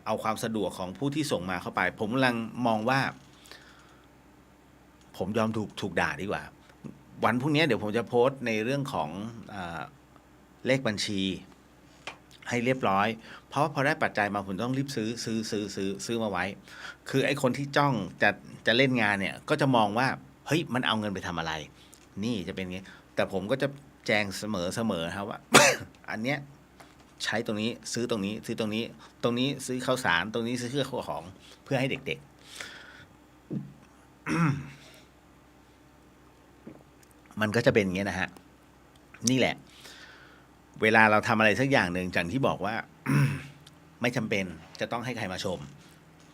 เอาความสะดวกของผู้ที่ส่งมาเข้าไปผมกำลังมองว่าผมยอมถูกด่าดีกว่าวันพรุ่งนี้เดี๋ยวผมจะโพสต์ในเรื่องของเลขบัญชีให้เรียบร้อยเพราะพอได้ปัจจัยมาผมต้องรีบซื้อมาไว้คือไอ้คนที่จ้องจะเล่นงานเนี่ยก็จะมองว่าเฮ้ยมันเอาเงินไปทำอะไรนี่จะเป็นงี้แต่ผมก็จะแจ้งเสมอครับว่า อันเนี้ยใช้ตรงนี้ซื้อตรงนี้ซื้อตรงนี้ซื้อข้าวสารตรงนี้ซื้อเครื่องของเพื่อให้เด็กๆ มันก็จะเป็นอย่างเงี้ยนะฮะนี่แหละเวลาเราทำอะไรสักอย่างหนึ่งอย่างที่บอกว่า ไม่จำเป็นจะต้องให้ใครมาชม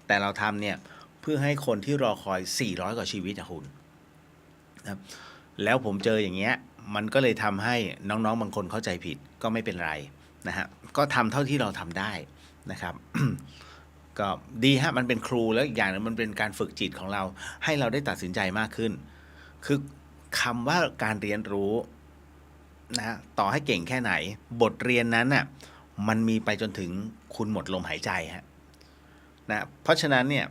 แต่เราทำเนี่ยเพื่อให้คนที่รอคอย400กว่าชีวิตอะคุณนะครับแล้วผมเจออย่างเงี้ยมันก็เลยทำให้น้องๆบางคนเข้าใจผิดก็ไม่เป็นไรนะฮะก็ทำเท่าที่เราทำได้นะครับ ก็ดีฮะมันเป็นครูแล้วอีกอย่างนึงมันเป็นการฝึกจิตของเราให้เราได้ตัดสินใจมากขึ้นคือคำว่าการเรียนรู้นะต่อให้เก่งแค่ไหนบทเรียนนั้นน่ะมันมีไปจนถึงคุณหมดลมหายใจฮะนะเพราะฉะนั้นเนี่ย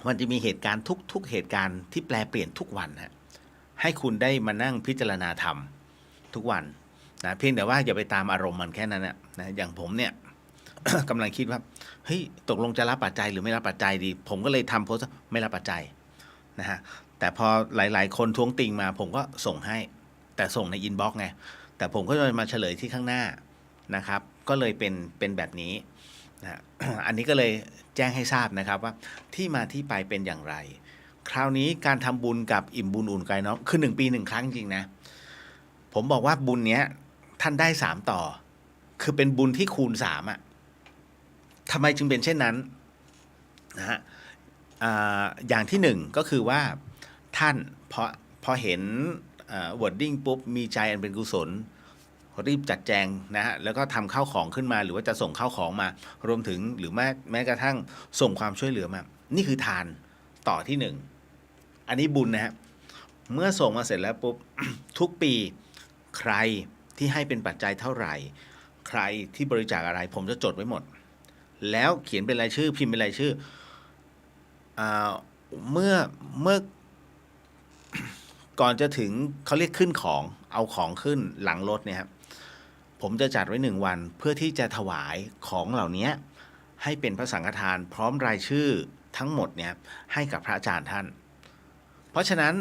มันจะมีเหตุการณ์ทุกเหตุการณ์ที่แปลเปลี่ยนทุกวันฮะให้คุณได้มานั่งพิจารณาธรรมทุกวันนะเพียงแต่ว่าอย่าไปตามอารมณ์มันแค่นั้นนะอย่างผมเนี่ย กำลังคิดว่าเฮ้ยตกลงจะรับปัจจัยหรือไม่รับปัจจัยดีผมก็เลยทำโพสต์ไม่รับปัจจัยนะฮะแต่พอหลายๆคนท้วงติงมาผมก็ส่งให้แต่ส่งในอินบ็อกซ์ไงแต่ผมก็จะมาเฉลยที่ข้างหน้านะครับก็เลยเป็นแบบนี้นะ อันนี้ก็เลยแจ้งให้ทราบนะครับว่าที่มาที่ไปเป็นอย่างไรคราวนี้การทำบุญกับอิ่มบุญอุ่นกายน้อมคือ1 ปี 1 ครั้งจริงนะผมบอกว่าบุญเนี้ยท่านได้3ต่อคือเป็นบุญที่คูณ3อ่ะทำไมจึงเป็นเช่นนั้นนะฮะอย่างที่1ก็คือว่าท่านพอเห็นwording ปุ๊บมีใจอันเป็นกุศลรีบจัดแจงนะฮะแล้วก็ทำข้าวของขึ้นมาหรือว่าจะส่งข้าวของมารวมถึงหรือแม้กระทั่งส่งความช่วยเหลือมานี่คือทานต่อที่1อันนี้บุญนะฮะเมื่อส่งมาเสร็จแล้วปุ๊บ ทุกปีใครที่ให้เป็นปัจจัยเท่าไหร่ใครที่บริจาคอะไรผมจะจดไว้หมดแล้วเขียนเป็นรายชื่อพิมพ์เป็นรายชื่อเมื่อก่อนจะถึงเขาเรียกขึ้นของเอาของขึ้นหลังรถเนี่ยครับผมจะจัดไว้1 วันเพื่อที่จะถวายของเหล่านี้ให้เป็นพระสังฆทานพร้อมรายชื่อทั้งหมดเนี่ยให้กับพระอาจารย์ท่านเพราะฉะนั้น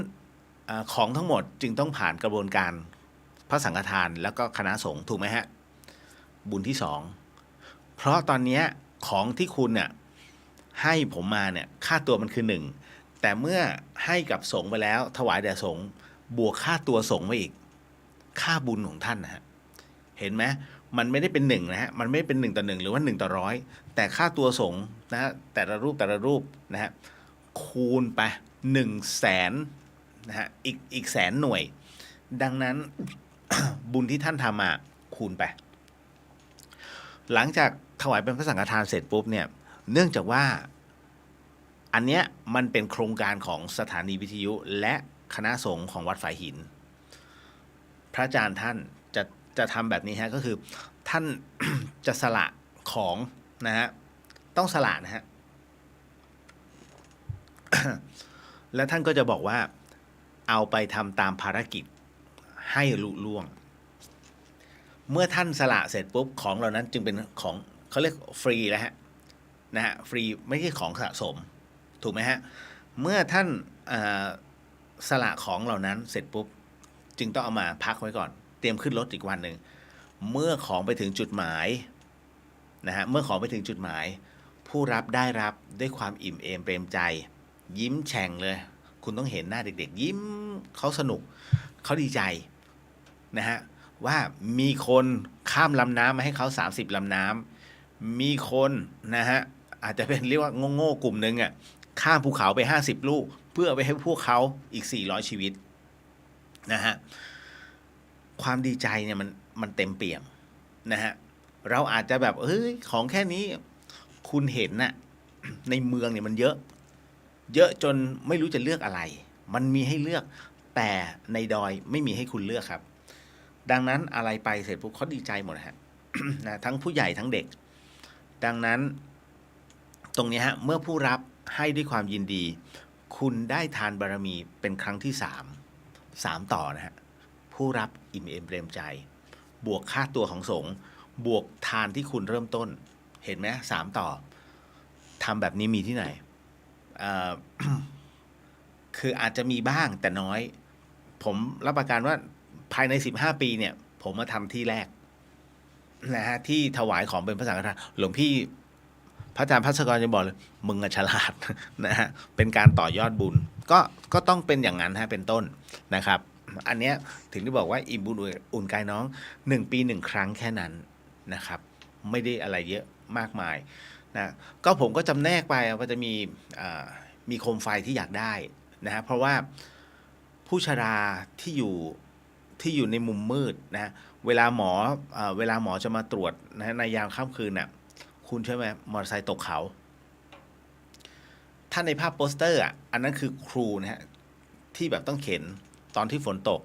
ของทั้งหมดจึงต้องผ่านกระบวนการพระสังฆทานแล้วก็คณะสงฆ์ถูกไหมฮะบุญที่2เพราะตอนนี้ของที่คุณเนี่ยให้ผมมาเนี่ยค่าตัวมันคือ1แต่เมื่อให้กับสงฆ์ไปแล้วถวายแด่สงฆ์บวกค่าตัวสงฆ์ไปอีกค่าบุญของท่านนะฮะเห็นไหมมันไม่ได้เป็น1นะฮะมันไม่เป็น1 ต่อ 1หรือว่า1 ต่อ 100แต่ค่าตัวสงฆ์นะฮะแต่ละรูปนะฮะคูณไป100,000นะฮะอีก100,000 หน่วยดังนั้น บุญที่ท่านทำมาคูณไปหลังจากถวายเป็นพระสังฆทานเสร็จปุ๊บเนี่ยเนื่องจากว่าอันเนี้ยมันเป็นโครงการของสถานีวิทยุและคณะสงฆ์ของวัดฝายหินพระอาจารย์ท่านจะทำแบบนี้ฮะก็คือท่าน จะสละของนะฮะต้องสละนะฮะ และท่านก็จะบอกว่าเอาไปทำตามภารกิจให้ลุล่วงเมื่อท่านสละเสร็จปุ๊บของเหล่านั้นจึงเป็นของเขาเรียกฟรีแล้วฮะนะฮะฟรีไม่ใช่ของสะสมถูกไหมฮะเมื่อท่านสละของเหล่านั้นเสร็จปุ๊บจึงต้องเอามาพักไว้ก่อนเตรียมขึ้นรถอีกวันหนึ่งเมื่อของไปถึงจุดหมายนะฮะเมื่อของไปถึงจุดหมายผู้รับได้รับด้วยความอิ่มเอมเปรมใจยิ้มแฉ่งเลยคุณต้องเห็นหน้าเด็กๆยิ้มเขาสนุกเขาดีใจนะฮะว่ามีคนข้ามลำน้ำมาให้เขา30 ลำน้ำมีคนนะฮะอาจจะเป็นเรียกว่าโง่ๆกลุ่มหนึ่งอ่ะข้ามภูเขาไป50 ลูกเพื่อเอาไปให้พวกเขาอีก400 ชีวิตนะฮะความดีใจเนี่ยมันเต็มเปี่ยมนะฮะเราอาจจะแบบของแค่นี้คุณเห็นน่ะ ในเมืองเนี่ยมันเยอะจนไม่รู้จะเลือกอะไรมันมีให้เลือกแต่ในดอยไม่มีให้คุณเลือกครับดังนั้นอะไรไปเสร็จปุ๊บเขาดีใจหมดฮะ นะทั้งผู้ใหญ่ทั้งเด็กดังนั้น ตรงนี้ฮะเมื่อผู้รับให้ด้วยความยินดีคุณได้ทานบารมีเป็นครั้งที่สามต่อนะฮะผู้รับอิ่มเอมเปรมใจบวกค่าตัวของสงฆ์บวกทานที่คุณเริ่มต้นเห็นไหม3 ต่อทำแบบนี้มีที่ไหน คืออาจจะมีบ้างแต่น้อยผมรับประกันว่าภายใน15 ปีเนี่ยผมมาทำที่แรกนะฮะที่ถวายของเป็นพระสังฆทานหลวงพี่พระอาจารย์ภัสกรจะบอกเลยมึงอะฉลาด นะฮะเป็นการต่อยอดบุญก็ต้องเป็นอย่างนั้นฮะเป็นต้นนะครับอันเนี้ยถึงได้บอกว่าอิ่มบุญอุ่นกายน้อง1 ปี 1 ครั้งแค่นั้นนะครับไม่ได้อะไรเยอะมากมายนะก็ผมก็จำแนกไปว่าจะมีโคมไฟที่อยากได้นะฮะเพราะว่าผู้ชราที่อยู่ในมุมมืดนะเวลาหมอจะมาตรวจนะในยามค่ำคืนน่ะคุณใช่ไหมมอเตอร์ไซค์ตกเขาถ้าในภาพโปสเตอร์อ่ะอันนั้นคือครูนะฮะที่แบบต้องเข็นตอนที่ฝนตก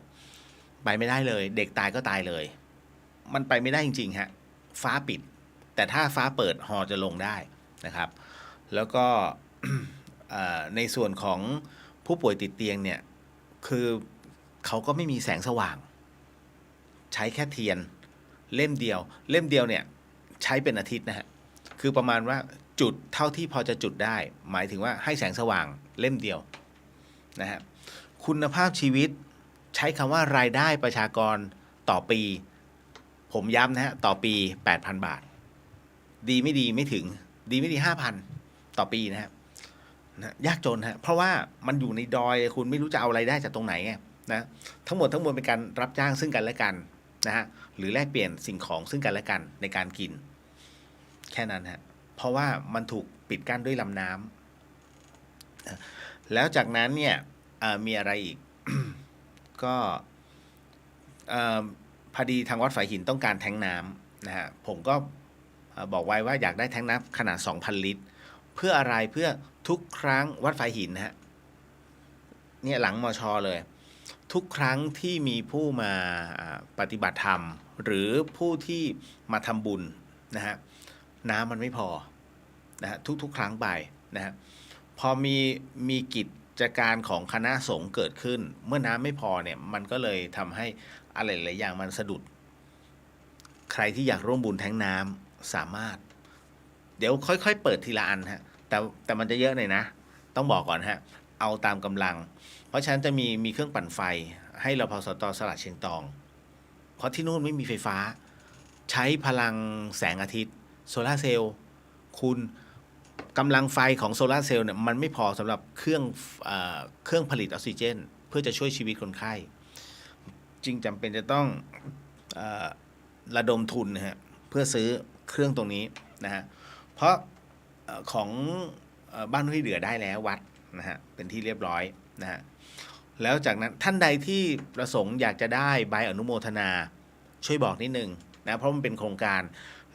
ไปไม่ได้เลยเด็กตายก็ตายเลยมันไปไม่ได้จริงๆฮะฟ้าปิดแต่ถ้าฟ้าเปิดฮอจะลงได้นะครับแล้วก็ ในส่วนของผู้ป่วยติดเตียงเนี่ยคือเขาก็ไม่มีแสงสว่างใช้แค่เทียนเล่มเดียวเนี่ยใช้เป็นอาทิตย์นะฮะคือประมาณว่าจุดเท่าที่พอจะจุดได้หมายถึงว่าให้แสงสว่างเล่มเดียวนะฮะคุณภาพชีวิตใช้คำว่ารายได้ประชากรต่อปีผมย้ำนะฮะต่อปี 8,000 บาทดีไม่ดีไม่ถึงดีไม่ดี 5,000 ต่อปีนะฮะยากจนฮะเพราะว่ามันอยู่ในดอยคุณไม่รู้จะเอาอะไรได้จากตรงไหนไงนะทั้งหมดเป็นการรับจ้างซึ่งกันและกันนะฮะหรือแลกเปลี่ยนสิ่งของซึ่งกันและกันในการกินแค่นั้นฮะเพราะว่ามันถูกปิดกั้นด้วยลำน้ำแล้วจากนั้นเนี่ยมีอะไรอีก ก็พอดีทางวัดฝายหินต้องการแทงน้ำนะฮะผมก็บอกไว้ว่าอยากได้แทงน้ำขนาด 2,000 ลิตรเพื่ออะไรเพื่อทุกครั้งวัดฝายหินนะฮะเนี่ยหลังมชเลยทุกครั้งที่มีผู้มาปฏิบัติธรรมหรือผู้ที่มาทำบุญนะฮะน้ำมันไม่พอนะฮะทุกครั้งไปนะฮะพอมีกิจการของคณะสงฆ์เกิดขึ้นเมื่อน้ำไม่พอเนี่ยมันก็เลยทำให้อะไรหลายอย่างมันสะดุดใครที่อยากร่วมบุญแทงน้ำสามารถเดี๋ยวค่อยๆเปิดทีละอันฮะแต่มันจะเยอะหน่อยนะต้องบอกก่อนฮะเอาตามกำลังเพราะฉะนั้นจะมีเครื่องปั่นไฟให้รพสต.สระเชียงตองเพราะที่นู่นไม่มีไฟฟ้าใช้พลังแสงอาทิตย์โซลาร์เซลล์คุณกำลังไฟของโซลาร์เซลล์เนี่ยมันไม่พอสำหรับเครื่องผลิตออกซิเจนเพื่อจะช่วยชีวิตคนไข้จึงจำเป็นจะต้องระดมทุนนะฮะเพื่อซื้อเครื่องตรงนี้นะฮะเพราะของบ้านห้วยเดือได้แล้ววัดนะฮะเป็นที่เรียบร้อยนะฮะแล้วจากนั้นท่านใดที่ประสงค์อยากจะได้ใบอนุโมทนาช่วยบอกนิดนึงนะเพราะมันเป็นโครงการ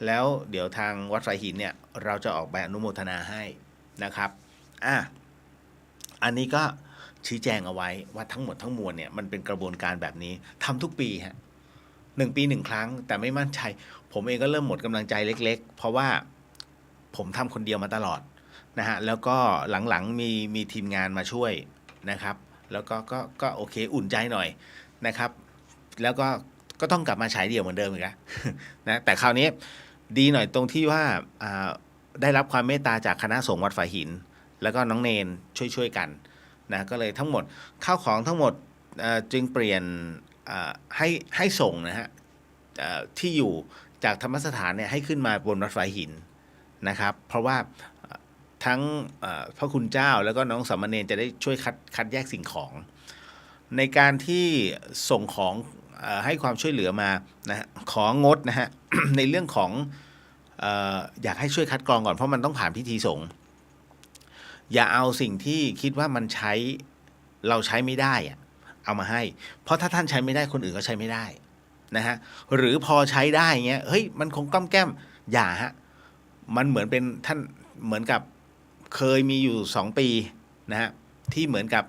แล้วเดี๋ยวทางวัดสายหินเนี่ยเราจะออกใบอนุโมทนาให้นะครับอันนี้ก็ชี้แจงเอาไว้ว่าทั้งหมดทั้งมวลเนี่ยมันเป็นกระบวนการแบบนี้ทำทุกปีฮะ1 ปี 1 ครั้งแต่ไม่มั่นใจผมเองก็เริ่มหมดกำลังใจเล็กๆเพราะว่าผมทำคนเดียวมาตลอดนะฮะแล้วก็หลังๆมีทีมงานมาช่วยนะครับแล้วก็โอเคอุ่นใจหน่อยนะครับแล้วก็ต้องกลับมาฉายเดี่ยวเหมือนเดิมอีกแล้วนะแต่คราวนี้ดีหน่อยตรงที่ว่าได้รับความเมตตาจากคณะสงฆ์วัดฝายหินแล้วก็น้องเนนช่วยกันนะก็เลยทั้งหมดข้าวของทั้งหมดจึงเปลี่ยนให้ส่งนะฮะที่อยู่จากธรรมสถานเนี่ยให้ขึ้นมาบนวัดฝายหินนะครับเพราะว่าทั้งพระคุณเจ้าแล้วก็น้องสามเณรจะได้ช่วยคัดแยกสิ่งของในการที่ส่งของให้ความช่วยเหลือมานะฮะของดนะฮะ ในเรื่องของอยากให้ช่วยคัดกรองก่อนเพราะมันต้องผ่านพิธีสงฆ์อย่าเอาสิ่งที่คิดว่ามันเราใช้ไม่ได้เอามาให้เพราะถ้าท่านใช้ไม่ได้คนอื่นก็ใช้ไม่ได้นะฮะหรือพอใช้ได้เงี้ยเฮ้ยมันคงก้ำแก้มอย่าฮะมันเหมือนเป็นท่านเหมือนกับเคยมีอยู่2 ปีนะฮะที่เหมือนกับ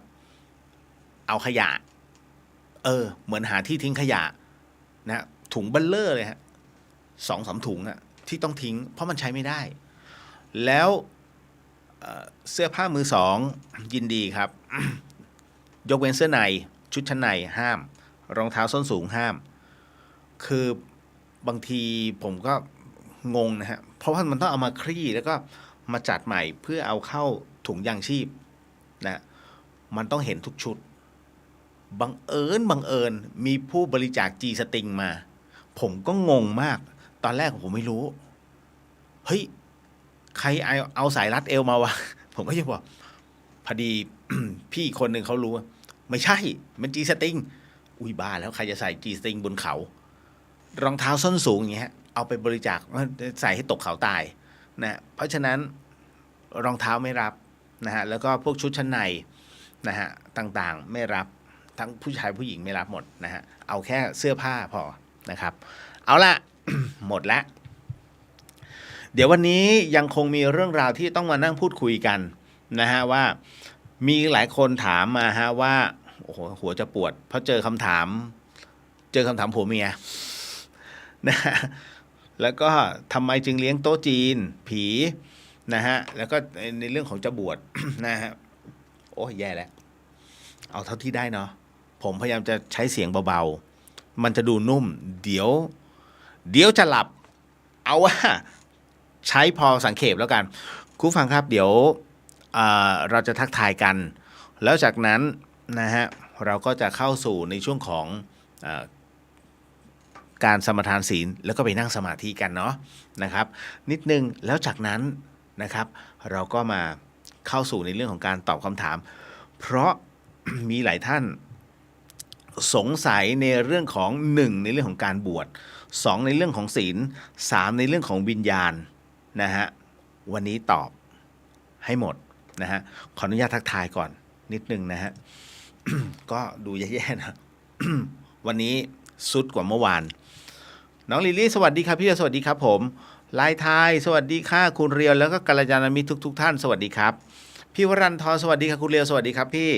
เอาขยะเหมือนหาที่ทิ้งขยะนะถุงเบลเลอร์เลยฮะ2-3 ถุงที่ต้องทิ้งเพราะมันใช้ไม่ได้แล้ว เสื้อผ้ามือสองยินดีครับ ยกเว้นเสื้อในชุดชั้นในห้าม รองเท้าส้นสูงห้าม คือบางทีผมก็งงนะฮะเพราะว่ามันต้องเอามาคลี่แล้วก็มาจัดใหม่เพื่อเอาเข้าถุงยางชีพนะมันต้องเห็นทุกชุดบังเอิญมีผู้บริจาคจีสติงมาผมก็งงมากตอนแรกผมไม่รู้เฮ้ยใครเอาสายรัดเอวมาวะ ผมก็ยังบอกพอดี พี่คนหนึ่งเขารู้ไม่ใช่มันจีสติงอุ้ยบ้าแล้วใครจะใส่จีสติงบนเขารองเท้าส้นสูงอย่างเงี้ยเอาไปบริจาคใส่ให้ตกเขาตายนะเพราะฉะนั้นรองเท้าไม่รับนะฮะแล้วก็พวกชุดชั้นในนะฮะต่างๆไม่รับทั้งผู้ชายผู้หญิงไม่รับหมดนะฮะเอาแค่เสื้อผ้าพอนะครับเอาละ หมดละเดี๋ยววันนี้ยังคงมีเรื่องราวที่ต้องมานั่งพูดคุยกันนะฮะว่ามีหลายคนถามมาฮะว่าโอ้โหหัวจะปวดเพราะเจอคำถามผัวเมียนะฮะแล้วก็ทำไมจึงเลี้ยงโต๊ะจีนผีนะฮะแล้วก็ในเรื่องของจะบวช นะฮะโอ้ยแย่แล้วเอาเท่าที่ได้เนาะผมพยายามจะใช้เสียงเบาๆมันจะดูนุ่มเดี๋ยวจะหลับเอาว่าใช้พอสังเขปแล้วกันคุณฟังครับเดี๋ยวเราจะทักทายกันแล้วจากนั้นนะฮะเราก็จะเข้าสู่ในช่วงของการสมาทานศีลแล้วก็ไปนั่งสมาธิกันเนาะนะครับนิดนึงแล้วจากนั้นนะครับเราก็มาเข้าสู่ในเรื่องของการตอบคำถามเพราะ มีหลายท่านสงสัยในเรื่องของ1ในเรื่องของการบวช2ในเรื่องของศีล3ในเรื่องของวิญญาณนะฮะวันนี้ตอบให้หมดนะฮะขออนุญาตทักทายก่อนนิดนึงนะฮะ ก็ดูแย่ๆนะ วันนี้สุดกว่าเมื่อวานน้องลิลลี่สวัสดีครับพี่สวัสดีครับผมลายไทยสวัสดีค่ะคุณเรียวแล้วก็กัลยาณมิตรทุกท่านสวัสดีครับพี่วรันทรสวัสดีครับคุณเรียวสวัสดีครับพี่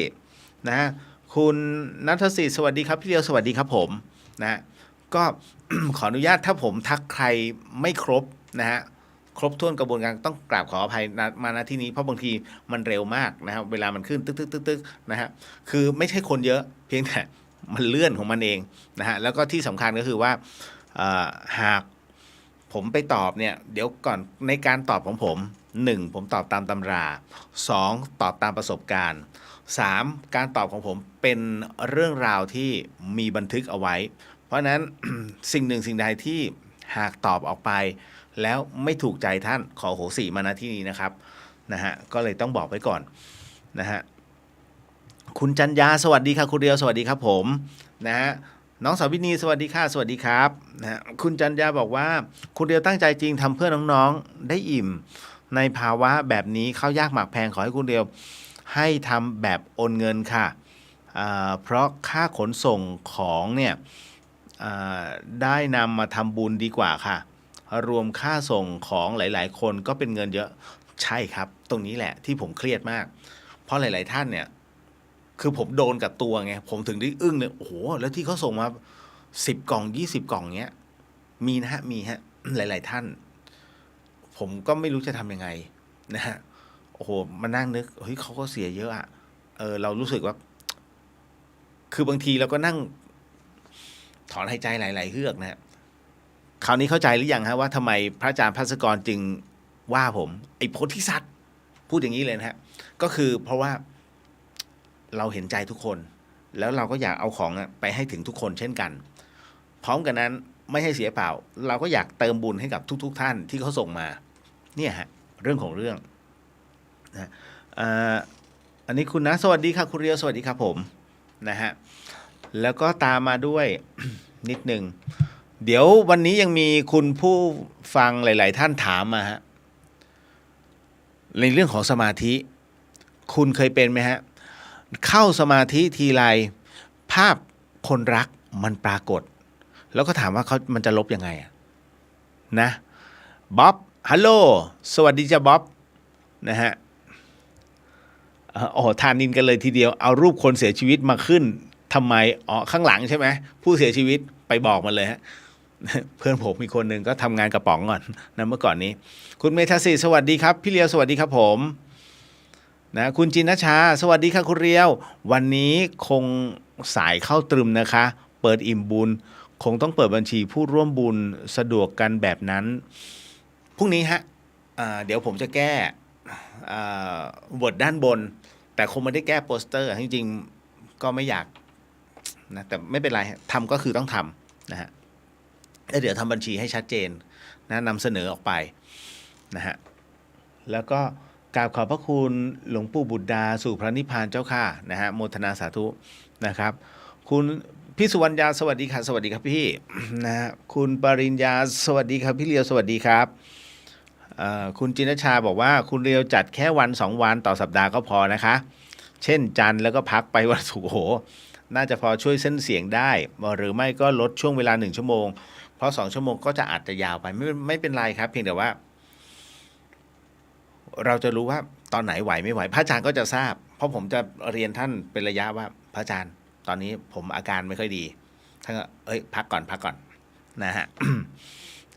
นะคุณณัฐศิษย์สวัสดีครับพี่เรียวสวัสดีครับผมนะก็ ขออนุญาตถ้าผมทักใครไม่ครบนะฮะครบถ้วนกระบวนการต้องกราบขออภัยมาณที่นี้เพราะบางทีมันเร็วมากนะครับเวลามันขึ้นตึกนะฮะคือไม่ใช่คนเยอะเพียงแต่มันเลื่อนของมันเองนะฮะแล้วก็ที่สำคัญก็คือว่าหากผมไปตอบเนี่ยเดี๋ยวก่อนในการตอบของผม1ผมตอบตามตำรา2ตอบตามประสบการณ์3การตอบของผมเป็นเรื่องราวที่มีบันทึกเอาไว้เพราะนั้น สิ่งหนึ่งสิ่งใดที่หากตอบออกไปแล้วไม่ถูกใจท่านขอโหสิมาณที่นี้นะครับนะฮะก็เลยต้องบอกไว้ก่อนนะฮะคุณจันยาสวัสดีค่ะคุณเรียวสวัสดีครับผมนะฮะน้องสาวินีสวัสดีค่ะสวัสดีครับนะฮะคุณจันยาบอกว่าคุณเรียวตั้งใจจริงทำเพื่อน้องๆได้อิ่มในภาวะแบบนี้ข้าวยากหมากแพงขอให้คุณเรียวให้ทำแบบโอนเงินค่ะเพราะค่าขนส่งของเนี่ยได้นำมาทำบุญดีกว่าค่ะรวมค่าส่งของหลายๆคนก็เป็นเงินเยอะใช่ครับตรงนี้แหละที่ผมเครียดมากเพราะหลายๆท่านเนี่ยคือผมโดนกับตัวไงผมถึงได้อึ้งเลยโอ้โหแล้วที่เขาส่งมา10 กล่อง20 กล่องเนี้ยมีนะฮะมีฮะ หลายๆท่านผมก็ไม่รู้จะทำยังไงนะฮะโอ้โหมานั่งนึกเฮ้ยเขาก็เสียเยอะอะเรารู้สึกว่าคือบางทีเราก็นั่งถอนหายใจหลายๆเฮือกนะฮะคราวนี้เข้าใจหรือยังฮะว่าทำไมพระอาจารย์ภัสกรจึงว่าผมไอ้โพธิสัตว์พูดอย่างนี้เลยนะฮะก็คือเพราะว่าเราเห็นใจทุกคนแล้วเราก็อยากเอาของไปให้ถึงทุกคนเช่นกันพร้อมกันนั้นไม่ให้เสียเปล่าเราก็อยากเติมบุญให้กับทุกท่านที่เขาส่งมาเนี่ยฮะเรื่องของเรื่องนะอันนี้คุณนะสวัสดีค่ะคุณเรียวสวัสดีครับผมนะฮะแล้วก็ตามมาด้วย นิดนึงเดี๋ยววันนี้ยังมีคุณผู้ฟังหลายๆท่านถามมาฮะในเรื่องของสมาธิคุณเคยเป็นไหมฮะเข้าสมาธิทีไรภาพคนรักมันปรากฏแล้วก็ถามว่ามันจะลบยังไงนะบ๊อบฮัลโหลสวัสดีจ้ะบ๊อบนะฮะทานินกันเลยทีเดียวเอารูปคนเสียชีวิตมาขึ้นทำไมข้างหลังใช่ไหมผู้เสียชีวิตไปบอกมันเลยฮะ เพื่อนผมมีคนหนึ่งก็ทำงานกระป๋องก่อนนะเมื่อก่อนนี้คุณเมธาศิสวัสดีครับพี่เลียวสวัสดีครับผม นะคุณจินชาสวัสดีค่ะคุณเรียววันนี้คงสายเข้าตรึมนะคะ เปิดอิ่มบุญคงต้องเปิดบัญชีผู้ร่วมบุญสะดวกกันแบบนั้นพรุ่งนี้ฮะเดี๋ยวผมจะแก้บทด้านบน แต่คงไม่ได้แก้โปสเตอร์จริงๆก็ไม่อยากนะแต่ไม่เป็นไรทำก็คือต้องทำนะฮะแล้วเดี๋ยวทำบัญชีให้ชัดเจนนะนำเสนอออกไปนะฮะแล้วก็กราบขอบพระคุณหลวงปู่บุตรดาสู่พระนิพพานเจ้าค่ะนะฮะโมทนาสาธุนะครับคุณพี่สุวรรณยาสวัสดีค่ะสวัสดีครับพี่นะฮะคุณปริญญาสวัสดีครับพี่เลียวสวัสดีครับคุณจินชาบอกว่าคุณเรียวจัดแค่วัน2วันต่อสัปดาห์ก็พอนะคะเช่นจันทร์แล้วก็พักไปวันศุกร์โหน่าจะพอช่วยเส้นเสียงได้หรือไม่ก็ลดช่วงเวลา1ชั่วโมงเพราะ2ชั่วโมงก็จะอาจจะยาวไปไม่เป็นไรครับเพียงแต่ว่าเราจะรู้ว่าตอนไหนไหวไม่ไหวพระอาจารย์ก็จะทราบเพราะผมจะเรียนท่านเป็นระยะว่าพระอาจารย์ตอนนี้ผมอาการไม่ค่อยดีท่านก็พักก่อนนะฮะ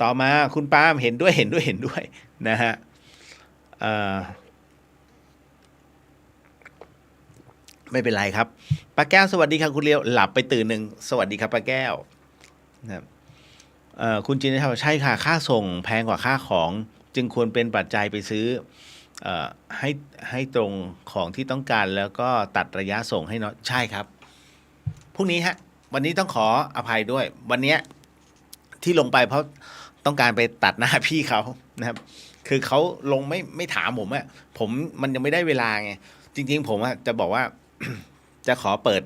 ต่อมาคุณปาล์มเห็นด้วยนะฮะไม่เป็นไรครับป้าแก้วสวัสดีครับคุณเลียวหลับไปตื่นหนึ่งสวัสดีครับป้าแก้วนะครับคุณจินนี่ใช่ค่ะค่าส่งแพงกว่าค่าของจึงควรเป็นปัจจัยไปซื้อให้ตรงของที่ต้องการแล้วก็ตัดระยะส่งให้น้อยใช่ครับพรุ่งนี้ฮะวันนี้ต้องขออภัยด้วยวันนี้ที่ลงไปเพราะต้องการไปตัดหน้าพี่เขานะครับคือเขาลงไม่ถามผมอะผมมันยังไม่ได้เวลาไงจริงๆผมอะจะบอกว่า จะขอเปิด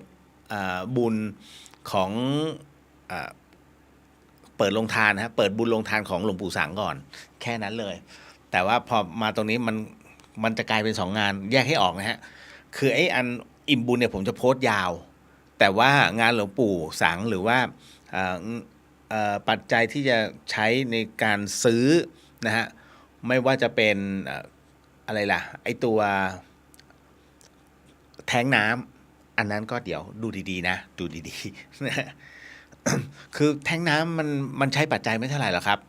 บุญของเปิดโรงทานนะเปิดบุญโรงทานของหลวงปู่สังก่อนแค่นั้นเลยแต่ว่าพอมาตรงนี้มันจะกลายเป็น2งานแยกให้ออกนะฮะคือไอ้อันอิ่มบุญเนี่ยผมจะโพสต์ยาวแต่ว่างานหลวงปู่สังหรือว่าปัจจัยที่จะใช้ในการซื้อนะฮะไม่ว่าจะเป็นอะไรล่ะไอ้ตัวแท้งน้ำอันนั้นก็เดี๋ยวดูดีๆนะดูดีๆนะคือแท้งน้ำมันใช้ปัจจัยไม่เท่าไหร่หรอกครับ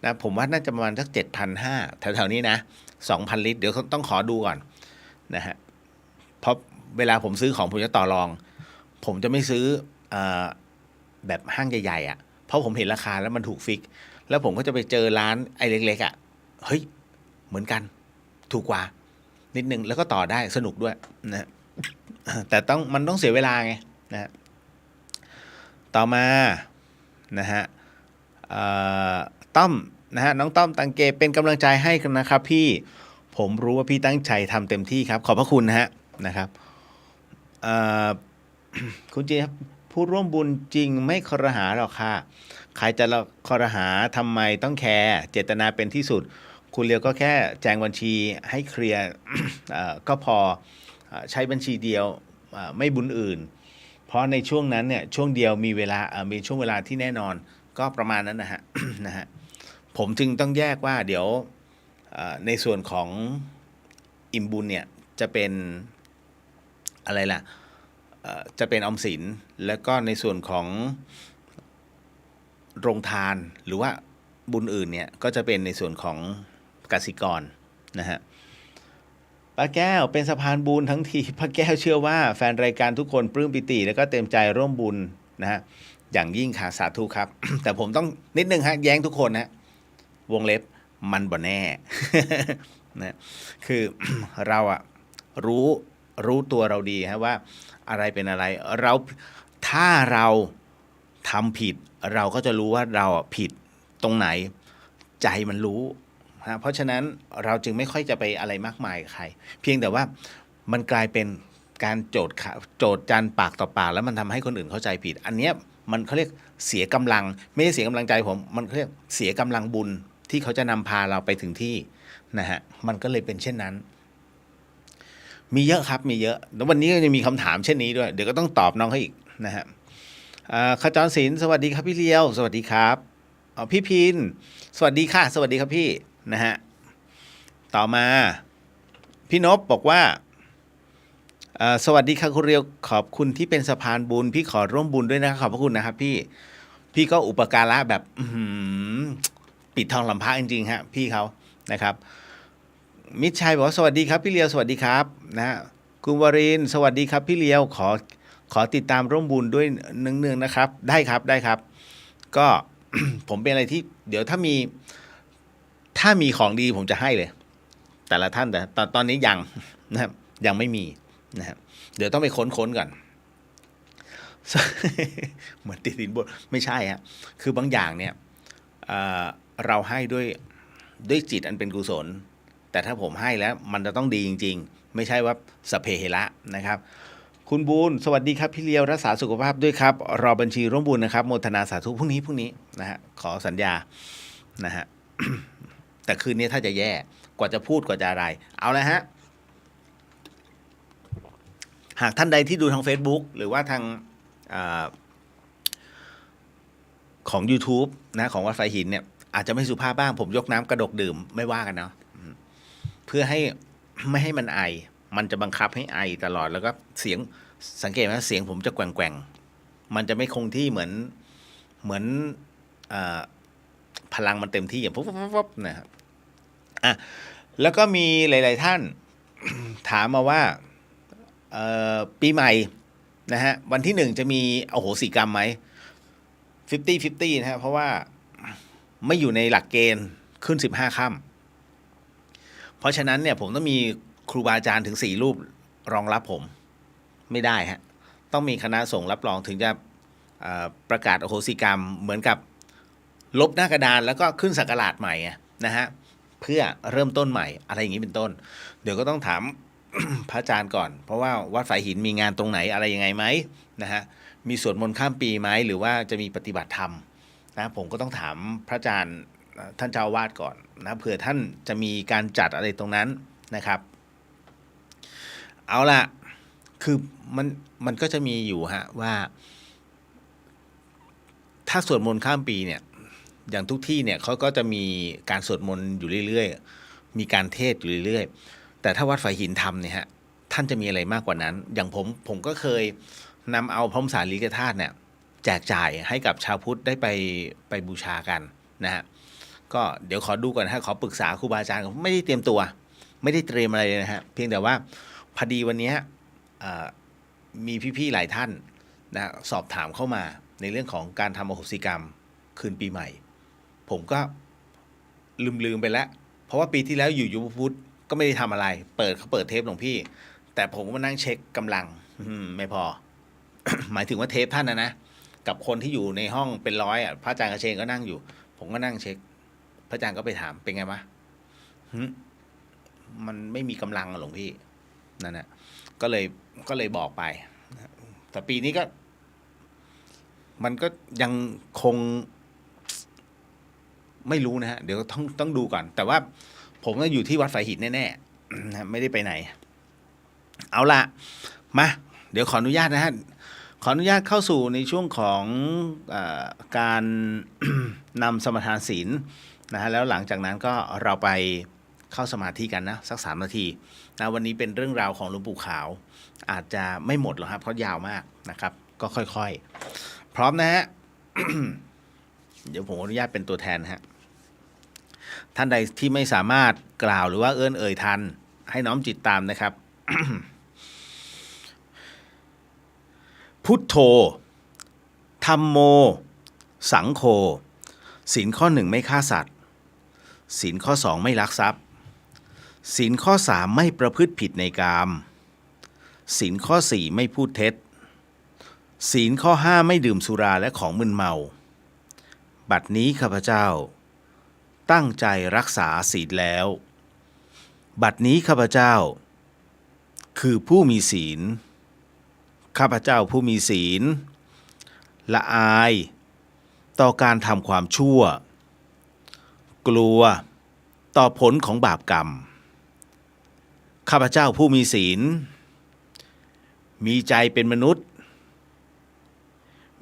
นะผมว่าน่าจะประมาณสัก7,500แถวๆนี้นะ2,000 ลิตรเดี๋ยวต้องขอดูก่อนนะฮะเพราะเวลาผมซื้อของผมจะต่อรองผมจะไม่ซื้อแบบห้างใหญ่ๆอ่ะเพราะผมเห็นราคาแล้วมันถูกฟิกแล้วผมก็จะไปเจอร้านไอ้เล็กๆอ่ะเฮ้ยเหมือนกันถูกกว่านิดนึงแล้วก็ต่อได้สนุกด้วยนะแต่มันต้องเสียเวลาไงนะต่อมานะฮะต้อมนะฮะน้องต้อมตังเกเป็นกำลังใจให้กันนะครับพี่ผมรู้ว่าพี่ตั้งใจทำเต็มที่ครับขอบพระคุณนะฮะนะครับคุณจีครับผู้ร่วมบุญจริงไม่ครหาหรอกค่ะใครจะครหาทำไมต้องแคร์เจตนาเป็นที่สุดคุณเลียวก็แค่แจงบัญชีให้เคลียร์ ก็พอใช้บัญชีเดียวไม่บุญอื่นเพราะในช่วงนั้นเนี่ยช่วงเดียวมีเวลามีช่วงเวลาที่แน่นอนก็ประมาณนั้นนะฮะ นะฮะผมจึงต้องแยกว่าเดี๋ยวในส่วนของอิ่มบุญเนี่ยจะเป็นอะไรล่ะจะเป็นออมสินแล้วก็ในส่วนของโรงทานหรือว่าบุญอื่นเนี่ยก็จะเป็นในส่วนของกสิกรนะฮะป้าแก้วเป็นสะพานบุญทั้งทีป้าแก้วเชื่อว่าแฟนรายการทุกคนปลื้มปิติแล้วก็เต็มใจร่วมบุญนะฮะอย่างยิ่งค่ะสาธุครับ แต่ผมต้องนิดนึงฮะแย้งทุกคนนะวงเล็บมันบ่แน่ นะคือ เราอะรู้ตัวเราดีฮะว่าอะไรเป็นอะไรถ้าเราทำผิดเราก็จะรู้ว่าเราผิดตรงไหนใจมันรู้ฮะเพราะฉะนั้นเราจึงไม่ค่อยจะไปอะไรมากมายกับใครเพียงแต่ว่ามันกลายเป็นการโจทย์จันปากต่อปากแล้วมันทำให้คนอื่นเข้าใจผิดอันเนี้ยมันเขาเรียกเสียกำลังไม่ใช่เสียกำลังใจผมมันเขาเรียกเสียกำลังบุญที่เขาจะนำพาเราไปถึงที่นะฮะมันก็เลยเป็นเช่นนั้นมีเยอะครับมีเยอะแล้ววันนี้ก็จะมีคำถามเช่นนี้ด้วยเดี๋ยวก็ต้องตอบน้องเขาอีกนะฮะขจรศิลป์สวัสดีครับพี่เลียวสวัสดีครับพี่พินสวัสดีค่ะสวัสดีครับพี่นะฮะต่อมาพี่นพบอกว่าสวัสดีค่ะคุณเรียวขอบคุณที่เป็นสะพานบุญพี่ขอร่วมบุญด้วยนะขอบพระคุณนะครับพี่ก็อุปการะแบบปิดทองหลังพระจริงๆฮะพี่เขานะครับ มิตรชัยบอกว่าสวัสดีครับพี่เลียวสวัสดีครับนะฮะคุณวรินทร์สวัสดีครับพี่เลียวขอติดตามร่วมบุญด้วยเนืองๆนะครับได้ครับได้ครับก็ ผมเป็นอะไรที่เดี๋ยวถ้ามีของดีผมจะให้เลย แต่ละท่านแต่ตอนนี้ยังนะครับยังไม่มีนะครับเดี๋ยวต้องไปค้นก่อน เหมือนติดสินบนไม่ใช่ฮะคือบางอย่างเนี่ยเราให้ด้วยจิตอันเป็นกุศลแต่ถ้าผมให้แล้วมันจะต้องดีจริงๆไม่ใช่ว่าสพเพเหระนะครับคุณบูลสวัสดีครับพี่เลียวรักษาสุขภาพด้วยครับรอบัญชีร่วมบุญนะครับโมทนาสาธุพรุ่งนี้นะฮะขอสัญญานะฮะ แต่คืนนี้ถ้าจะแย่กว่าจะพูดกว่าจะอะไรเอาละฮะหากท่านใดที่ดูทาง Facebook หรือว่าทางของ YouTube นะของวัดไฟหินเนี่ยอาจจะไม่สุภาพบ้างผมยกน้ำกระดกดื่มไม่ว่ากันเนาะเพื่อให้ไม่ให้มันไอมันจะบังคับให้ไอตลอดแล้วก็เสียงสังเกตไหมเสียงผมจะแกว่งมันจะไม่คงที่เหมือนพลังมันเต็มที่อย่างปุ๊บนะครับแล้วก็มีหลายๆท่าน ถามมาว่าปีใหม่นะฮะวันที่1จะมีอโหสิกรรมไหม50-50นะฮะเพราะว่าไม่อยู่ในหลักเกณฑ์ขึ้น15ค่ำเพราะฉะนั้นเนี่ยผมต้องมีครูบาอาจารย์ถึง4รูปรองรับผมไม่ได้ฮะต้องมีคณะสงฆ์รับรองถึงจะประกาศอโหสิกรรมเหมือนกับลบหน้ากระดานแล้วก็ขึ้นสักราชใหม่นะฮะเพื่อเริ่มต้นใหม่อะไรอย่างนี้เป็นต้นเดี๋ยวก็ต้องถาม พระอาจารย์ก่อนเพราะว่าวัดฝายหินมีงานตรงไหนอะไรยังไงไหมนะฮะมีสวดมนต์ข้ามปีไหมหรือว่าจะมีปฏิบัติธรรมนะผมก็ต้องถามพระอาจารย์ท่านเจ้าวาดก่อนนะเผื่อท่านจะมีการจัดอะไรตรงนั้นนะครับเอาล่ะคือมันก็จะมีอยู่ฮะว่าถ้าสวดมนต์ข้ามปีเนี่ยอย่างทุกที่เนี่ยเขาก็จะมีการสวดมนต์อยู่เรื่อยๆมีการเทศอยู่เรื่อยๆแต่ถ้าวัดฝายหินทำเนี่ยฮะท่านจะมีอะไรมากกว่านั้นอย่างผมก็เคยนำเอาพระมสารีริกธาตุเนี่ยแจกจ่ายให้กับชาวพุทธได้ไปบูชากันนะฮะก็เดี๋ยวขอดูก่อนฮะขอปรึกษาครูบาอาจารย์ไม่ได้เตรียมตัวไม่ได้เตรียมอะไรเลยนะฮะเพียงแต่ว่าพอดีวันนี้มีพี่ๆหลายท่านนะสอบถามเข้ามาในเรื่องของการทำอโหสิกรรมคืนปีใหม่ผมก็ลืมไปแล้วเพราะว่าปีที่แล้วอยู่ยุบพุทธก็ไม่ได้ทำอะไรเขาเปิดเทปหลวงพี่แต่ผมก็มานั่งเช็คกำลังไม่พอ หมายถึงว่าเทปท่านนะกับคนที่อยู่ในห้องเป็นร้อยอ่ะพระอาจารย์กระเชงก็นั่งอยู่ผมก็นั่งเช็คพระอาจารย์ก็ไปถามเป็นไงวะมันไม่มีกำลังหลวงพี่นั่นแหละก็เลยบอกไปแต่ปีนี้ก็มันก็ยังคงไม่รู้นะฮะเดี๋ยวต้องดูก่อนแต่ว่าผมก็อยู่ที่วัดฝายหินแน่ๆไม่ได้ไปไหนเอาละมาเดี๋ยวขออนุญาตนะฮะขออนุญาตเข้าสู่ในช่วงของการ นำสมทานศีลนะฮะแล้วหลังจากนั้นก็เราไปเข้าสมาธิกันนะสัก3 นาทีนะวันนี้เป็นเรื่องราวของหลวงปู่ขาวอาจจะไม่หมดหรอกครับเพราะยาวมากนะครับก็ค่อยๆพร้อมนะฮะ เดี๋ยวผมอนุญาตเป็นตัวแทนฮะท่านใดที่ไม่สามารถกล่าวหรือว่าเอ่ยทันให้น้อมจิตตามนะครับ พุทโธธัมโมสังโฆศีลข้อ 1ไม่ฆ่าสัตว์ศีลข้อ 2ไม่ลักทรัพย์ศีลข้อ 3ไม่ประพฤติผิดในกามศีลข้อ 4ไม่พูดเท็จศีลข้อ 5ไม่ดื่มสุราและของมึนเมาบัดนี้ข้าพเจ้าตั้งใจรักษาศีลแล้วบัดนี้ข้าพเจ้าคือผู้มีศีลข้าพเจ้าผู้มีศีลละอายต่อการทำความชั่วกลัวต่อผลของบาปกรรมข้าพเจ้าผู้มีศีลมีใจเป็นมนุษย์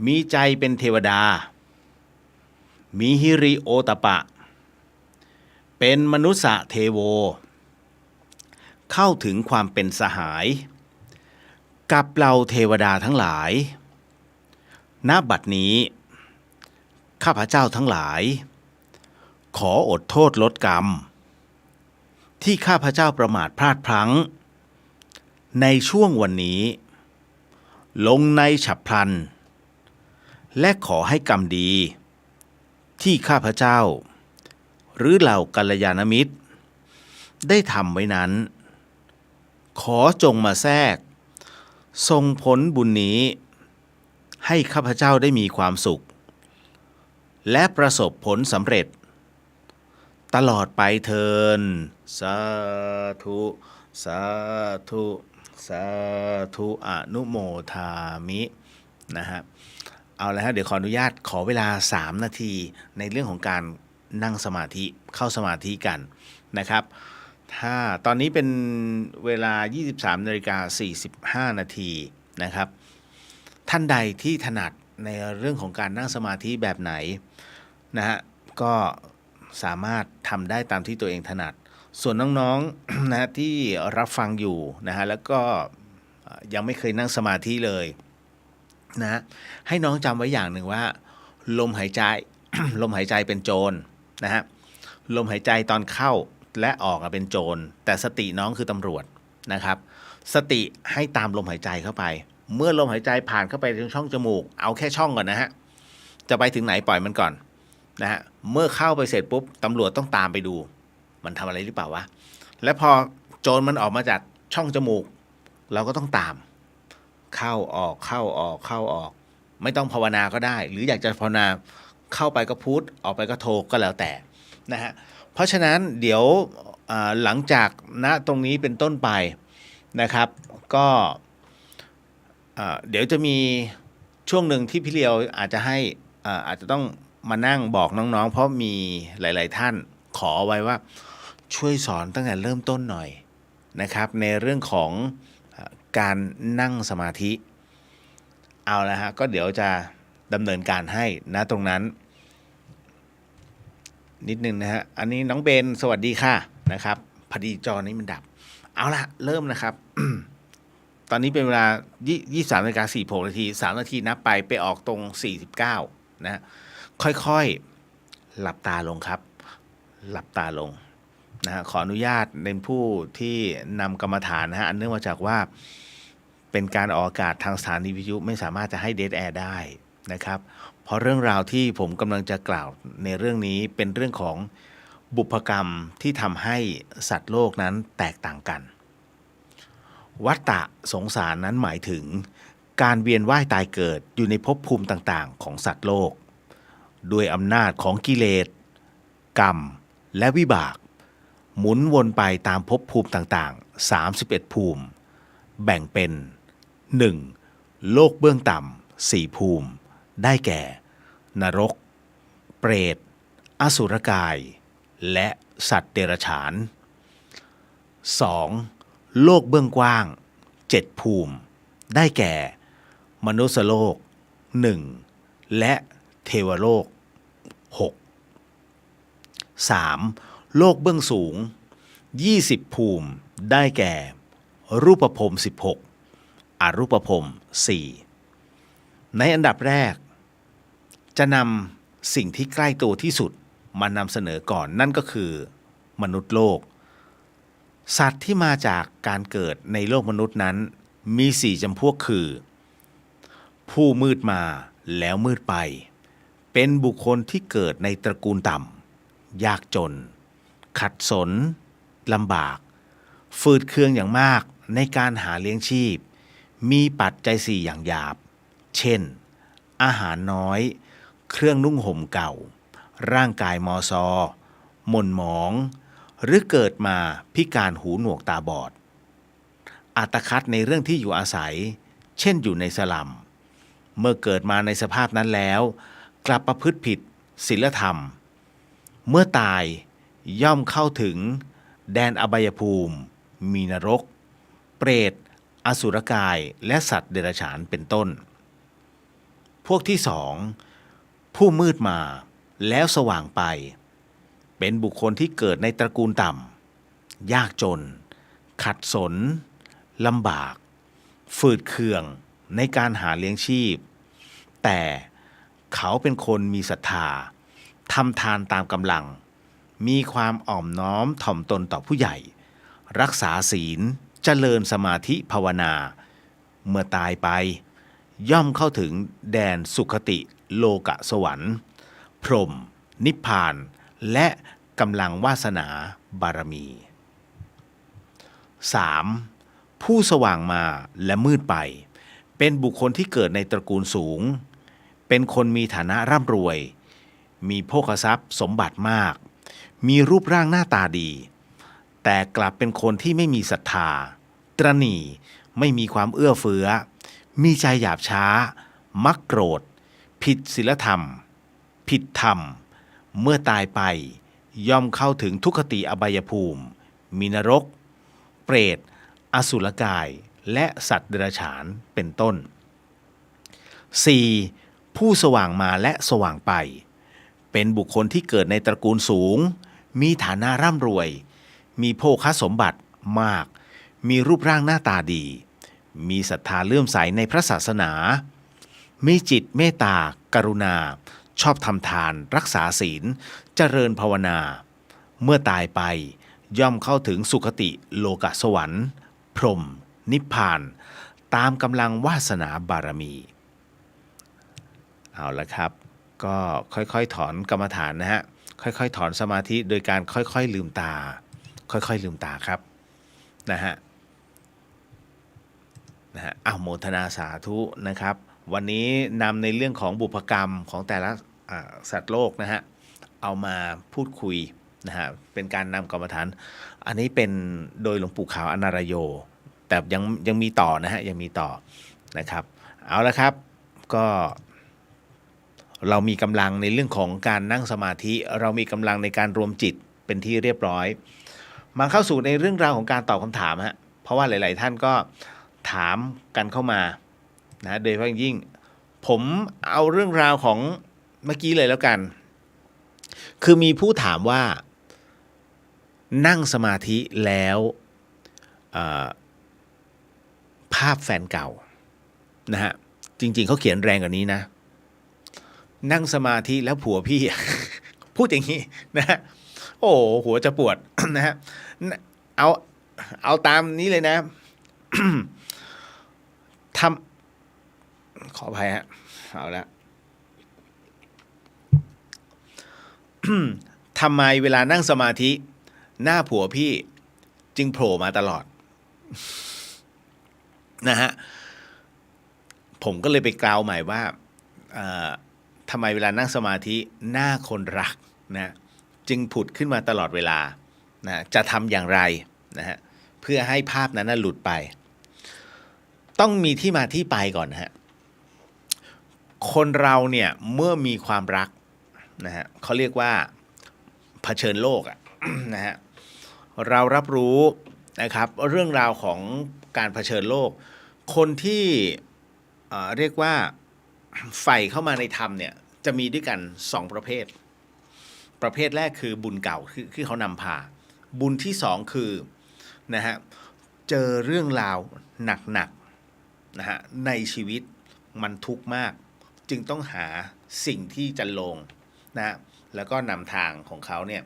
มีใจเป็นเทวดามีหิริโอตปะเป็นมนุษย์เทโวเข้าถึงความเป็นสหายกับเราเทวดาทั้งหลายณบัดนี้ข้าพเจ้าทั้งหลายขออดโทษลดกรรม ที่ข้าพเจ้าประมาทพลาดพลั้งในช่วงวันนี้ลงในฉับพลันและขอให้กรรมดีที่ข้าพเจ้าหรือเหล่ากัลยาณมิตรได้ทำไว้นั้นขอจงมาแทรกส่งผลบุญนี้ให้ข้าพเจ้าได้มีความสุขและประสบผลสำเร็จตลอดไปเทินสาธุสาธุสาธุอนุโมทามินะฮะเอาละฮะเดี๋ยวขออนุญาตขอเวลา3นาทีในเรื่องของการนั่งสมาธิเข้าสมาธิกันนะครับถ้าตอนนี้เป็นเวลา 23:45 นาทีนะครับท่านใดที่ถนัดในเรื่องของการนั่งสมาธิแบบไหนนะฮะก็สามารถทำได้ตามที่ตัวเองถนัดส่วนน้องๆ นะที่รับฟังอยู่นะฮะแล้วก็ยังไม่เคยนั่งสมาธิเลยนะให้น้องจำไว้อย่างหนึ่งว่าลมหายใจ ลมหายใจเป็นโจรนะฮะลมหายใจตอนเข้าและออกเป็นโจรแต่สติน้องคือตำรวจนะครับสติให้ตามลมหายใจเข้าไปเมื่อลมหายใจผ่านเข้าไปทางช่องจมูกเอาแค่ช่องก่อนนะฮะจะไปถึงไหนปล่อยมันก่อนนะฮะเมื่อเข้าไปเสร็จปุ๊บตำรวจต้องตามไปดูมันทำอะไรหรือเปล่าวะและพอโจรมันออกมาจากช่องจมูกเราก็ต้องตามเข้าออกเข้าออกเข้าออกไม่ต้องภาวนาก็ได้หรืออยากจะภาวนาเข้าไปก็พุทออกไปก็โทก็แล้วแต่นะฮะเพราะฉะนั้นเดี๋ยวหลังจากณตรงนี้เป็นต้นไปนะครับก็เดี๋ยวจะมีช่วงหนึ่งที่พี่เลียวอาจจะให้อาจจะต้องมานั่งบอกน้องๆเพราะมีหลายๆท่านขอไว้ว่าช่วยสอนตั้งแต่เริ่มต้นหน่อยนะครับในเรื่องของการนั่งสมาธิเอาละฮะก็เดี๋ยวจะดำเนินการให้นะตรงนั้นนิดนึงนะฮะอันนี้น้องเบนสวัสดีค่ะนะครับพอดีจอนี้มันดับเอาละเริ่มนะครับ ตอนนี้เป็นเวลา 23:46 นาที3นาทีนับไปออกตรง49นะค่อยๆหลับตาลงครับหลับตาลงนะฮะขออนุญาตเป็นผู้ที่นำกรรมฐานนะฮะอันเนื่องมาจากว่าเป็นการออกอากาศทางสถานีวิทยุไม่สามารถจะให้เดดแอร์ได้นะครับเพราะเรื่องราวที่ผมกำลังจะกล่าวในเรื่องนี้เป็นเรื่องของบุพกรรมที่ทำให้สัตว์โลกนั้นแตกต่างกันวัฏฏะสงสารนั้นหมายถึงการเวียนว่ายตายเกิดอยู่ในภพภูมิต่างๆของสัตว์โลกด้วยอำนาจของกิเลสกรรมและวิบากหมุนวนไปตามภพภูมิต่างๆ31ภูมิแบ่งเป็น 1. โลกเบื้องต่ำ4ภูมิได้แก่ นรกเปรตอสุรกายและสัตว์เดรัจฉาน 2. โลกเบื้องกว้าง7ภูมิได้แก่ มนุษยโลก1และเทวโลก6 3. โลกเบื้องสูง20ภูมิได้แก่ รูปภพ16อรูปภพ4ในอันดับแรกจะนำสิ่งที่ใกล้ตัวที่สุดมานำเสนอก่อนนั่นก็คือมนุษย์โลกสัตว์ที่มาจากการเกิดในโลกมนุษย์นั้นมี4จำพวกคือผู้มืดมาแล้วมืดไปเป็นบุคคลที่เกิดในตระกูลต่ำยากจนขัดสนลำบากฝืดเคืองอย่างมากในการหาเลี้ยงชีพมีปัจจัย4อย่างหยาบเช่นอาหารน้อยเครื่องนุ่งห่มเก่าร่างกายมอซอหม่นหมองหรือเกิดมาพิการหูหนวกตาบอดอัตคัดในเรื่องที่อยู่อาศัยเช่นอยู่ในสลัมเมื่อเกิดมาในสภาพนั้นแล้วกลับประพฤติผิดศีลธรรมเมื่อตายย่อมเข้าถึงแดนอบายภูมิมีนรกเปรตอสุรกายและสัตว์เดรัจฉานเป็นต้นพวกที่2ผู้มืดมาแล้วสว่างไปเป็นบุคคลที่เกิดในตระกูลต่ำยากจนขัดสนลำบากฝืดเคืองในการหาเลี้ยงชีพแต่เขาเป็นคนมีศรัทธาทำทานตามกำลัง มีความอ่อมน้อมถ่อมตนต่อผู้ใหญ่รักษาศีลเจริญสมาธิภาวนาเมื่อตายไปย่อมเข้าถึงแดนสุคติโลกสวรรค์พรหมนิพพานและกำลังวาสนาบารมี 3. ผู้สว่างมาและมืดไปเป็นบุคคลที่เกิดในตระกูลสูงเป็นคนมีฐานะร่ำรวยมีโภคทรัพย์สมบัติมากมีรูปร่างหน้าตาดีแต่กลับเป็นคนที่ไม่มีศรัทธาตระหนี่ไม่มีความเอื้อเฟื้อมีใจหยาบช้ามักโกรธผิดศีลธรรมผิดธรรมเมื่อตายไปย่อมเข้าถึงทุกขติอบายภูมิมีนรกเปรตอสุรกายและสัตว์เดรัจฉานเป็นต้น 4. ผู้สว่างมาและสว่างไปเป็นบุคคลที่เกิดในตระกูลสูงมีฐานะร่ำรวยมีโภคสมบัติมากมีรูปร่างหน้าตาดีมีศรัทธาเลื่อมใสในพระศาสนามีจิตเมตตากรุณาชอบทำทานรักษาศีลเจริญภาวนาเมื่อตายไปย่อมเข้าถึงสุคติโลกสวรรค์พรหมนิพพานตามกำลังวาสนาบารมีเอาละครับก็ค่อยๆถอนกรรมฐานนะฮะค่อยๆถอนสมาธิโดยการค่อยๆลืมตาค่อยๆลืมตาครับนะฮะโมทนาสาธุนะครับวันนี้นำในเรื่องของบุพกรรมของแต่ละสัตว์โลกนะฮะเอามาพูดคุยนะฮะเป็นการนำกรรมฐานอันนี้เป็นโดยหลวงปู่ขาวอนารโยแต่ยังมีต่อนะฮะยังมีต่อนะครับเอาละครับก็เรามีกำลังในเรื่องของการนั่งสมาธิเรามีกำลังในการรวมจิตเป็นที่เรียบร้อยมาเข้าสู่ในเรื่องราวของการตอบคำถามฮะเพราะว่าหลายๆท่านก็ถามกันเข้ามานะโดยเฉพาะยิ่งผมเอาเรื่องราวของเมื่อกี้เลยแล้วกันคือมีผู้ถามว่านั่งสมาธิแล้วภาพแฟนเก่านะฮะจริงๆเขาเขียนแรงกว่านี้นะนั่งสมาธิแล้วผัวพี่ พูดอย่างนี้นะฮะโอ้หัวจะปวด นะฮะเอาตามนี้เลยนะ ทำขออภัยฮะเอาละ ทำไมเวลานั่งสมาธิหน้าผัวพี่จึงโผล่มาตลอด นะฮะผมก็เลยไปกล่าวใหม่ว่าทำไมเวลานั่งสมาธิหน้าคนรักนะจึงผุดขึ้นมาตลอดเวลานะจะทำอย่างไรนะฮะเพื่อให้ภาพนั้นหลุดไปต้องมีที่มาที่ไปก่อนนะฮะคนเราเนี่ยเมื่อมีความรักนะฮะเขาเรียกว่าเผชิญโลก นะฮะเรารับรู้นะครับเรื่องราวของการเผชิญโลกคนที่เรียกว่าใฝ่เข้ามาในธรรมเนี่ยจะมีด้วยกัน2ประเภทแรกคือบุญเก่าคือเขานำพาบุญที่2คือนะฮะเจอเรื่องราวหนักๆนะฮะในชีวิตมันทุกข์มากจึงต้องหาสิ่งที่จะลงนะแล้วก็นำทางของเขาเนี่ย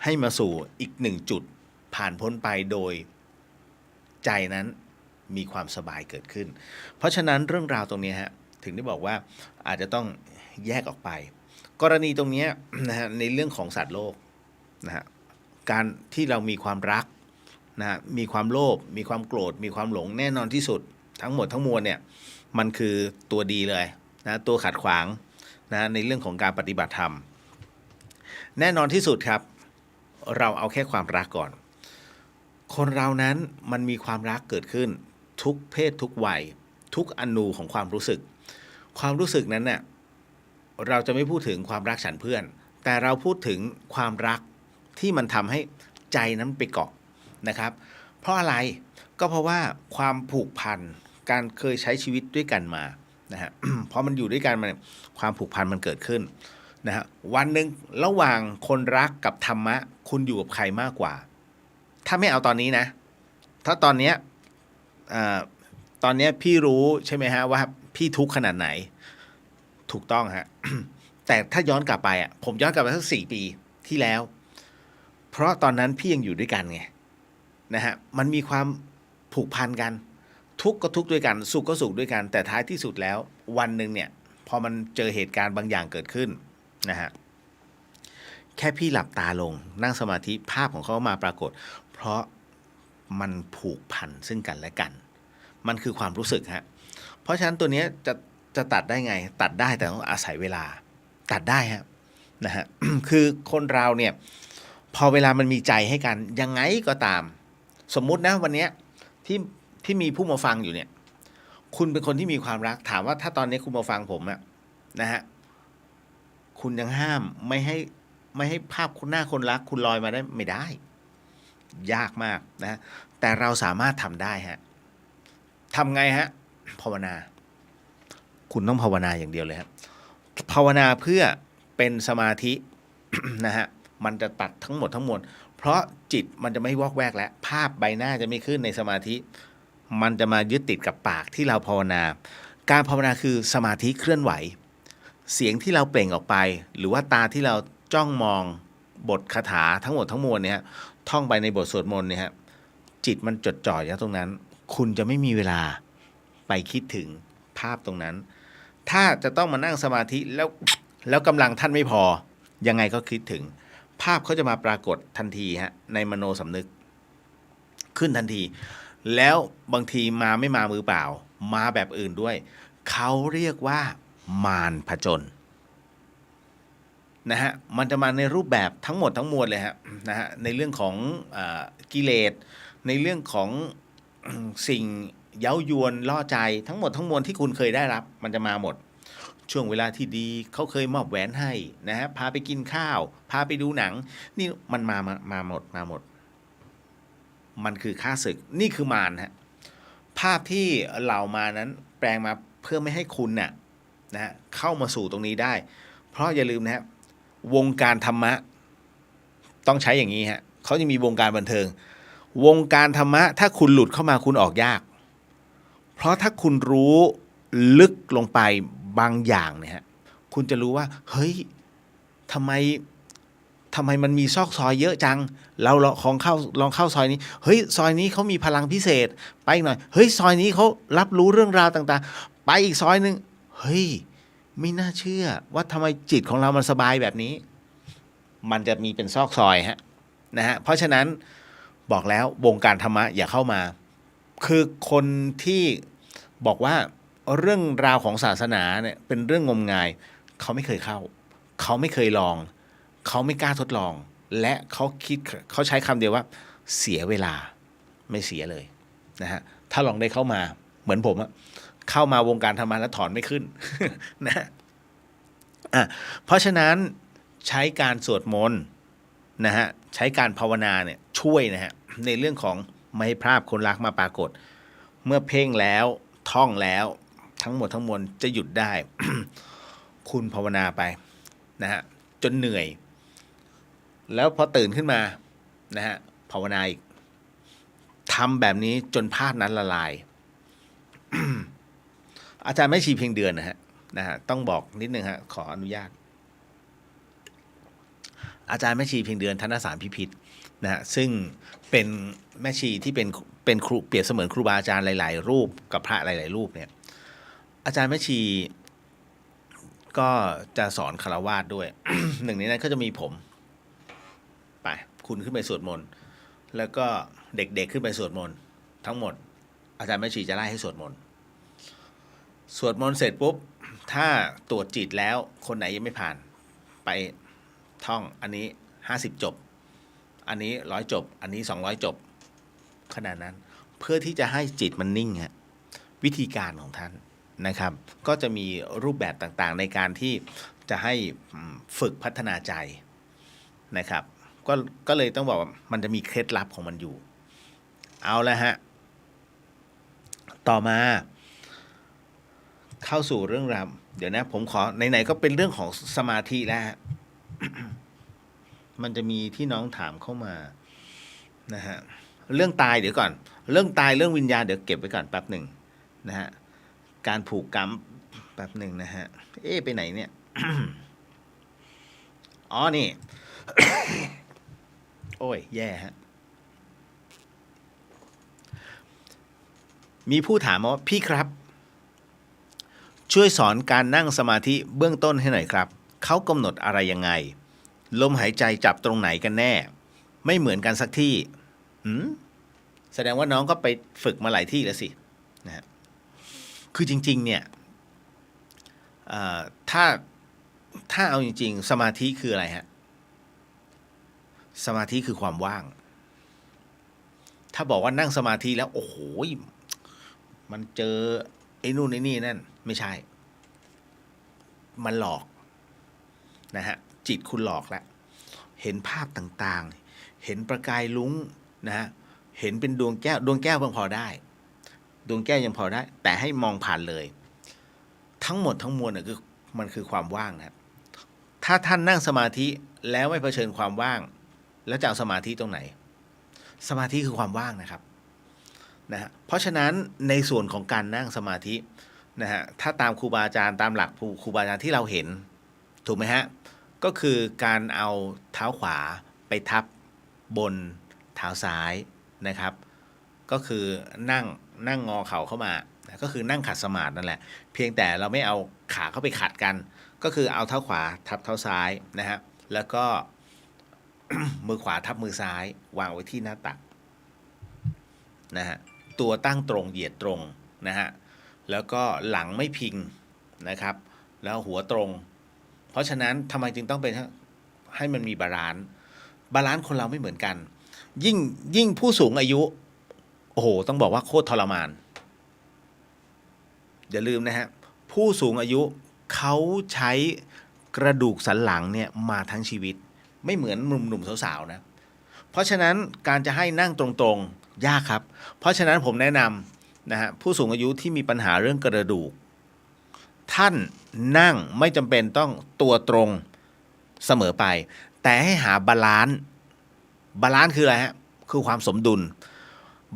ให้มาสู่อีก1จุดผ่านพ้นไปโดยใจนั้นมีความสบายเกิดขึ้นเพราะฉะนั้นเรื่องราวตรงนี้ฮะถึงได้บอกว่าอาจจะต้องแยกออกไปกรณีตรงนี้นะฮะในเรื่องของสัตว์โลกนะฮะการที่เรามีความรักนะมีความโลภมีความโกรธมีความหลงแน่นอนที่สุดทั้งหมดทั้งมวลเนี่ยมันคือตัวดีเลยนะตัวขัดขวางนะในเรื่องของการปฏิบัติธรรมแน่นอนที่สุดครับเราเอาแค่ความรักก่อนคนเรานั้นมันมีความรักเกิดขึ้นทุกเพศทุกวัยทุกอนูของความรู้สึกนั้นเนี่ยเราจะไม่พูดถึงความรักฉันเพื่อนแต่เราพูดถึงความรักที่มันทำให้ใจนั้นไปเกาะนะครับเพราะอะไรก็เพราะว่าความผูกพันการเคยใช้ชีวิตด้วยกันมานะฮะ เพราะมันอยู่ด้วยกันมันความผูกพันมันเกิดขึ้นนะฮะวันหนึ่งระหว่างคนรักกับธรรมะคุณอยู่กับใครมากกว่าถ้าไม่เอาตอนนี้นะถ้าตอนเนี้ยพี่รู้ใช่ไหมฮะว่าพี่ทุกข์ขนาดไหนถูกต้องฮะ แต่ถ้าย้อนกลับไปผมย้อนกลับไปสัก4 ปีที่แล้ว เพราะตอนนั้นพี่ยังอยู่ด้วยกันไงนะฮะมันมีความผูกพันกันทุกข์ก็ทุกข์ด้วยกันสุขก็สุขด้วยกันแต่ท้ายที่สุดแล้ววันหนึ่งเนี่ยพอมันเจอเหตุการณ์บางอย่างเกิดขึ้นนะฮะแค่พี่หลับตาลงนั่งสมาธิภาพของเขามาปรากฏเพราะมันผูกพันซึ่งกันและกันมันคือความรู้สึกฮะเพราะฉะนั้นตัวนี้จะตัดได้ไงตัดได้แต่ต้องอาศัยเวลาตัดได้ฮะนะฮะ คือคนเราเนี่ยพอเวลามันมีใจให้กันยังไงก็ตามสมมุตินะวันนี้ที่มีผู้มาฟังอยู่เนี่ยคุณเป็นคนที่มีความรักถามว่าถ้าตอนนี้คุณมาฟังผมอะนะฮะคุณยังห้ามไม่ให้ภาพคุณหน้าคนรักคุณลอยมาได้ไม่ได้ยากมากนะแต่เราสามารถทำได้ฮะทำไงฮะภาวนาคุณต้องภาวนาอย่างเดียวเลยครับภาวนาเพื่อเป็นสมาธิ นะฮะมันจะตัดทั้งหมดทั้งมวลเพราะจิตมันจะไม่วอกแวกแล้วภาพใบหน้าจะไม่ขึ้นในสมาธิมันจะมายึดติดกับปากที่เราภาวนาการภาวนาคือสมาธิเคลื่อนไหวเสียงที่เราเปล่งออกไปหรือว่าตาที่เราจ้องมองบทคาถาทั้งหมดทั้งมวลเนี่ยท่องไปในบทสวดมนต์เนี่ยฮะจิตมันจดจ่ออยู่ตรงนั้นคุณจะไม่มีเวลาไปคิดถึงภาพตรงนั้นถ้าจะต้องมานั่งสมาธิแล้วกำลังท่านไม่พอยังไงก็คิดถึงภาพเขาจะมาปรากฏทันทีฮะในมโนสำนึกขึ้นทันทีแล้วบางทีมาไม่มามือเปล่ามาแบบอื่นด้วยเขาเรียกว่ามารผจญนะฮะมันจะมาในรูปแบบทั้งหมดทั้งมวลเลยฮะนะฮะในเรื่องของกิเลสในเรื่องของสิ่งเย้ายวนล่อใจทั้งหมดทั้งมวลที่คุณเคยได้รับมันจะมาหมดช่วงเวลาที่ดีเขาเคยมอบแหวนให้นะฮะพาไปกินข้าวพาไปดูหนังนี่มันมาหมดมันคือค่าศึกนี่คือมารฮะภาพที่เหล่ามานั้นแปลงมาเพื่อไม่ให้คุณน่ะนะฮะเข้ามาสู่ตรงนี้ได้เพราะอย่าลืมนะฮะวงการธรรมะต้องใช้อย่างนี้ฮะเขาจะมีวงการบันเทิงวงการธรรมะถ้าคุณหลุดเข้ามาคุณออกยากเพราะถ้าคุณรู้ลึกลงไปบางอย่างเนี่ยฮะคุณจะรู้ว่าเฮ้ยทำไมมันมีซอกซอยเยอะจังเราลองเข้าซอยนี้เฮ้ยซอยนี้เขามีพลังพิเศษไปอีกหน่อยเฮ้ยซอยนี้เขารับรู้เรื่องราวต่างๆไปอีกซอยนึงเฮ้ยไม่น่าเชื่อว่าทำไมจิตของเรามันสบายแบบนี้มันจะมีเป็นซอกซอยฮะนะฮะเพราะฉะนั้นบอกแล้ววงการธรรมะอย่าเข้ามาคือคนที่บอกว่าเรื่องราวของศาสนาเนี่ยเป็นเรื่องงมงายเขาไม่เคยเข้าเขาไม่เคยลองเขาไม่กล้าทดลองและเขาใช้คำเดียวว่าเสียเวลาไม่เสียเลยนะฮะถ้าลองได้เข้ามาเหมือนผมอะเข้ามาวงการธรรมะแล้วถอนไม่ขึ้น นะเพราะฉะนั้นใช้การสวดมนต์นะฮะใช้การภาวนาเนี่ยช่วยนะฮะในเรื่องของไม่ให้ภาพคนรักมาปรากฏเมื่อเพ่งแล้วท่องแล้วทั้งหมดทั้งมวลจะหยุดได้ คุณภาวนาไปนะฮะจนเหนื่อยแล้วพอตื่นขึ้นมานะฮะภาวนาอีกทำแบบนี้จนภาพนั้นละลาย อาจารย์ไม่ชีเพียงเดือนนะฮะต้องบอกนิดนึงฮะขออนุญาตอาจารย์แม่ชีเพียงเดือนธนสารพิพิธนะฮะซึ่งเป็นแม่ชีที่เป็นครูเปรียบเสมือนครูบาอาจารย์หลายๆรูปกับพระหลายๆรูปเนี่ยอาจารย์แม่ชีก็จะสอนคฤหัสถ์ด้วย หนึ่งในนั้นก็จะมีผมไปคุณขึ้นไปสวดมนต์แล้วก็เด็กๆขึ้นไปสวดมนต์ทั้งหมดอาจารย์แม่ชีจะไล่ให้สวดมนต์เสร็จปุ๊บถ้าตรวจจิตแล้วคนไหนยังไม่ผ่านไปท่องอันนี้50จบอันนี้100จบอันนี้200จบขนาดนั้นเพื่อที่จะให้จิตมันนิ่งฮะวิธีการของท่านนะครับก็จะมีรูปแบบต่างๆในการที่จะให้ฝึกพัฒนาใจนะครับก็เลยต้องบอกว่ามันจะมีเคล็ดลับของมันอยู่เอาละฮะต่อมาเข้าสู่เรื่องราวเดี๋ยวนะผมขอไหนๆก็เป็นเรื่องของสมาธิแล้วฮะ มันจะมีที่น้องถามเข้ามานะฮะเรื่องตายเดี๋ยวก่อนเรื่องตายเรื่องวิญญาณเดี๋ยวเก็บไว้ก่อนแป๊บหนึ่งนะฮะการผูกกรรมแป๊บหนึ่งนะฮะไปไหนเนี่ย อ๋อนี่ โอ้ยแย่ฮะมีผู้ถามมาว่าพี่ครับ ช่วยสอนการนั่งสมาธิเบื้องต้นให้หน่อยครับเขากำหนดอะไรยังไงลมหายใจจับตรงไหนกันแน่ไม่เหมือนกันสักที่แสดงว่าน้องก็ไปฝึกมาหลายที่แล้วสินะฮะคือจริงๆเนี่ยถ้าเอาจริงๆสมาธิคืออะไรฮะสมาธิคือความว่างถ้าบอกว่านั่งสมาธิแล้วโอ้โหมันเจอไอ้นู่นไอ้นี่นั่นไม่ใช่มันหลอกนะฮะจิตคุณหลอกแล้วเห็นภาพต่างๆเห็นประกายลุ้งนะฮะเห็นเป็นดวงแก้วยังพอได้ดวงแก้วยังพอได้แต่ให้มองผ่านเลยทั้งหมดทั้งมวลน่ะคือมันคือความว่างนะครับถ้าท่านนั่งสมาธิแล้วไม่เผชิญความว่างแล้วจะเอาสมาธิตรงไหนสมาธิคือความว่างนะครับนะฮะเพราะฉะนั้นในส่วนของการนั่งสมาธินะฮะถ้าตามครูบาอาจารย์ตามหลักครูบาอาจารย์ที่เราเห็นถูกไหมฮะก็คือการเอาเท้าขวาไปทับบนเท้าซ้ายนะครับก็คือนั่งงอเข่าเข้ามาก็คือนั่งขัดสมาธินั่นแหละเพียงแต่เราไม่เอาขาเข้าไปขัดกันก็คือเอาเท้าขวาทับเท้าซ้ายนะฮะแล้วก็ มือขวาทับมือซ้ายวางไว้ที่หน้าตักนะฮะตัวตั้งตรงเหยียดตรงนะฮะแล้วก็หลังไม่พิงนะครับแล้วหัวตรงเพราะฉะนั้นทำไมจึงต้องเป็นให้มันมีบาลานซ์คนเราไม่เหมือนกันยิ่งผู้สูงอายุโอ้โหต้องบอกว่าโคตรทรมานอย่าลืมนะฮะผู้สูงอายุเขาใช้กระดูกสันหลังเนี่ยมาทั้งชีวิตไม่เหมือนหนุ่มๆสาวๆนะเพราะฉะนั้นการจะให้นั่งตรงๆยากครับเพราะฉะนั้นผมแนะนำนะฮะผู้สูงอายุที่มีปัญหาเรื่องกระดูกท่านนั่งไม่จำเป็นต้องตัวตรงเสมอไปแต่ให้หาบาลานซ์คืออะไรฮะคือความสมดุล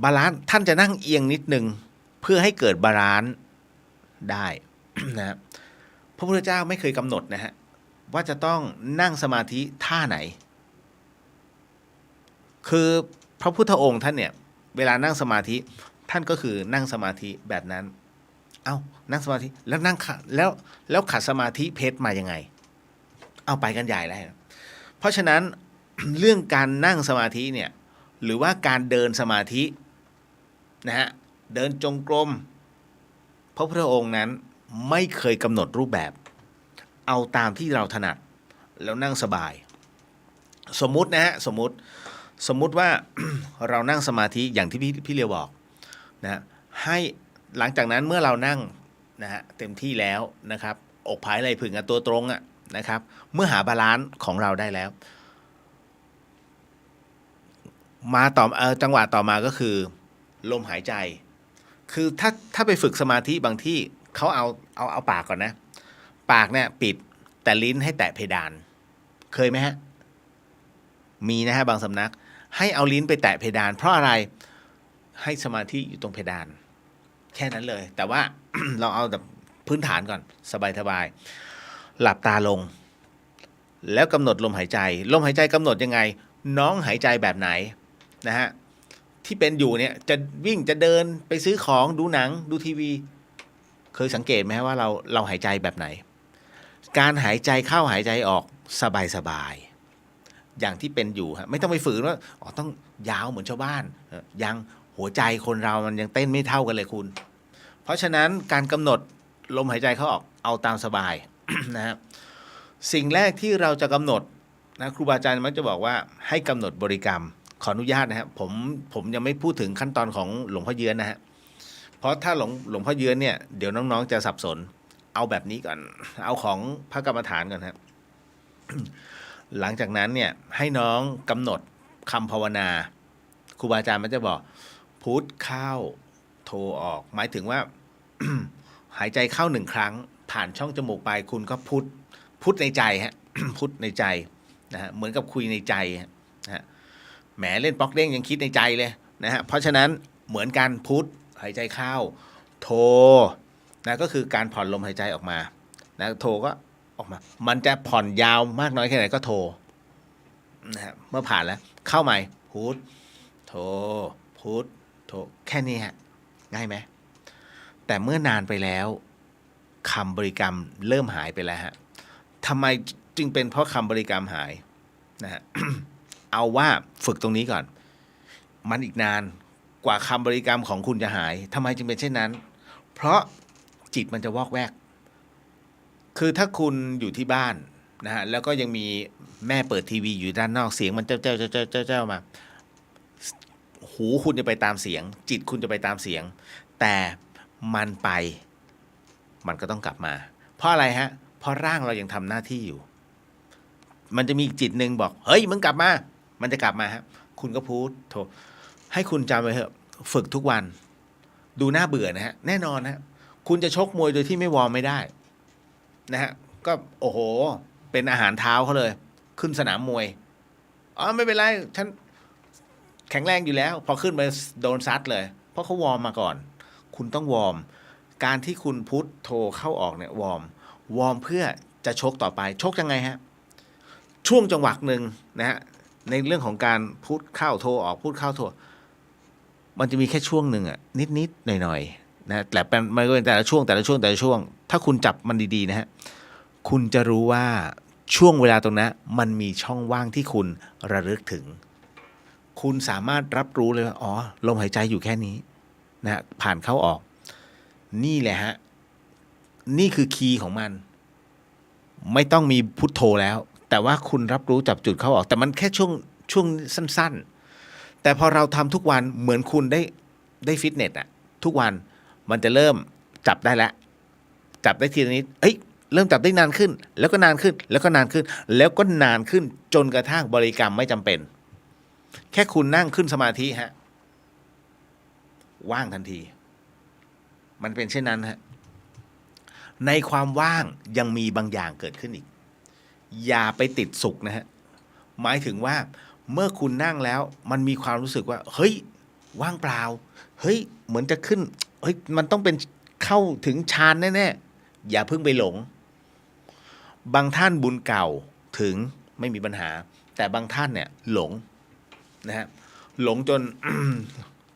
บาลานซ์ท่านจะนั่งเอียงนิดนึงเพื่อให้เกิดบาลานซ์ได้ นะพระพุทธเจ้าไม่เคยกำหนดนะฮะว่าจะต้องนั่งสมาธิท่าไหนคือพระพุทธองค์ท่านเนี่ยเวลานั่งสมาธิท่านก็คือนั่งสมาธิแบบนั้นนั่งสมาธิแล้วนั่งแล้วขัดสมาธิเพชรมายังไงเอาไปกันใหญ่แล้วเพราะฉะนั้น เรื่องการนั่งสมาธิเนี่ยหรือว่าการเดินสมาธินะฮะเดินจงกรมพระพุทธองค์นั้นไม่เคยกำหนดรูปแบบเอาตามที่เราถนัดแล้วนั่งสบายสมมุตินะฮะสมมุติว่า เรานั่งสมาธิอย่างที่พี่เลียวบอกนะให้หลังจากนั้นเมื่อเรานั่งนะฮะเต็มที่แล้วนะครับอกผายไหล่ผึ่งตัวตรงนะครับเมื่อหาบาลานซ์ของเราได้แล้วมาต่อจังหวะต่อมาก็คือลมหายใจคือถ้าไปฝึกสมาธิบางที่เขาเอาปากก่อนนะปากเนี่ยปิดแต่ลิ้นให้แตะเพดานเคยไหมฮะมีนะฮะบางสำนักให้เอาลิ้นไปแตะเพดานเพราะอะไรให้สมาธิอยู่ตรงเพดานแค่นั้นเลยแต่ว่า เราเอาแบบพื้นฐานก่อนสบายหลับตาลงแล้วกำหนดลมหายใจกำหนดยังไงน้องหายใจแบบไหนนะฮะที่เป็นอยู่เนี่ยจะวิ่งจะเดินไปซื้อของดูหนังดูทีวีเคยสังเกตไหมว่าเราหายใจแบบไหนการหายใจเข้าหายใจออกสบายอย่างที่เป็นอยู่ฮะไม่ต้องไปฝืนว่าต้องยาวเหมือนชาวบ้านยังหัวใจคนเรามันยังเต้นไม่เท่ากันเลยคุณเพราะฉะนั้นการกำหนดลมหายใจเข้าออกเอาตามสบาย นะฮะสิ่งแรกที่เราจะกำหนดนะครูบาอาจารย์มักจะบอกว่าให้กำหนดบริกรรมขออนุญาตนะครับผมยังไม่พูดถึงขั้นตอนของหลวงพ่อเยือนนะฮะเพราะถ้าหลวงพ่อเยือนเนี่ยเดี๋ยวน้องๆจะสับสนเอาแบบนี้ก่อนเอาของพระกรรมฐานก่อนครับ หลังจากนั้นเนี่ยให้น้องกำหนดคำภาวนาครูบาอาจารย์มันจะบอกพุทเข้าโทออกหมายถึงว่า หายใจเข้า1 ครั้งผ่านช่องจมูกไปคุณก็พุทในใจฮะ พุทในใจนะฮะเหมือนกับคุยในใจนะฮะแหมเล่นป๊อกเด้งยังคิดในใจเลยนะฮะเพราะฉะนั้นเหมือนกันพุทหายใจเข้าโทนะก็คือการผ่อนลมหายใจออกมานะโทก็ออกมามันจะผ่อนยาวมากน้อยแค่ไหนก็โท นะฮะเมื่อผ่านแล้วเข้าใหม่พุทโธพุทโธแค่นี้ฮะง่ายไหมแต่เมื่อนานไปแล้วคำบริกรรมเริ่มหายไปแล้วฮะทำไมจึงเป็นเพราะคำบริกรรมหายนะฮะ เอาว่าฝึกตรงนี้ก่อนมันอีกนานกว่าคำบริกรรมของคุณจะหายทำไมจึงเป็นเช่นนั้น เพราะจิตมันจะวอกแวกคือถ้าคุณอยู่ที่บ้านนะฮะแล้วก็ยังมีแม่เปิดทีวีอยู่ด้านนอกเสียงมันเจ้ามาหูคุณจะไปตามเสียงจิตคุณจะไปตามเสียงแต่มันไปมันก็ต้องกลับมาเพราะอะไรฮะเพราะร่างเรายังทำหน้าที่อยู่มันจะมีจิตหนึ่งบอกเฮ้ยมึงกลับมามันจะกลับมาฮะคุณก็พูดโทให้คุณจำไว้เถอะฝึกทุกวันดูน่าเบื่อนะฮะแน่นอนฮะคุณจะชกมวยโดยที่ไม่วอร์มไม่ได้นะฮะก็โอ้โหเป็นอาหารเท้าเขาเลยขึ้นสนามมวยอ๋อไม่เป็นไรฉันแข็งแรงอยู่แล้วพอขึ้นไปโดนซัดเลยเพราะเขาวอร์มมาก่อนคุณต้องวอร์มการที่คุณพุทโธเข้าออกเนี่ยวอร์มเพื่อจะชกต่อไปชกยังไงฮะช่วงจังหวะหนึ่งนะฮะในเรื่องของการพุทเข้าโธออกพุทเข้าโธมันจะมีแค่ช่วงหนึ่งอะนิดหน่อยๆนะแต่มันก็เป็นแต่ละช่วงถ้าคุณจับมันดีๆนะฮะคุณจะรู้ว่าช่วงเวลาตรงนั้นมันมีช่องว่างที่คุณระลึกถึงคุณสามารถรับรู้เลยว่าอ๋อลมหายใจอยู่แค่นี้นะฮะผ่านเข้าออกนี่แหละฮะนี่คือคีย์ของมันไม่ต้องมีพุทโธแล้วแต่ว่าคุณรับรู้จับจุดเข้าออกแต่มันแค่ช่วงสั้นๆแต่พอเราทำทุกวันเหมือนคุณได้ฟิตเนสอะทุกวันมันจะเริ่มจับได้แล้วจับได้ทีละนิดเอ้ยเริ่มจับได้นานขึ้นแล้วก็นานขึ้นแล้วก็นานขึ้นแล้วก็นานขึ้นจนกระทั่งบริกรรมไม่จำเป็นแค่คุณนั่งขึ้นสมาธิฮะว่างทันทีมันเป็นเช่นนั้นฮะในความว่างยังมีบางอย่างเกิดขึ้นอีกอย่าไปติดสุขนะฮะหมายถึงว่าเมื่อคุณนั่งแล้วมันมีความรู้สึกว่าเฮ้ยว่างเปล่าเฮ้ยเหมือนจะขึ้นเฮ้ยมันต้องเป็นเข้าถึงฌานแน่ๆอย่าเพิ่งไปหลงบางท่านบุญเก่าถึงไม่มีปัญหาแต่บางท่านเนี่ยหลงนะฮะหลงจน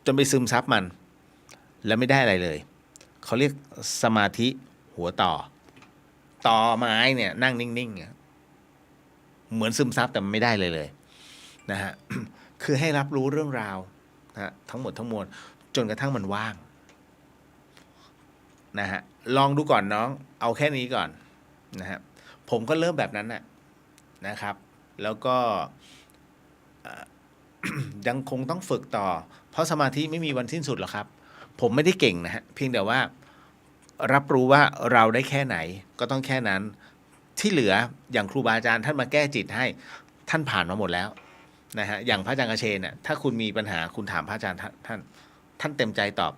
จนไปซึมซับมันแล้วไม่ได้อะไรเลยเขาเรียกสมาธิหัวต่อไม้เนี่ยนั่งนิ่งๆเหมือนซึมซับแต่มันไม่ได้เลยนะฮะ คือให้รับรู้เรื่องราวนะทั้งหมดทั้งมวลจนกระทั่งมันว่างนะฮะลองดูก่อนน้องเอาแค่นี้ก่อนนะฮะผมก็เริ่มแบบนั้นนะครับ แล้วก็ ยังคงต้องฝึกต่อเพราะสมาธิไม่มีวันสิ้นสุดหรอกครับผมไม่ได้เก่งนะฮะเพียงแต่ว่ารับรู้ว่าเราได้แค่ไหนก็ต้องแค่นั้นที่เหลืออย่างครูบาอาจารย์ท่านมาแก้จิตให้ท่านผ่านมาหมดแล้วนะฮะอย่างพระอาจารย์กเชนน่ะถ้าคุณมีปัญหาคุณถามพระอาจารย์ท่านเต็มใจตอบ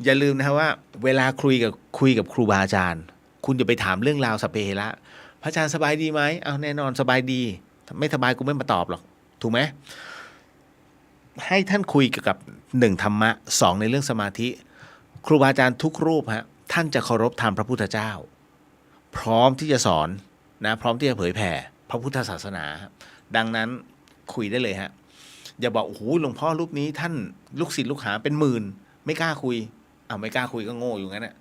อย่าลืมนะว่าเวลาคุยกับครูบาอาจารย์คุณอย่าไปถามเรื่องราวสเปเหระพระอาจารย์สบายดีไหมเอาแน่นอนสบายดีไม่สบายกูไม่มาตอบหรอกถูกไหมให้ท่านคุยเกี่ยวกับ1ธรรมะ2ในเรื่องสมาธิครูบาอาจารย์ทุกรูปฮะท่านจะเคารพธรรมพระพุทธเจ้าพร้อมที่จะสอนนะพร้อมที่จะเผยแผ่พระพุทธศาสนาดังนั้นคุยได้เลยฮะอย่าบอกโอ้โหหลวงพ่อรูปนี้ท่านลูกศิษย์ลูกหาเป็นหมื่นไม่กล้าคุยไม่กล้าคุยก็โง่อยู่งั้นน่ะ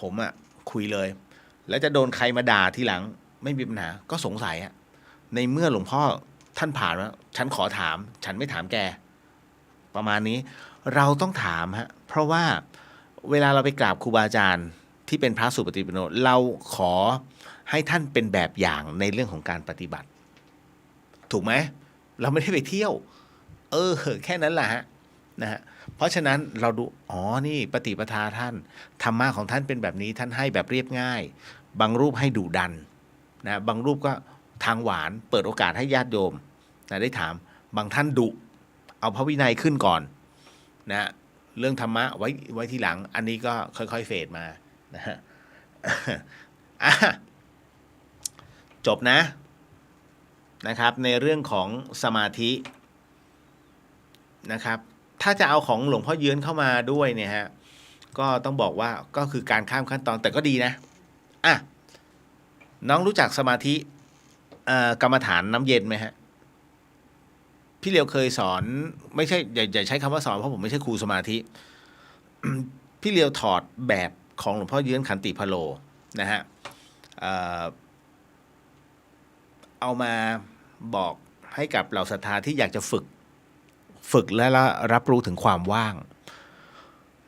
ผมคุยเลยแล้วจะโดนใครมาด่าทีหลังไม่มีปัญหาก็สงสัยในเมื่อหลวงพ่อท่านผ่านแล้วฉันขอถามฉันไม่ถามแกประมาณนี้เราต้องถามฮะเพราะว่าเวลาเราไปกราบครูบาอาจารย์ที่เป็นพระสุปฏิปันโนเราขอให้ท่านเป็นแบบอย่างในเรื่องของการปฏิบัติถูกไหมเราไม่ได้ไปเที่ยวแค่นั้นแหละฮะนะฮะเพราะฉะนั้นเราดูนี่ปฏิปทาท่านธรรมะของท่านเป็นแบบนี้ท่านให้แบบเรียบง่ายบางรูปให้ดุดันนะบางรูปก็ทางหวานเปิดโอกาสให้ญาติโยมนะได้ถามบางท่านดุเอาพระวินัยขึ้นก่อนนะเรื่องธรรมะไว้ทีหลังอันนี้ก็ค่อยๆเฟดมานะฮะ จบนะครับในเรื่องของสมาธินะครับถ้าจะเอาของหลวงพ่อเยื้อนเข้ามาด้วยเนี่ยฮะก็ต้องบอกว่าก็คือการข้ามขั้นตอนแต่ก็ดีนะน้องรู้จักสมาธิกรรมฐานน้ำเย็นไหมฮะ พี่เลียวเคยสอนไม่ใช่อย่าใช้คำว่าสอนเพราะผมไม่ใช่ครูสมาธิ พี่เลียวถอดแบบของหลวงพ่อเยื้อนขันติพโลนะฮะเอ่อเอามาบอกให้กับเหล่าศรัทธาที่อยากจะฝึกและรับรู้ถึงความว่าง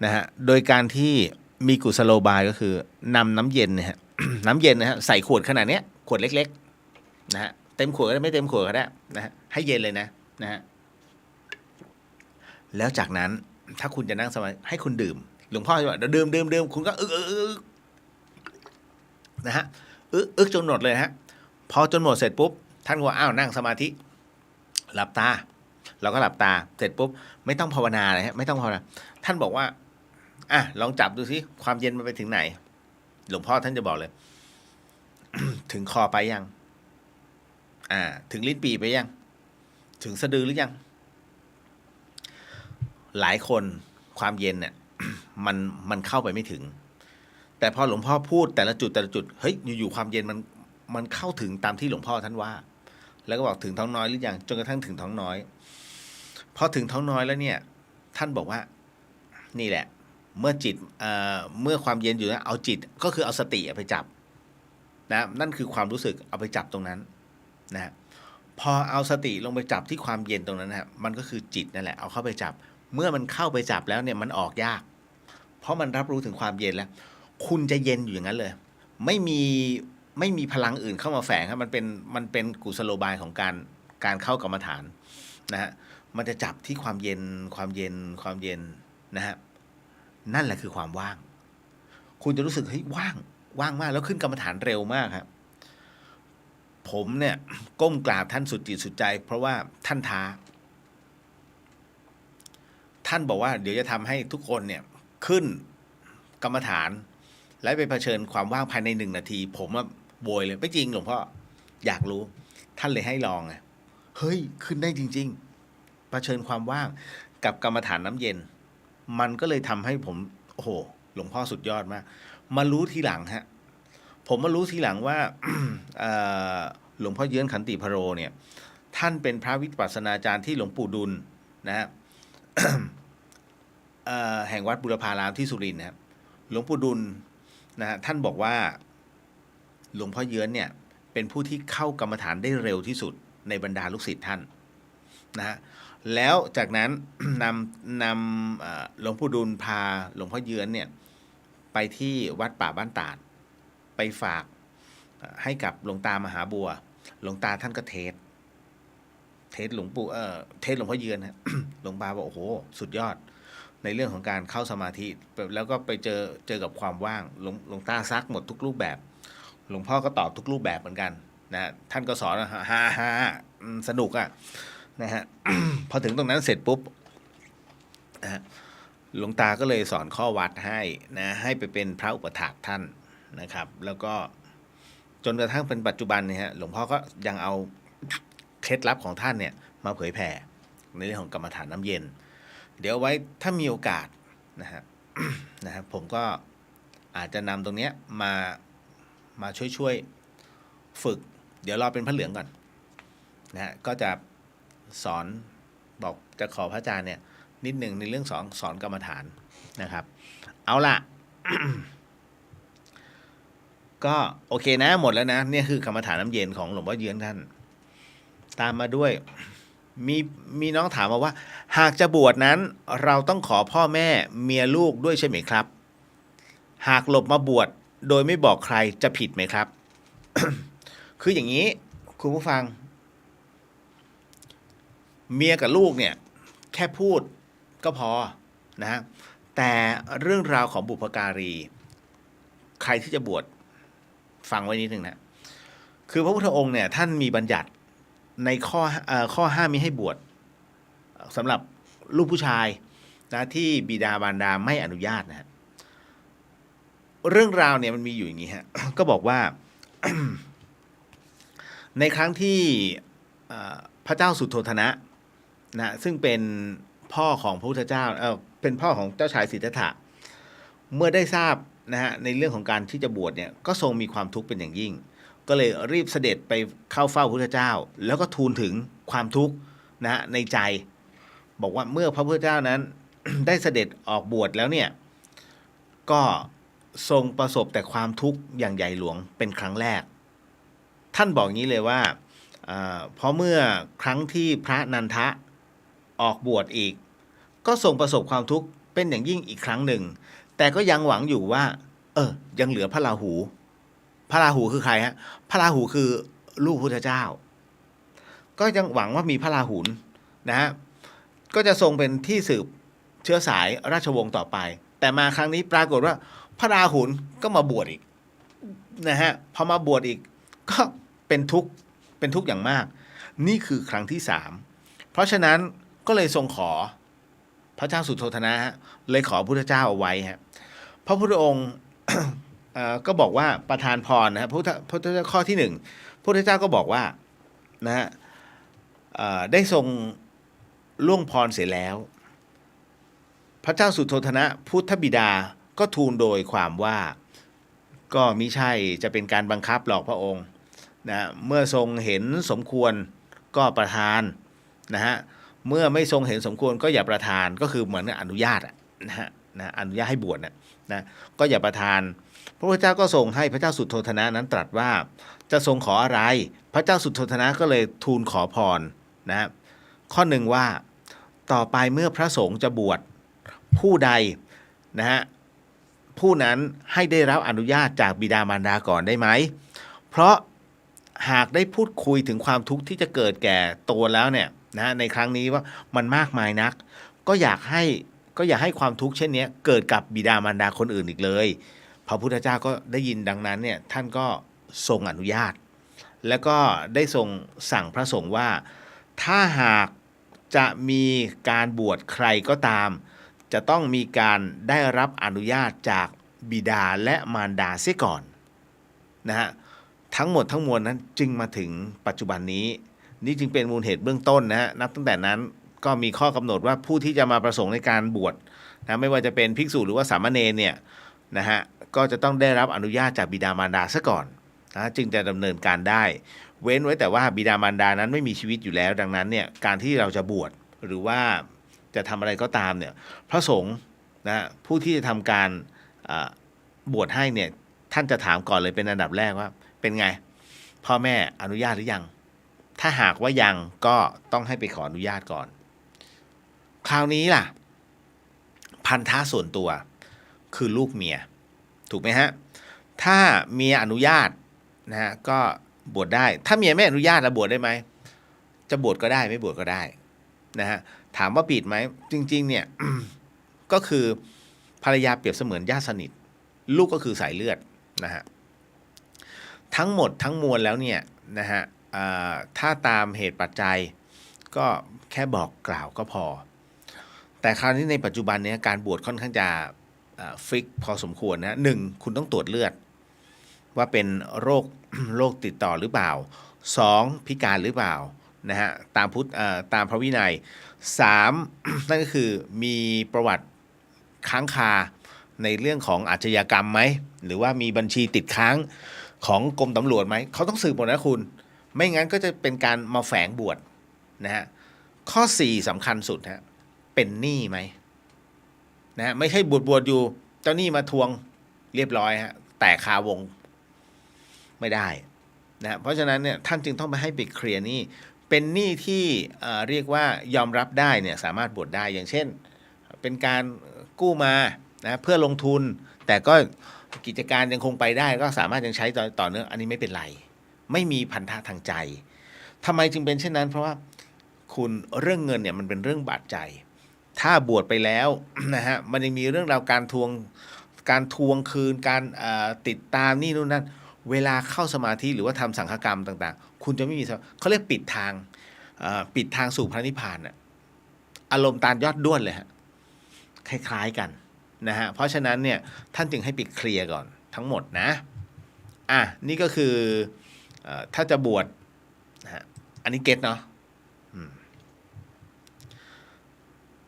นะฮะโดยการที่มีกุศโลบายก็คือนำน้ำเย็นเนี่ยฮะ น้ำเย็นนะฮะใส่ขวดขนาดเนี้ยขวดเล็กๆนะฮะเต็มขวดก็ได้ไม่เต็มขวดก็ได้นะฮะให้เย็นเลยนะฮะแล้วจากนั้นถ้าคุณจะนั่งสมาธิให้คุณดื่มหลวงพ่อจะบอกเดี๋ยวดื่มคุณก็นะฮะจนหมดเลยฮะพอจนหมดเสร็จปุ๊บท่านก็ว่าอ้าวนั่งสมาธิหลับตาเราก็หลับตาเสร็จปุ๊บไม่ต้องภาวนาเลยฮะไม่ต้องภาวนาท่านบอกว่าลองจับดูสิความเย็นมันไปถึงไหนหลวงพ่อท่านจะบอกเลย ถึงคอไปยังถึงลิ้นปี่ไปยังถึงสะดือหรือยังหลายคนความเย็นเนี่ย มันเข้าไปไม่ถึงแต่พอหลวงพ่อพูดแต่ละจุดเฮ้ยอยู่ๆความเย็นมันเข้าถึงตามที่หลวงพ่อท่านว่าแล้วก็บอกถึงท้องน้อยหรือยังจนกระทั่งถึงท้องน้อยพอถึงท้องน้อยแล้วเนี่ยท่านบอกว่านี่แหละเมื่อจิตเมื่อความเย็นอยู่นะเอาจิตก็คือเอาสติไปจับนะนั่นคือความรู้สึกเอาไปจับตรงนั้นนะพอเอาสติลงไปจับที่ความเย็นตรงนั้นนะมันก็คือจิตนั่นแหละเอาเข้าไปจับเมื่อมันเข้าไปจับแล้วเนี่ยมันออกยากเพราะมันรับรู้ถึงความเย็นแล้วคุณจะเย็นอยู่อย่างนั้นเลยไม่มีพลังอื่นเข้ามาแฝงครับมันเป็นกุศโลบายของการเข้ากรรมฐานนะฮะมันจะจับที่ความเย็นนะฮะนั่นแหละคือความว่างคุณจะรู้สึกเฮ้ยว่างมากแล้วขึ้นกรรมฐานเร็วมากครับผมเนี่ยก้มกราบท่านสุดจิตสุดใจเพราะว่าท่านท้าท่านบอกว่าเดี๋ยวจะทำให้ทุกคนเนี่ยขึ้นกรรมฐานและไปเผชิญความว่างภายใน1 นาทีผมว่าโวยเลยไม่จริงหลวงพ่ออยากรู้ท่านเลยให้ลองไงเฮ้ยขึ้นได้จริงๆเผชิญความว่างกับกรรมฐานน้ำเย็นมันก็เลยทำให้ผมโอ้โหหลวงพ่อสุดยอดมากมารู้ทีหลังฮะผมมารู้ทีหลังว่า หลวงพ่อเยื้อนขันติพโรเนี่ยท่านเป็นพระวิปัสสนาจารย์ที่หลวงปู่ดุลนะฮะ แห่งวัดบุรพารามที่สุรินทร์นะครับหลวงปู่ดุลนะฮะท่านบอกว่าหลวงพ่อเยื้อนเนี่ยเป็นผู้ที่เข้ากรรมฐานได้เร็วที่สุดในบรรดาลูกศิษย์ท่านนะฮะแล้วจากนั้น นำหลวงปู่ดุลพาหลวงพ่อเยื้อนเนี่ยไปที่วัดป่าบ้านตาดไปฝากให้กับหลวงตามหาบัวหลวงตาท่านก็เทศหลวงปู่เทศหลวงพ่อเยื้อนฮะ หลวงตาบอกโอ้โหสุดยอดในเรื่องของการเข้าสมาธิแล้วก็ไปเจอกับความว่างหลวงตาซักหมดทุกรูปแบบหลวงพ่อก็ตอบทุกรูปแบบเหมือนกันนะท่านก็สอนฮาสนุกอ่ะนะฮะ พอถึงตรงนั้นเสร็จปุ๊บนะฮะหลวงตาก็เลยสอนข้อวัดให้นะให้ไปเป็นพระอุปถากท่านนะครับแล้วก็จนกระทั่งเป็นปัจจุบันเนี่ยฮะหลวงพ่อก็ยังเอาเคล็ดลับของท่านเนี่ยมาเผยแผ่ในเรื่องของกรรมฐานน้ำเย็นเดี๋ยวไว้ถ้ามีโอกาสนะฮะ นะครับผมก็อาจจะนำตรงเนี้ยมาช่วยฝึกเดี๋ยวรอเป็นพระเหลืองก่อนนะฮะก็จะสอนบอกจะขอพระอาจารย์เนี่ยนิดหนึ่งในเรื่องสอนกรรมฐานนะครับเอาล่ะ ก็โอเคนะหมดแล้วนะเนี่ยคือกรรมฐานน้ำเย็นของหลวงพ่อเยื้อนท่านตามมาด้วยมีน้องถามมาว่าหากจะบวชนั้นเราต้องขอพ่อแม่เมียลูกด้วยใช่ไหมครับหากหลบมาบวชโดยไม่บอกใครจะผิดไหมครับ คืออย่างนี้คุณผู้ฟังเมียกับลูกเนี่ยแค่พูดก็พอนะฮะแต่เรื่องราวของบุพการีใครที่จะบวชฟังไว้นิดหนึ่งนะคือพระพุทธองค์เนี่ยท่านมีบัญญัติในข้อห้ามมิให้บวชสำหรับลูกผู้ชายนะที่บิดามารดาไม่อนุญาตนะฮะเรื่องราวเนี่ยมันมีอยู่อย่างนี้ฮะ ก็บอกว่า ในครั้งที่พระเจ้าสุโธทนะนะซึ่งเป็นพ่อของพระพุทธเจ้าเป็นพ่อของเจ้าชายสิทธัตถะเมื่อได้ทราบนะฮะในเรื่องของการที่จะบวชเนี่ยก็ทรงมีความทุกข์เป็นอย่างยิ่งก็เลยรีบเสด็จไปเข้าเฝ้าพระพุทธเจ้าแล้วก็ทูลถึงความทุกข์ นะฮะในใจบอกว่าเมื่อพระพุทธเจ้านั้น ได้เสด็จออกบวชแล้วเนี่ยก็ทรงประสบแต่ความทุกข์อย่างใหญ่หลวงเป็นครั้งแรกท่านบอกงี้เลยว่าเพราะเมื่อครั้งที่พระนันทะออกบวชอีกก็ทรงประสบความทุกข์เป็นอย่างยิ่งอีกครั้งหนึ่งแต่ก็ยังหวังอยู่ว่ายังเหลือพระราหูคือใครฮะพระราหูคือลูกพุทธเจ้าก็ยังหวังว่ามีพระราหุลนะฮะก็จะทรงเป็นที่สืบเชื้อสายราชวงศ์ต่อไปแต่มาครั้งนี้ปรากฏว่าพระราหุลก็มาบวชอีกนะฮะพอมาบวชอีกก็เป็นทุกข์อย่างมากนี่คือครั้งที่3เพราะฉะนั้นก็เลยทรงขอพระเจ้าสุโธทนะฮะเลยขอพระพุทธเจ้าเอาไว้ฮะพระพุทธองค์ ก็บอกว่าประทานพรนะครับพระพุทธเจ้าข้อที่1พระพุทธเจ้าก็บอกว่านะฮะได้ทรงล่วงพรเสร็จแล้วพระเจ้าสุโธทนะพุทธบิดาก็ทูลโดยความว่าก็มิใช่จะเป็นการบังคับหรอกพระองค์นะเมื่อทรงเห็นสมควรก็ประทานนะฮะเมื่อไม่ทรงเห็นสมควรก็อย่าประทานก็คือเหมือนอนุญาตนะอนุญาตให้บวชนะก็อย่าประทานพระพุทธเจ้าก็ทรงให้พระเจ้าสุโธทนะนั้นตรัสว่าจะทรงขออะไรพระเจ้าสุโธทนะก็เลยทูลขอพรนะข้อหนึ่งว่าต่อไปเมื่อพระสงฆ์จะบวชผู้ใดนะฮะผู้นั้นให้ได้รับอนุญาตจากบิดามารดาก่อนได้ไหมเพราะหากได้พูดคุยถึงความทุกข์ที่จะเกิดแก่ตัวแล้วเนี่ยนะในครั้งนี้ว่ามันมากมายนักก็อยากให้ความทุกข์เช่นนี้เกิดกับบิดามารดาคนอื่นอีกเลยพระพุทธเจ้าก็ได้ยินดังนั้นเนี่ยท่านก็ทรงอนุญาตแล้วก็ได้ทรงสั่งพระสงฆ์ว่าถ้าหากจะมีการบวชใครก็ตามจะต้องมีการได้รับอนุญาตจากบิดาและมารดาเสียก่อนนะฮะทั้งหมดทั้งมวลนั้นจึงมาถึงปัจจุบันนี้นี่จึงเป็นมูลเหตุเบื้องต้นนะฮะนับตั้งแต่นั้นก็มีข้อกำหนดว่าผู้ที่จะมาประสงค์ในการบวชนะไม่ว่าจะเป็นภิกษุหรือว่าสามเณรเนี่ยนะฮะก็จะต้องได้รับอนุญาตจากบิดามารดาซะก่อนนะจึงจะดำเนินการได้เว้นไว้แต่ว่าบิดามารดานั้นไม่มีชีวิตอยู่แล้วดังนั้นเนี่ยการที่เราจะบวชหรือว่าจะทำอะไรก็ตามเนี่ยพระสงฆ์นะผู้ที่จะทำการบวชให้เนี่ยท่านจะถามก่อนเลยเป็นอันดับแรกว่าเป็นไงพ่อแม่อนุญาตหรือยังถ้าหากว่ายังก็ต้องให้ไปขออนุญาตก่อนคราวนี้ล่ะพันธะส่วนตัวคือลูกเมียถูกไหมฮะถ้าเมียอนุญาตนะฮะก็บวชได้ถ้าเมียไม่อนุญาตแล้วบวชได้ไหมจะบวชก็ได้ไม่บวชก็ได้นะฮะถามว่าผิดไหมจริงๆเนี่ย ก็คือภรรยาเปรียบเสมือนญาติสนิทลูกก็คือสายเลือดนะฮะทั้งหมดทั้งมวลแล้วเนี่ยนะฮะถ้าตามเหตุปัจจัยก็แค่บอกกล่าวก็พอแต่คราวนี้ในปัจจุบันเนี้ยการบวชค่อนข้างจะฟิกพอสมควรนะ1คุณต้องตรวจเลือดว่าเป็นโรคติดต่อหรือเปล่า2พิการหรือเปล่านะฮะตามพระวินัย3 นั่นก็คือมีประวัติค้างคาในเรื่องของอาชญากรรมไหมหรือว่ามีบัญชีติดค้างของกรมตำรวจไหมเขาต้องสืบหมดนะคุณไม่งั้นก็จะเป็นการมาแฝงบวชนะฮะข้อ4สำคัญสุดฮะเป็นหนี้ไหมนะไม่ใช่บวชอยู่เจ้าหนี้มาทวงเรียบร้อยฮะแต่คาวงไม่ได้นะเพราะฉะนั้นเนี่ยท่านจึงต้องไปให้ไปเคลียร์หนี้เป็นหนี้ที่เรียกว่ายอมรับได้เนี่ยสามารถบวชได้อย่างเช่นเป็นการกู้มานะเพื่อลงทุนแต่ก็กิจการยังคงไปได้ก็สามารถยังใช้ต่อเนื่องอันนี้ไม่เป็นไรไม่มีพันธะทางใจทำไมจึงเป็นเช่นนั้นเพราะว่าคุณเรื่องเงินเนี่ยมันเป็นเรื่องบาดใจถ้าบวชไปแล้วนะฮะมันยังมีเรื่องราวการทวงคืนการติดตามนี่นู่นนั่นเวลาเข้าสมาธิหรือว่าทำสังฆกรรมต่างๆคุณจะไม่มีเขาเรียกปิดทางสู่พระนิพพานน่ะอารมณ์ตามยอดด้วนเลยฮะคล้ายๆกันนะฮะเพราะฉะนั้นเนี่ยท่านจึงให้ปิดเคลียร์ก่อนทั้งหมดนะนี่ก็คือถ้าจะบวชนะฮะอันนี้เก็ตเนาะ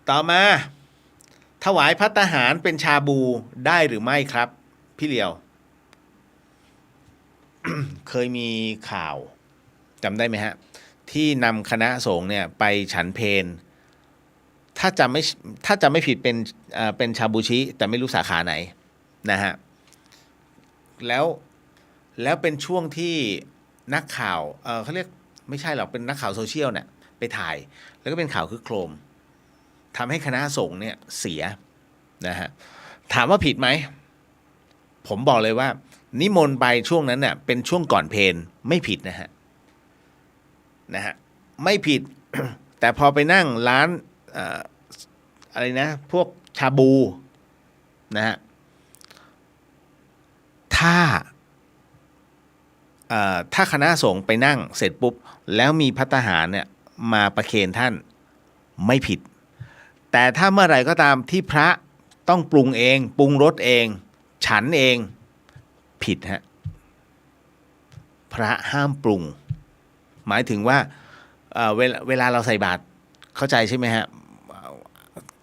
ต่อมาถวายภัตตาหารเป็นชาบูได้หรือไม่ครับพี่เลียว เคยมีข่าวจำได้ไหมฮะ ที่นำคณะสงฆ์เนี่ยไปฉันเพลถ้าจำไม่ผิดเป็นชาบูชิแต่ไม่รู้สาขาไหนนะฮะแล้วเป็นช่วงที่นักข่าวเขาเรียกไม่ใช่หรอกเป็นนักข่าวโซเชียลเนี่ยไปถ่ายแล้วก็เป็นข่าวคึกโครมทำให้คณะสงฆ์เนี่ยเสียนะฮะถามว่าผิดไหมผมบอกเลยว่านิมนต์ไปช่วงนั้นเนี่ยเป็นช่วงก่อนเพลไม่ผิดนะฮะไม่ผิด แต่พอไปนั่งร้านอะไรนะพวกชาบูนะฮะถ้าคณะสงฆ์ไปนั่งเสร็จปุ๊บแล้วมีภัตตาหารเนี่ยมาประเคนท่านไม่ผิดแต่ถ้าเมื่อไหร่ก็ตามที่พระต้องปรุงเองปรุงรสเองฉันเองผิดฮะพระห้ามปรุงหมายถึงว่าเวลาเราใส่บาตรเข้าใจใช่ไหมฮะ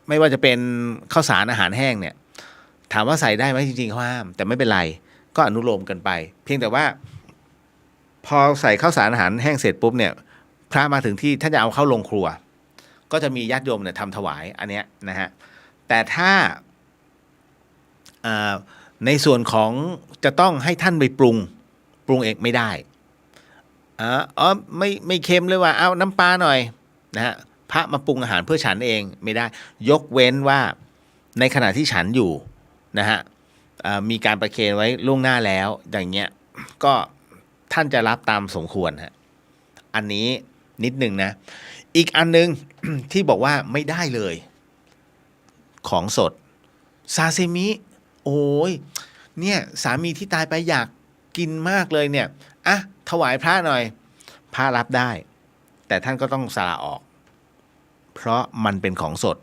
ไม่ว่าจะเป็นข้าวสารอาหารแห้งเนี่ยถามว่าใส่ได้ไหมจริงๆเขาห้ามแต่ไม่เป็นไรก็อนุโลมกันไปเพียงแต่ว่าพอใส่ข้าวสารอาหารแห้งเสร็จปุ๊บเนี่ยพระมาถึงที่ท่านจะเอาเข้าลงครัวก็จะมีญาติโยมเนี่ยทำถวายอันเนี้ยนะฮะแต่ถ้าในส่วนของจะต้องให้ท่านไปปรุงเองไม่ได้ไม่เค็มเลยว่าเอาน้ำปลาหน่อยนะฮะพระมาปรุงอาหารเพื่อฉันเองไม่ได้ยกเว้นว่าในขณะที่ฉันอยู่นะฮะมีการประเคนไว้ล่วงหน้าแล้วอย่างเงี้ยก็ท่านจะรับตามสมควรฮะอันนี้นิดหนึ่งนะอีกอันนึง ที่บอกว่าไม่ได้เลยของสดซาซิมิโอ้ยเนี่ยสามีที่ตายไปอยากกินมากเลยเนี่ยอ่ะถวายพระหน่อยพระรับได้แต่ท่านก็ต้องสละออกเพราะมันเป็นของสด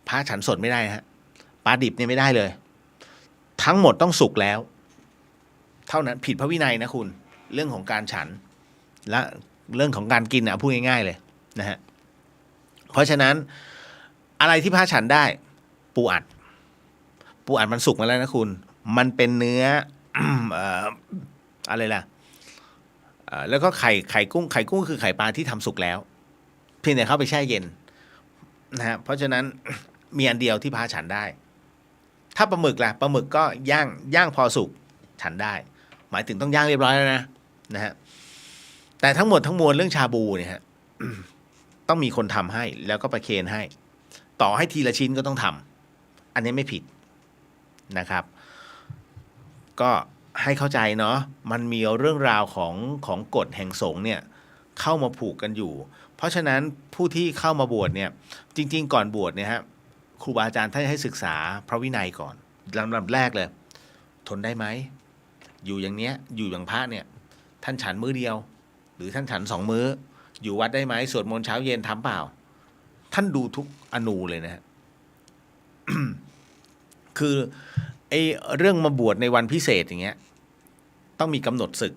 พระฉันสดไม่ได้ฮะปลาดิบเนี่ยไม่ได้เลยทั้งหมดต้องสุกแล้วเท่านั้นผิดพระวินัยนะคุณเรื่องของการฉันและเรื่องของการกินอ่ะพูดง่ายๆเลยนะฮะเพราะฉะนั้นอะไรที่พระฉันได้ปูอัดมันสุกมาแล้วนะคุณมันเป็นเนื้อ อะไรล่ะแล้วก็ไข่กุ้งคือไข่ปลาที่ทำสุกแล้วเพียงแต่เข้าไปแช่เย็นนะฮะเพราะฉะนั้น มีอันเดียวที่พระฉันได้ถ้าปลาหมึกล่ะปลาหมึกก็ย่างพอสุกฉันได้หมายถึงต้องย่างเรียบร้อยแล้วนะฮะแต่ทั้งหมดทั้งมวลเรื่องชาบูเนี่ยฮะ ต้องมีคนทำให้แล้วก็ประเคนให้ต่อให้ทีละชิ้นก็ต้องทำอันนี้ไม่ผิดนะครับก็ให้เข้าใจเนาะมันมีเรื่องราวของกฎแห่งสงฆ์เนี่ยเข้ามาผูกกันอยู่เพราะฉะนั้นผู้ที่เข้ามาบวชเนี่ยจริงๆก่อนบวชเนี่ยฮะครูบาอาจารย์ท่านให้ศึกษาพระวินัยก่อนลำดับแรกเลยทนได้ไหมอยู่อย่างเนี้ยอยู่อย่างพระเนี่ยท่านฉันมื้อเดียวหรือท่านฉัน2 มื้ออยู่วัดได้ไหมสวดมนต์เช้าเย็นทำเปล่าท่านดูทุกอนูเลยนะฮะ คือไอ้เรื่องมาบวชในวันพิเศษอย่างเงี้ยต้องมีกำหนดศึก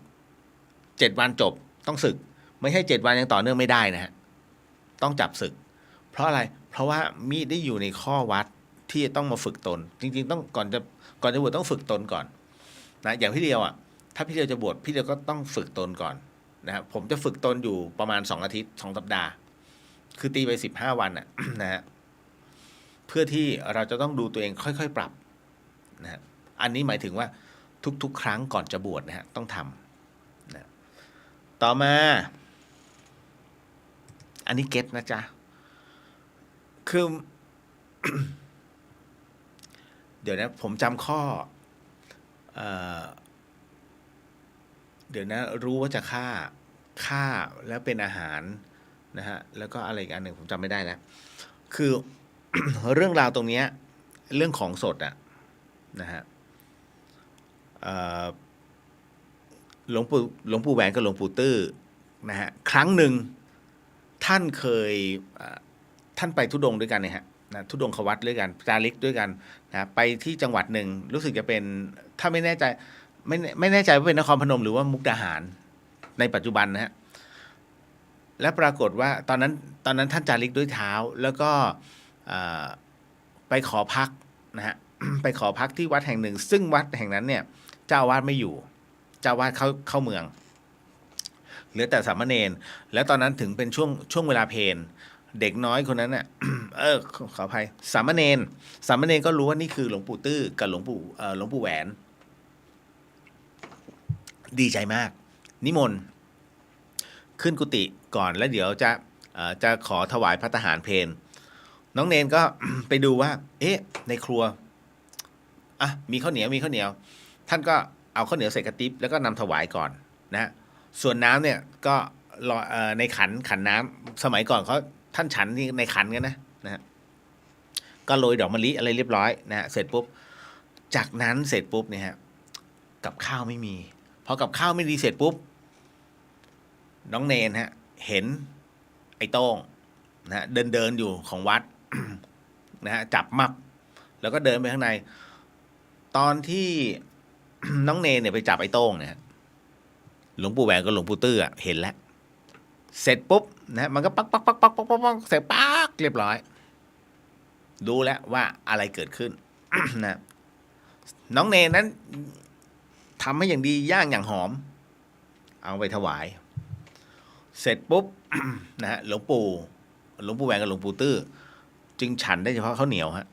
7 วันจบต้องศึกไม่ใช่7 วันยังต่อเนื่องไม่ได้นะฮะต้องจับศึกเพราะอะไรเพราะว่ามีได้อยู่ในข้อวัดที่ต้องมาฝึกตนจริงๆต้องก่อนจะบวชต้องฝึกตนก่อนนะอย่างพี่เดียวอ่ะถ้าพี่เดียวจะบวชพี่เดียวก็ต้องฝึกตนก่อนนะครับผมจะฝึกตนอยู่ประมาณ2 อาทิตย์2 สัปดาห์คือตีไป15 วันอ่ะ นะฮะเพื่อที่เราจะต้องดูตัวเองค่อยๆปรับนะฮะอันนี้หมายถึงว่าทุกๆครั้งก่อนจะบวชนะฮะต้องทำนะต่อมาอันนี้เก็ตนะจ๊ะคือ เดี๋ยวนะผมจำข้อเดี๋ยวนะรู้ว่าจะฆ่าแล้วเป็นอาหารนะฮะแล้วก็อะไรอีกอันหนึ่งผมจำไม่ได้แล้วคือ เรื่องราวตรงนี้เรื่องของสดอะนะฮะหลวงปู่แหวนกับหลวงปู่ตื้อนะฮะครั้งหนึ่งท่านเคยท่านไปธุดงค์ด้วยกันเนี่ยฮะนะธุดงควัตรด้วยกันจาริกด้วยกันนะไปที่จังหวัดหนึ่งรู้สึกจะเป็นถ้าไม่แน่ใจไม่แน่ใจว่าเป็นนครพนมหรือว่ามุกดาหารในปัจจุบันนะฮะและปรากฏว่าตอนนั้นท่านจาริกด้วยเท้าแล้วก็ไปขอพักนะฮะ ไปขอพักที่วัดแห่งหนึ่งซึ่งวัดแห่งนั้นเนี่ยเจ้าอาวาสไม่อยู่เจ้าอาวาสเข้าเมือง เหลือแต่สามเณรแล้วตอนนั้นถึงเป็นช่วงเวลาเพลเด็กน้อยคนนั้นน่ะ ขออภัยสามเณรก็รู้ว่านี่คือหลวงปู่ตื้อกับหลวงปู่แหวน ดีใจมาก นิมนต์ขึ้นกุฏิก่อนแล้วเดี๋ยวจะขอถวายพระทหารเพลน้องเนนก็ ไปดูว่า เอ๊ะ ในครัวมีข้าวเหนียวท่านก็เอาข้าวเหนียวใส่กระติบแล้วก็นำถวายก่อนนะส่วนน้ำเนี่ยก็รอในขันน้ำสมัยก่อนเขาท่านฉันนี่ในขันกันนะฮะก็โรยดอกมะลิอะไรเรียบร้อยนะฮะเสร็จปุ๊บจากนั้นเสร็จปุ๊บเนี่ยฮะกับข้าวไม่มีพอกับข้าวไม่ดีเสร็จปุ๊บน้องเนนฮะเห็นไอ้โต้งนะฮะเดินอยู่ของวัด นะฮะจับมับแล้วก็เดินไปข้างในตอนที่ น้องเนนเนี่ยไปจับไอ้โต้งเนี่ยหลวงปู่แหวนกับหลวงปู่ตื้อเห็นแล้วเสร็จปุ๊บนะมันก็ปักเสร็จปักเรียบร้อยดูแล้วว่าอะไรเกิดขึ้น นะน้องเนนนั้นทำให้อย่างดีย่างอย่างหอมเอาไปถวายเสร็จปุ๊บ นะฮะหลวงปู่แหวนกับหลวงปู่ตื้อจึงฉันได้เฉพาะข้าวเหนียวฮะ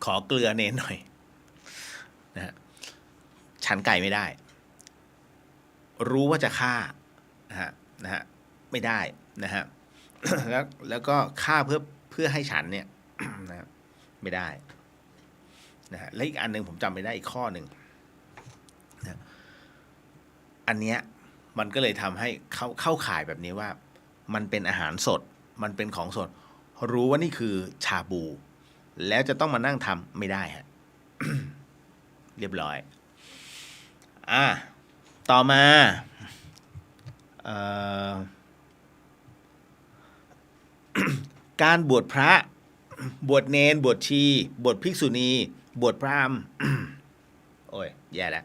ขอเกลือเนนหน่อยนะฮะฉันไก่ไม่ได้รู้ว่าจะฆ่านะฮะไม่ได้นะฮะ แล้วก็ฆ่าเพื่อให้ฉันเนี่ย นะไม่ได้นะฮะและอีกอันหนึ่งผมจำไม่ได้อีกข้อหนึ่งนะอันเนี้ยมันก็เลยทำให้เข้าข่ายแบบนี้ว่ามันเป็นอาหารสดมันเป็นของสดรู้ว่านี่คือชาบูแล้วจะต้องมานั่งทำไม่ได้ฮะ เรียบร้อยต่อมาการบวชพระบวชเนนบวชชีบวชภิกษุณีบวชพราหมณ์ โอ้ยแย่แล้ว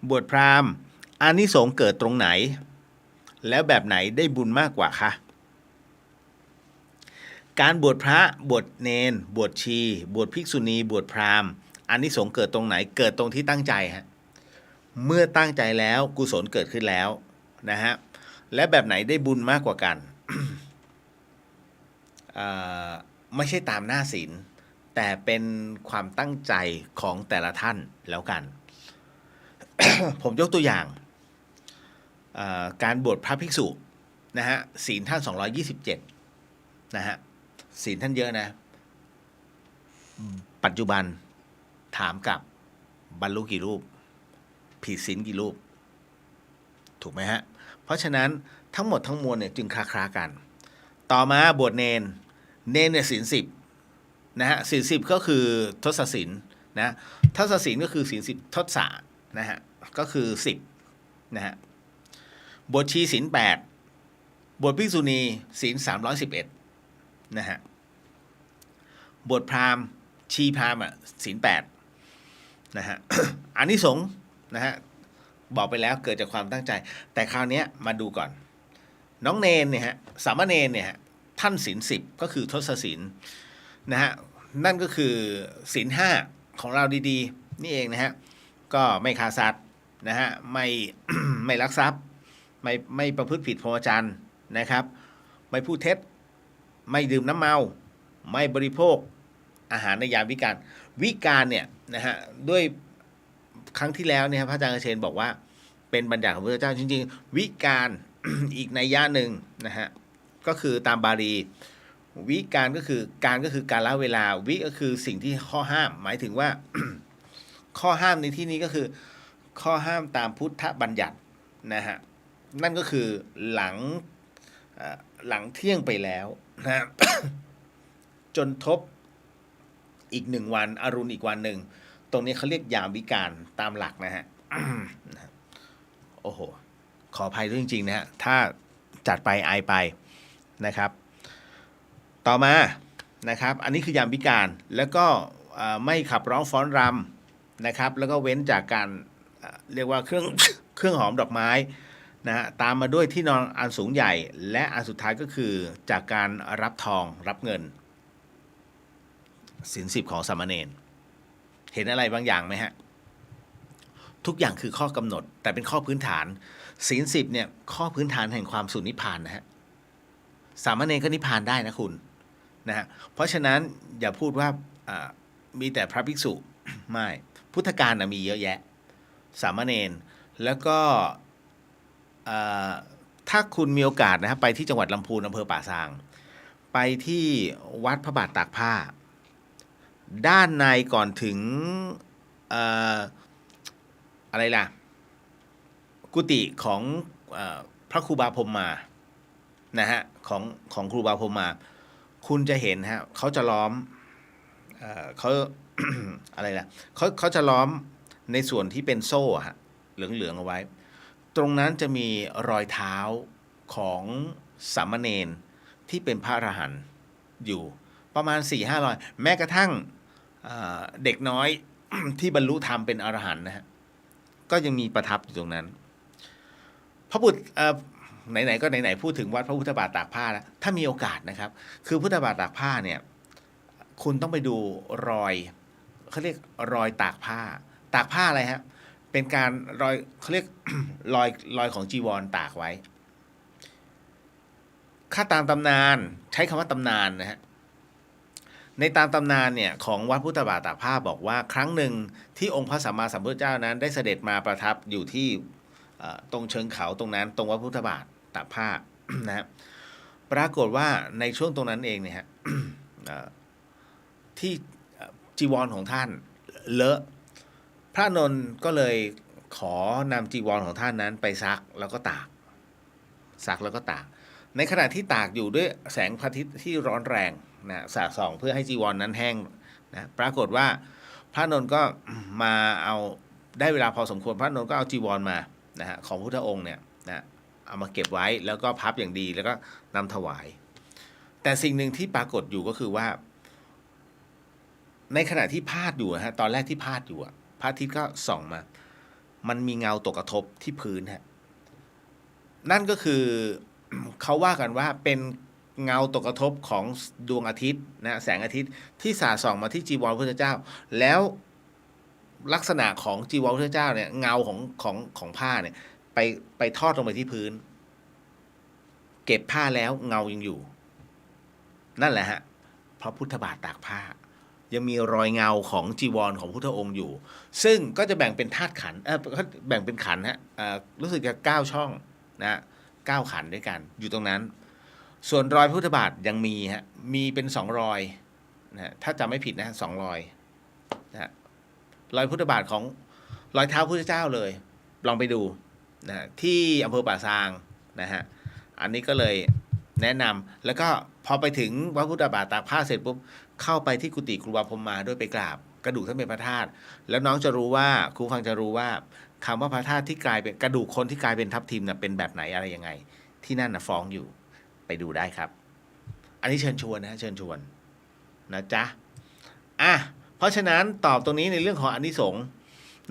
บวชพราหมณ์อานิสงส์เกิดตรงไหนแล้วแบบไหนได้บุญมากกว่าคะการบวชพระบวชเนนบวชชีบวชภิกษุณีบวชพราหมณ์อานิสงส์เกิดตรงไหนเกิดตรงที่ตั้งใจฮะเมื่อตั้งใจแล้วกุศลเกิดขึ้นแล้วนะฮะและแบบไหนได้บุญมากกว่ากัน ไม่ใช่ตามหน้าศีลแต่เป็นความตั้งใจของแต่ละท่านแล้วกัน ผมยกตัวอย่างการบวชพระภิกษุนะฮะศีลท่าน227นะฮะศีลท่านเยอะนะปัจจุบันถามกับบรรลุกี่รูปผิดศีลกี่รูปถูกไหมฮะเพราะฉะนั้นทั้งหมดทั้งมวลเนี่ยจึงคล้ากันต่อมาบวชเนนเนี่ยศีล10นะฮะศีล10ก็คือทศศีลนะทศศีลก็คือศีล10ทศนะฮะก็คือ10นะฮะบวชชีศีล8บวชภิกษุณีศีล311นะฮะบวชพราหมณ์ชีพราหมณ์ศีล8นะฮะ อานิสงส์นะฮะบอกไปแล้วเกิดจากความตั้งใจแต่คราวนี้มาดูก่อนน้องเนนเนี่ยฮะสามเณรเนี่ยฮะท่านศีล10ก็คือทศศีลนะฮะนั่นก็คือศีล5ของเราดีๆนี่เองนะฮะก็ไม่ฆ่าสัตว์นะฮะไม่ ไม่ลักทรัพย์ไม่ประพฤติผิดพรหมจรรย์นะครับไม่พูดเท็จไม่ดื่มน้ำเมาไม่บริโภคอาหารในยามวิกาลเนี่ยนะฮะด้วยครั้งที่แล้วเนี่ยพระอาจารย์เชนบอกว่าเป็นบัญญัติของพระพุทธเจ้าจริงๆวิกาล อีกนัยยะหนึ่งนะฮะก็คือตามบาลีวิการก็คือการละเวลาวิก็คือสิ่งที่ข้อห้ามหมายถึงว่า ข้อห้ามในที่นี้ก็คือข้อห้ามตามพุทธบัญญัตินะฮะนั่นก็คือหลังเที่ยงไปแล้วนะ จนทบอีก1 วันอรุณอีกวันหนึ่งตรงนี้เขาเรียกยามวิกาลตามหลักนะฮะ โอ้โหขออภัยด้วยจริงๆนะฮะถ้าจัดไปอายไปนะครับต่อมานะครับอันนี้คือยามวิกาลแล้วก็ไม่ขับร้องฟ้อนรำนะครับแล้วก็เว้นจากการเรียกว่าเครื่องหอมดอกไม้นะฮะตามมาด้วยที่นอนอันสูงใหญ่และอันสุดท้ายก็คือจากการรับทองรับเงินศีล10ของสามเณรเห็นอะไรบางอย่างไหมฮะ ทุกอย่างคือข้อกำหนดแต่เป็นข้อพื้นฐานศีล10เนี่ยข้อพื้นฐานแห่งความสู่นิพพานนะฮะสามเณรก็นิพพานได้นะคุณนะฮะเพราะฉะนั้นอย่าพูดว่ามีแต่พระภิกษุ ไม่พุทธการมีเยอะแยะสามเณรแล้วก็ถ้าคุณมีโอกาสนะครับไปที่จังหวัดลำพูนอำเภอป่าซางไปที่วัดพระบาทตากผ้าด้านในก่อนถึงอะไรล่ะกุฏิของพระครูบาพรหมมานะฮะของครูบาพรหมมาคุณจะเห็นฮะเขาจะล้อมเขา อะไรล่ะเขาจะล้อมในส่วนที่เป็นโซ่ฮะเหลืองๆเอาไว้ตรงนั้นจะมีรอยเท้าของสามเณรที่เป็นพระอรหันต์อยู่ประมาณ 4-5 รอยแม้กระทั่งเด็กน้อย ที่บรรลุธรรมเป็นอรหันต์นะฮะก็ยังมีประทับอยู่ตรงนั้นพระบุตรไหนๆก็ไหนๆพูดถึงวัดพระพุทธบาทตากผ้าแล้วถ้ามีโอกาสนะครับคือพุทธบาทตากผ้าเนี่ยคุณต้องไปดูรอยเขาเรียกรอยตากผ้าอะไรฮะเป็นการรอยเขาเรียก รอยของจีวรตากไว้ถ้าตามตำนานใช้คำว่าตำนานนะฮะในตามตำนานเนี่ยของวัดพุทธบาทตากผ้าบอกว่าครั้งหนึ่งที่องค์พระสัมมาสัมพุทธเจ้านั้นได้เสด็จมาประทับอยู่ที่ตรงเชิงเขาตรงนั้นตรงวัดพุทธบาทตากผ้า นะฮะปรากฏว่าในช่วงตรงนั้นเองเนี่ยฮะ ที่จีวรของท่านเลอะพระนนท์ก็เลยขอนำจีวรของท่านนั้นไปซักแล้วก็ตากในขณะที่ตากอยู่ด้วยแสงพระอาทิตย์ที่ร้อนแรงนะสาดส่องเพื่อให้จีวรนั้นแห้งนะปรากฏว่าพระนนท์ก็มาเอาได้เวลาพอสมควรพระนนท์ก็เอาจีวรมานะฮะของพุทธองค์เนี่ยนะเอามาเก็บไว้แล้วก็พับอย่างดีแล้วก็นำถวายแต่สิ่งหนึ่งที่ปรากฏอยู่ก็คือว่าในขณะที่พาดอยู่ฮะตอนแรกที่พาดอยู่พระอาทิตย์ก็ส่องมามันมีเงาตกกระทบที่พื้นฮะนั่นก็คือ เขาว่ากันว่าเป็นเงาตกกระทบของดวงอาทิตย์นะแสงอาทิตย์ที่สาดส่องมาที่จีวรพระพุทธเจ้าแล้วลักษณะของจีวรพระพุทธเจ้าเนี่ยเงาของผ้าเนี่ยไปทอดลงไปที่พื้นเก็บผ้าแล้วเงายังอยู่นั่นแหละฮะพระพุทธบาทตากผ้ายังมีรอยเงาของจีวรของพุทธองค์อยู่ซึ่งก็จะแบ่งเป็นธาตุขันธ์แบ่งเป็นขันธ์ฮะรู้สึกจะ9 ช่องนะ9 ขันธ์ด้วยกันอยู่ตรงนั้นส่วนรอยพุทธบาทยังมีฮะมีเป็น2 รอยนะถ้าจำไม่ผิดนะ2 รอยนะรอยพุทธบาทของรอยเท้าพุทธเจ้าเลยลองไปดูนะที่อำเภอป่าซางนะฮะอันนี้ก็เลยแนะนำแล้วก็พอไปถึงวัดพุทธบาทตากผ้าเสร็จปุ๊บเข้าไปที่กุฏิครูบาพรหมมาด้วยไปกราบกระดูกท่านเป็นพระธาตุแล้วน้องจะรู้ว่าครูฟังจะรู้ว่าคำว่าพระธาตุที่กลายเป็นกระดูกคนที่กลายเป็นทับทิมเป็นแบบไหนอะไรยังไงที่นั่นฟ้องอยู่ไปดูได้ครับอันนี้เชิญชวนนะเชิญชวนนะจ๊ะเพราะฉะนั้นตอบตรงนี้ในเรื่องของอานิสงส์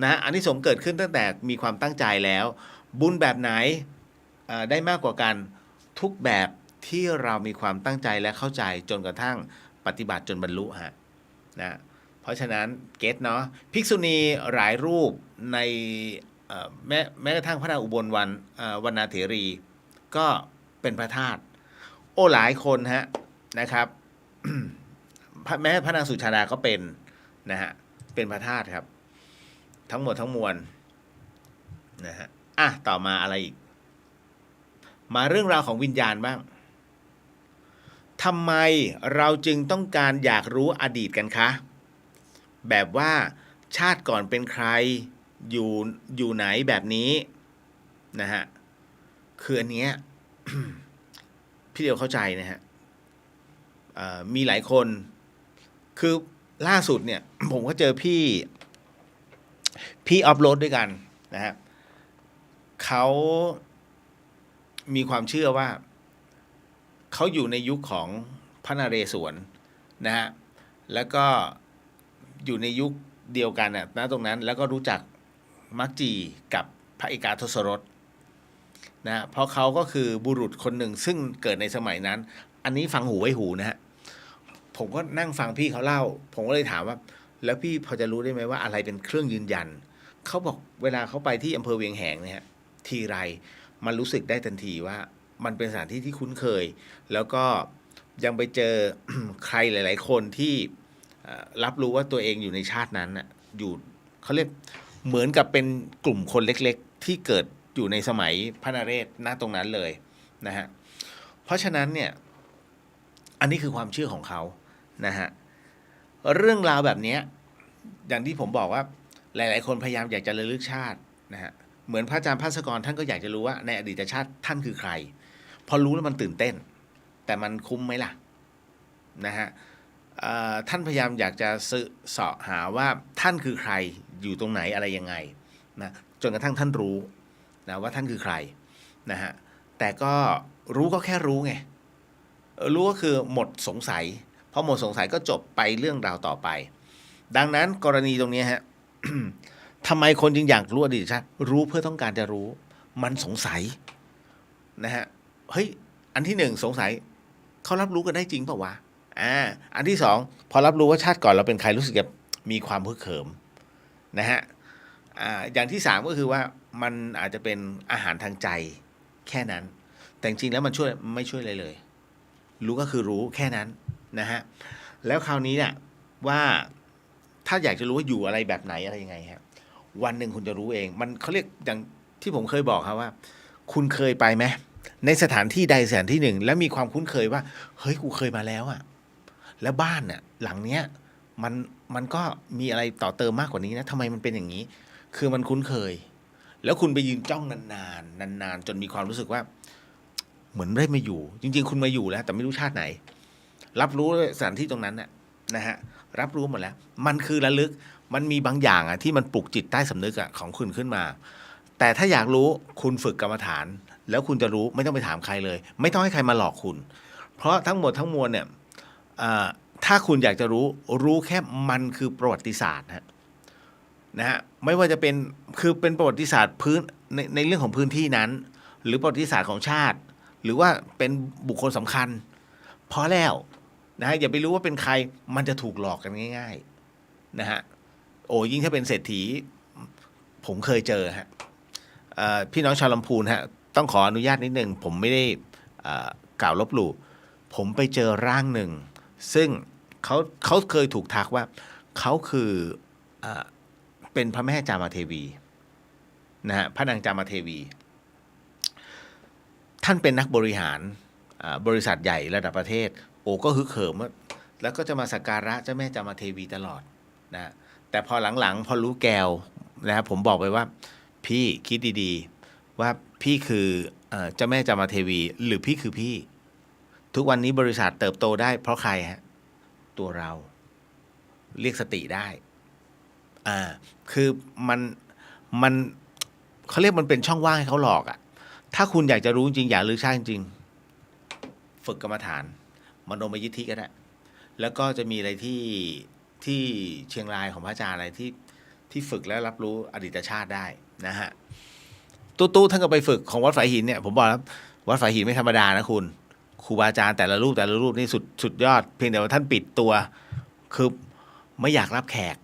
นะอานิสงส์เกิดขึ้นตั้งแต่มีความตั้งใจแล้วบุญแบบไหนได้มากกว่ากันทุกแบบที่เรามีความตั้งใจและเข้าใจจนกระทั่งปฏิบัติจนบรรลุฮะนะเพราะฉะนั้นเก็ตเนาะภิกษุณีหลายรูปในแม้กระทั่งพระนางอุบลวรรณเถรีก็เป็นพระธาตุหลายคนฮะนะครับ แม้พระนางสุชาดาก็เป็นนะฮะเป็นพระธาตุครับทั้งหมดทั้งมวลนะฮะต่อมาอะไรอีกมาเรื่องราวของวิญญาณบ้างทำไมเราจึงต้องการอยากรู้อดีตกันคะแบบว่าชาติก่อนเป็นใครอยู่ไหนแบบนี้นะฮะคืออันเนี้ย พี่เดียวเข้าใจนะฮะมีหลายคนคือล่าสุดเนี่ย ผมก็เจอพี่อัพโหลดด้วยกันนะฮะเขามีความเชื่อว่าเขาอยู่ในยุคของพระนเรศวรนะฮะแล้วก็อยู่ในยุคเดียวกันนะตรงนั้นแล้วก็รู้จักมักจีกับพระเอกาทศรถนะเพราะเขาก็คือบุรุษคนหนึ่งซึ่งเกิดในสมัยนั้นอันนี้ฟังหูไว้หูนะฮะผมก็นั่งฟังพี่เขาเล่าผมก็เลยถามว่าแล้วพี่พอจะรู้ได้ไหมว่าอะไรเป็นเครื่องยืนยัน เขาบอกเวลาเขาไปที่อำเภอเวียงแหงเนี่ยทีไรมันรู้สึกได้ทันทีว่ามันเป็นสถานที่ที่คุ้นเคย แล้วก็ยังไปเจอ ใครหลาย ๆ คนที่รับรู้ว่าตัวเองอยู่ในชาตินั้นน่ะอยู่เขาเรียกเหมือนกับเป็นกลุ่มคนเล็ก ๆ ที่เกิดอยู่ในสมัยพระนเรศณตรงนั้นเลยนะฮะเพราะฉะนั้นเนี่ยอันนี้คือความเชื่อของเขานะฮะเรื่องราวแบบนี้อย่างที่ผมบอกว่าหลาย ๆ คนพยายามอยากจะระลึกชาตินะฮะเหมือนพระอาจารย์ภาสกรท่านก็อยากจะรู้ว่าในอดีตชาติท่านคือใครพอรู้แล้วมันตื่นเต้นแต่มันคุ้มไหมล่ะนะฮะท่านพยายามอยากจะเสาะหาว่าท่านคือใครอยู่ตรงไหนอะไรยังไงนะจนกระทั่งท่านรู้นะว่าท่านคือใครนะฮะแต่ก็รู้ก็แค่รู้ไงรู้ก็คือหมดสงสัยพอหมดสงสัยก็จบไปเรื่องราวต่อไปดังนั้นกรณีตรงนี้ฮะ ทำไมคนจึงอยากรู้อดีตชาติรู้เพื่อต้องการจะรู้มันสงสัยนะฮะเฮ้ยอันที่หนึ่งสงสัยเขารับรู้กันได้จริงเปล่าวะอันที่สองพอรับรู้ว่าชาติก่อนเราเป็นใครรู้สึกจะมีความฮึกเหิมนะฮะอย่างที่สามก็คือว่ามันอาจจะเป็นอาหารทางใจแค่นั้นแต่จริงแล้วมันช่วยไม่ช่วยอะไรเลยรู้ก็คือรู้แค่นั้นนะฮะแล้วคราวนี้เนี่ยว่าถ้าอยากจะรู้ว่าอยู่อะไรแบบไหนอะไรยังไงครับวันหนึ่งคุณจะรู้เองมันเขาเรียกอย่างที่ผมเคยบอกครับว่าคุณเคยไปไหมในสถานที่ใดสถานที่หนึ่งแล้วมีความคุ้นเคยว่าเฮ้ยกูเคยมาแล้วอะแล้วบ้านเนี่ยหลังเนี้ยมันก็มีอะไรต่อเติมมากกว่านี้นะทำไมมันเป็นอย่างนี้คือมันคุ้นเคยแล้วคุณไปยืนจ้องนานๆจนมีความรู้สึกว่าเหมือนได้มาอยู่จริงๆคุณมาอยู่แล้วแต่ไม่รู้ชาติไหนรับรู้สถานที่ตรงนั้นน่ะนะฮะรับรู้หมดแล้วมันคือระลึกมันมีบางอย่างอ่ะที่มันปลุกจิตใต้สำนึกอ่ะของคุณขึ้นมาแต่ถ้าอยากรู้คุณฝึกกรรมฐานแล้วคุณจะรู้ไม่ต้องไปถามใครเลยไม่ต้องให้ใครมาหลอกคุณเพราะทั้งหมดทั้งมวลเนี่ยถ้าคุณอยากจะรู้แค่มันคือประวัติศาสตร์นะฮะไม่ว่าจะเป็นคือเป็นประวัติศาสตร์พื้นในเรื่องของพื้นที่นั้นหรือประวัติศาสตร์ของชาติหรือว่าเป็นบุคคลสำคัญพอแล้วนะฮะอย่าไปรู้ว่าเป็นใครมันจะถูกหลอกกันง่ายๆนะฮะโอ้ยิ่งถ้าเป็นเศรษฐีผมเคยเจอฮะพี่น้องชาวลำพูนฮะต้องขออนุญาตนิดนึงผมไม่ได้กล่าวลบหลู่ผมไปเจอร่างหนึ่งซึ่งเขาเคยถูกทักว่าเขาคือเป็นพระแม่จามเทวีนะฮะพระนางจามเทวีท่านเป็นนักบริหารบริษัทใหญ่ระดับประเทศโอ้ก็ฮึกเหิมแล้วก็จะมาสักการะเจ้าแม่จามเทวีตลอดนะแต่พอหลังๆพอรู้แก้วนะครับผมบอกไปว่าพี่คิดดีๆว่าพี่คือเจ้าแม่จามเทวีหรือพี่คือพี่ทุกวันนี้บริษัทเติบโตได้เพราะใครฮะตัวเราเรียกสติได้คือมันเขาเรียกมันเป็นช่องว่างให้เขาหลอกอ่ะถ้าคุณอยากจะรู้จริงอยากรู้ชาติจริงฝึกกรรมฐานมโนมยิทธิก็ได้แล้วก็จะมีอะไรที่เชียงรายของพระอาจารย์อะไรที่ฝึกแล้วรับรู้อดีตชาติได้นะฮะตู้ท่านก็ไปฝึกของวัดฝายหินเนี่ยผมบอกแล้ววัดฝายหินไม่ธรรมดานะคุณครูบาอาจารย์แต่ละรูปนี่สุดยอดเพียงแต่ว่าท่านปิดตัวคือไม่อยากรับแขก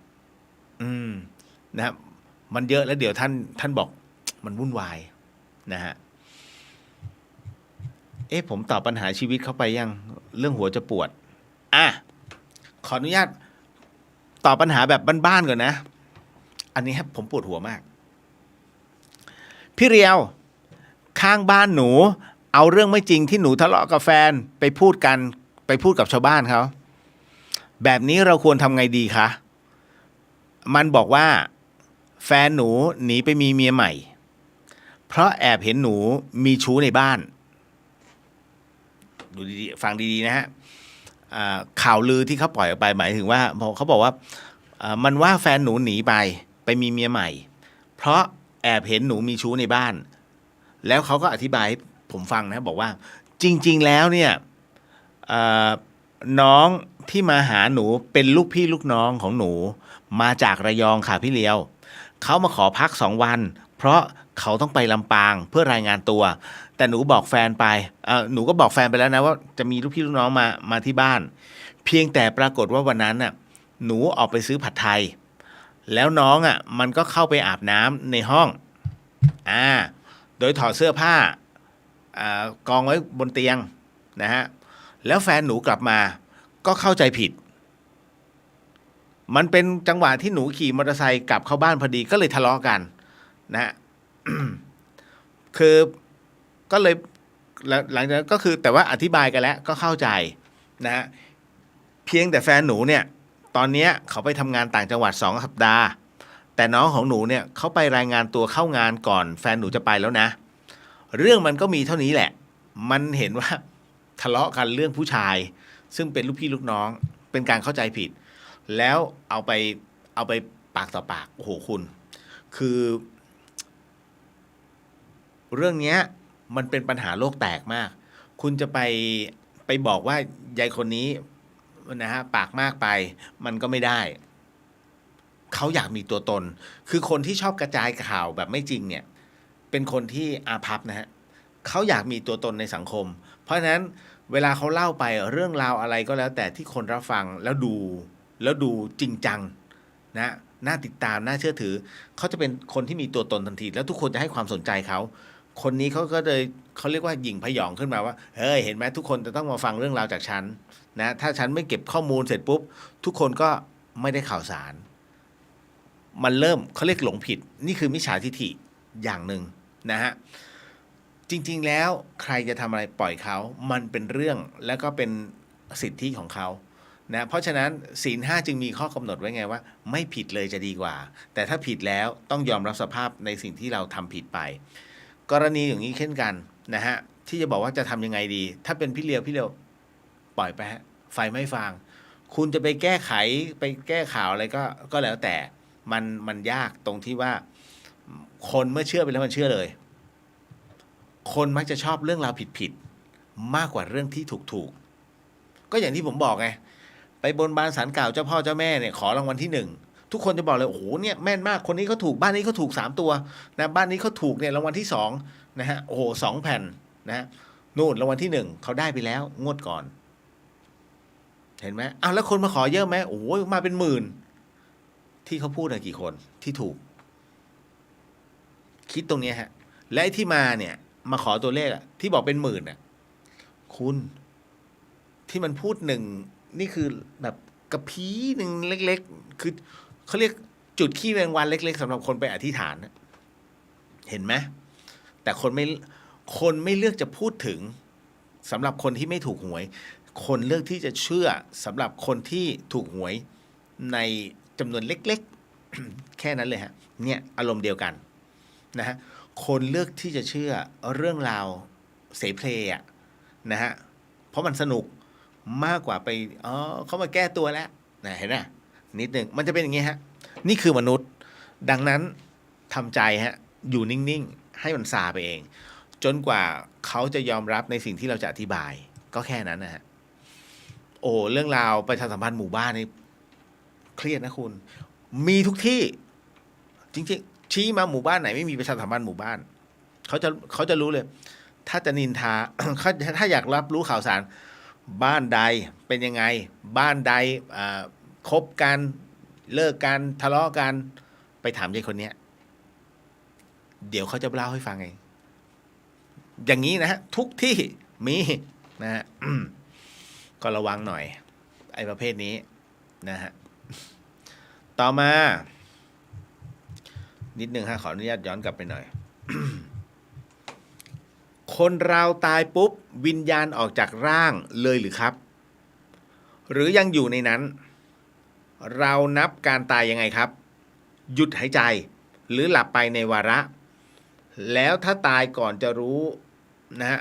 นะครับมันเยอะแล้วเดี๋ยวท่านบอกมันวุ่นวายนะฮะผมตอบปัญหาชีวิตเข้าไปยังเรื่องหัวจะปวดขออนุญาตตอบปัญหาแบบบ้านๆก่อนนะอันนี้ครับผมปวดหัวมากพี่เรียวข้างบ้านหนูเอาเรื่องไม่จริงที่หนูทะเลาะกับแฟนไปพูดกับชาวบ้านเขาแบบนี้เราควรทำไงดีคะมันบอกว่าแฟนหนูหนีไปมีเมียใหม่เพราะแอบเห็นหนูมีชู้ในบ้านดูดีๆฟังดีๆนะฮะข่าวลือที่เขาปล่อยออกไปหมายถึงว่าเขาบอกว่ามันว่าแฟนหนูหนีไปมีเมียใหม่เพราะแอบเห็นหนูมีชู้ในบ้านแล้วเขาก็อธิบายให้ผมฟังนะบอกว่าจริงๆแล้วเนี่ยน้องที่มาหาหนูเป็นลูกพี่ลูกน้องของหนูมาจากระยองค่ะพี่เลียวเขามาขอพัก2 วันเพราะเขาต้องไปลำปางเพื่อรายงานตัวแต่หนูบอกแฟนไปหนูก็บอกแฟนไปแล้วนะว่าจะมีลูกพี่ลูกน้องมาที่บ้านเพียงแต่ปรากฏว่าวันนั้นน่ะหนูออกไปซื้อผัดไทย แล้วน้องมันก็เข้าไปอาบน้ำในห้องโดยถอดเสื้อผ้ากองไว้บนเตียงนะฮะแล้วแฟนหนูกลับมาก็เข้าใจผิดมันเป็นจังหวะที่หนูขี่มอเตอร์ไซค์กลับเข้าบ้านพอดีก็เลยทะเลาะกันนะฮะ คือก็เลยหลังจากนั้นก็คือแต่ว่าอธิบายกันแล้วก็เข้าใจนะฮะเพียงแต่แฟนหนูเนี่ยตอนนี้เขาไปทำงานต่างจังหวัด2 สัปดาห์แต่น้องของหนูเนี่ยเขาไปรายงานตัวเข้างานก่อนแฟนหนูจะไปแล้วนะเรื่องมันก็มีเท่านี้แหละมันเห็นว่าทะเลาะกันเรื่องผู้ชายซึ่งเป็นลูกพี่ลูกน้องเป็นการเข้าใจผิดแล้วเอาไปปากต่อปากโอ้โหคุณคือเรื่องนี้มันเป็นปัญหาโลกแตกมากคุณจะไปบอกว่ายายคนนี้นะฮะปากมากไปมันก็ไม่ได้เขาอยากมีตัวตนคือคนที่ชอบกระจายข่าวแบบไม่จริงเนี่ยเป็นคนที่อาภัพนะฮะเขาอยากมีตัวตนในสังคมเพราะฉะนั้นเวลาเขาเล่าไปเรื่องราวอะไรก็แล้วแต่ที่คนรับฟังแล้วดูจริงจังนะน่าติดตามน่าเชื่อถือเขาจะเป็นคนที่มีตัวตนทันทีแล้วทุกคนจะให้ความสนใจเขาคนนี้เขาก็เลยเขาเรียกว่าหยิ่งพยองขึ้นมาว่าเฮ้ยเห็นไหมทุกคนจะต้องมาฟังเรื่องราวจากฉันนะถ้าฉันไม่เก็บข้อมูลเสร็จปุ๊บทุกคนก็ไม่ได้ข่าวสารมันเริ่มเขาเรียกหลงผิดนี่คือมิจฉาทิฐิอย่างหนึ่งนะฮะจริงๆแล้วใครจะทำอะไรปล่อยเขามันเป็นเรื่องแล้วก็เป็นสิทธิของเขานะเพราะฉะนั้นศีล 5จึงมีข้อกำหนดไว้ไงว่าไม่ผิดเลยจะดีกว่าแต่ถ้าผิดแล้วต้องยอมรับสภาพในสิ่งที่เราทำผิดไปกรณีอย่างนี้เช่นกันนะฮะที่จะบอกว่าจะทำยังไงดีถ้าเป็นพี่เลียวปล่อยไปฮะไฟไม่ฟางคุณจะไปแก้ไขไปแก้ข่าวอะไรก็แล้วแต่มันยากตรงที่ว่าคนเมื่อเชื่อไปแล้วมันเชื่อเลยคนมักจะชอบเรื่องราวผิดมากกว่าเรื่องที่ถูกก็อย่างที่ผมบอกไงไปบนบานศาลกล่าวเจ้าพ่อเจ้าแม่เนี่ยขอรางวัลที่1ทุกคนจะบอกเลยโอ้โหเนี่ยแม่นมากคนนี้เขาถูกบ้านนี้เขาถูก3ตัวนะบ้านนี้เขาถูกเนี่ยรางวัลที่2นะฮะโอ้โห2แผ่นนะฮะนู่นรางวัลที่1เขาได้ไปแล้วงวดก่อนเห็นไหมอ้าวแล้วคนมาขอเยอะไหมโอ้โหมาเป็นหมื่นที่เขาพูดกี่คนที่ถูกคิดตรงนี้ฮะและที่มาเนี่ยมาขอตัวเลขที่บอกเป็นหมื่นคุณที่มันพูดนี่คือแบบกระพี้หนึ่งเล็กๆคือเขาเรียกจุดขี้แมงวันเล็กๆสำหรับคนไปอธิษฐานเห็นไหมแต่คนไม่เลือกจะพูดถึงสำหรับคนที่ไม่ถูกหวยคนเลือกที่จะเชื่อสำหรับคนที่ถูกหวยในจำนวนเล็กๆ แค่นั้นเลยฮะเนี่ยอารมณ์เดียวกันนะฮะคนเลือกที่จะเชื่อเรื่องราวเสเพลนะฮะเพราะมันสนุกมากกว่าไปเขามาแก้ตัวแล้วนะเห็นไหมนิดหนึ่งมันจะเป็นอย่างงี้ฮะนี่คือมนุษย์ดังนั้นทำใจฮะอยู่นิ่งๆให้มันซาไปเองจนกว่าเขาจะยอมรับในสิ่งที่เราจะอธิบายก็แค่นั้นนะฮะโอ้เรื่องราวประชาสัมพันธ์หมู่บ้านนี่เครียดนะคุณมีทุกที่จริงๆชี้มาหมู่บ้านไหนไม่มีประชาสัมพันธ์หมู่บ้านเขาจะรู้เลยถ้าจะนินทา ถ้าอยากรับรู้ข่าวสารบ้านใดเป็นยังไงบ้านใดคบกันเลิกกันทะเลาะกันไปถามยายคนเนี้ยเดี๋ยวเขาจะเล่าให้ฟังเองอย่างนี้นะฮะทุกที่มีนะฮะ ก็ระวังหน่อยไอ้ประเภทนี้นะฮะต่อมานิดนึงฮะขออนุญาตย้อนกลับไปหน่อย คนเราตายปุ๊บวิญญาณออกจากร่างเลยหรือครับหรือยังอยู่ในนั้นเรานับการตายยังไงครับหยุดหายใจหรือหลับไปในวาระแล้วถ้าตายก่อนจะรู้นะฮะ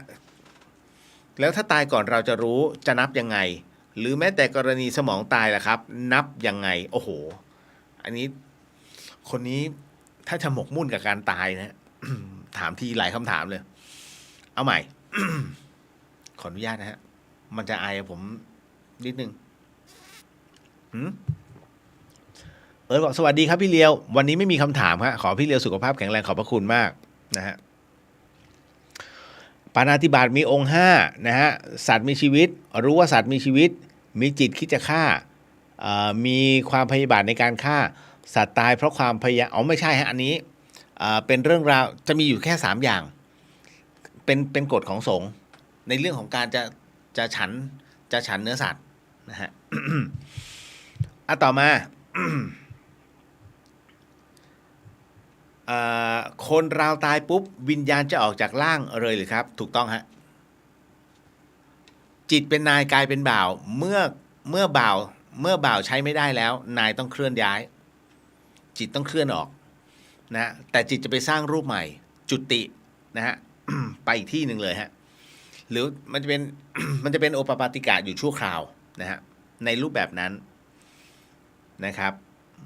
แล้วถ้าตายก่อนเราจะรู้จะนับยังไงหรือแม้แต่กรณีสมองตายล่ะครับนับยังไงโอ้โหอันนี้คนนี้ถ้าจะหมกมุ่นกับการตายนะ ถามทีหลายคำถามเลยเอาใหม่ ขออนุญาตนะฮะมันจะอายผมนิดนึงบอกสวัสดีครับพี่เลียววันนี้ไม่มีคำถามครับขอพี่เลียวสุขภาพแข็งแรงขอบพระคุณมากนะฮะปาณาติบาตมีองค์5นะฮะสัตว์มีชีวิตรู้ว่าสัตว์มีชีวิตมีจิตคิดจะฆ่ามีความพยาบาทในการฆ่า สัตว์ตายเพราะความพยายามไม่ใช่ฮะอันนี้เป็นเรื่องราวจะมีอยู่แค่3อย่างเป็นกฎของสงฆ์ในเรื่องของการจะฉันเนื้อสัตว์นะฮะ ต่อมา คนเราตายปุ๊บวิญญาณจะออกจากร่างเลยหรือครับ ถูกต้องฮะจิตเป็นนายกายเป็นบ่าวเมื่อบ่าวใช้ไม่ได้แล้ว นายต้องเคลื่อนย้าย จิตต้องเคลื่อนออกนะแต่จิตจะไปสร้างรูปใหม่ จุตินะฮะ ไปอีกที่หนึ่งเลยฮะหรือมันจะเป็น มันจะเป็นโอปปาติกะอยู่ชั่วคราวนะฮะในรูปแบบนั้นนะครับ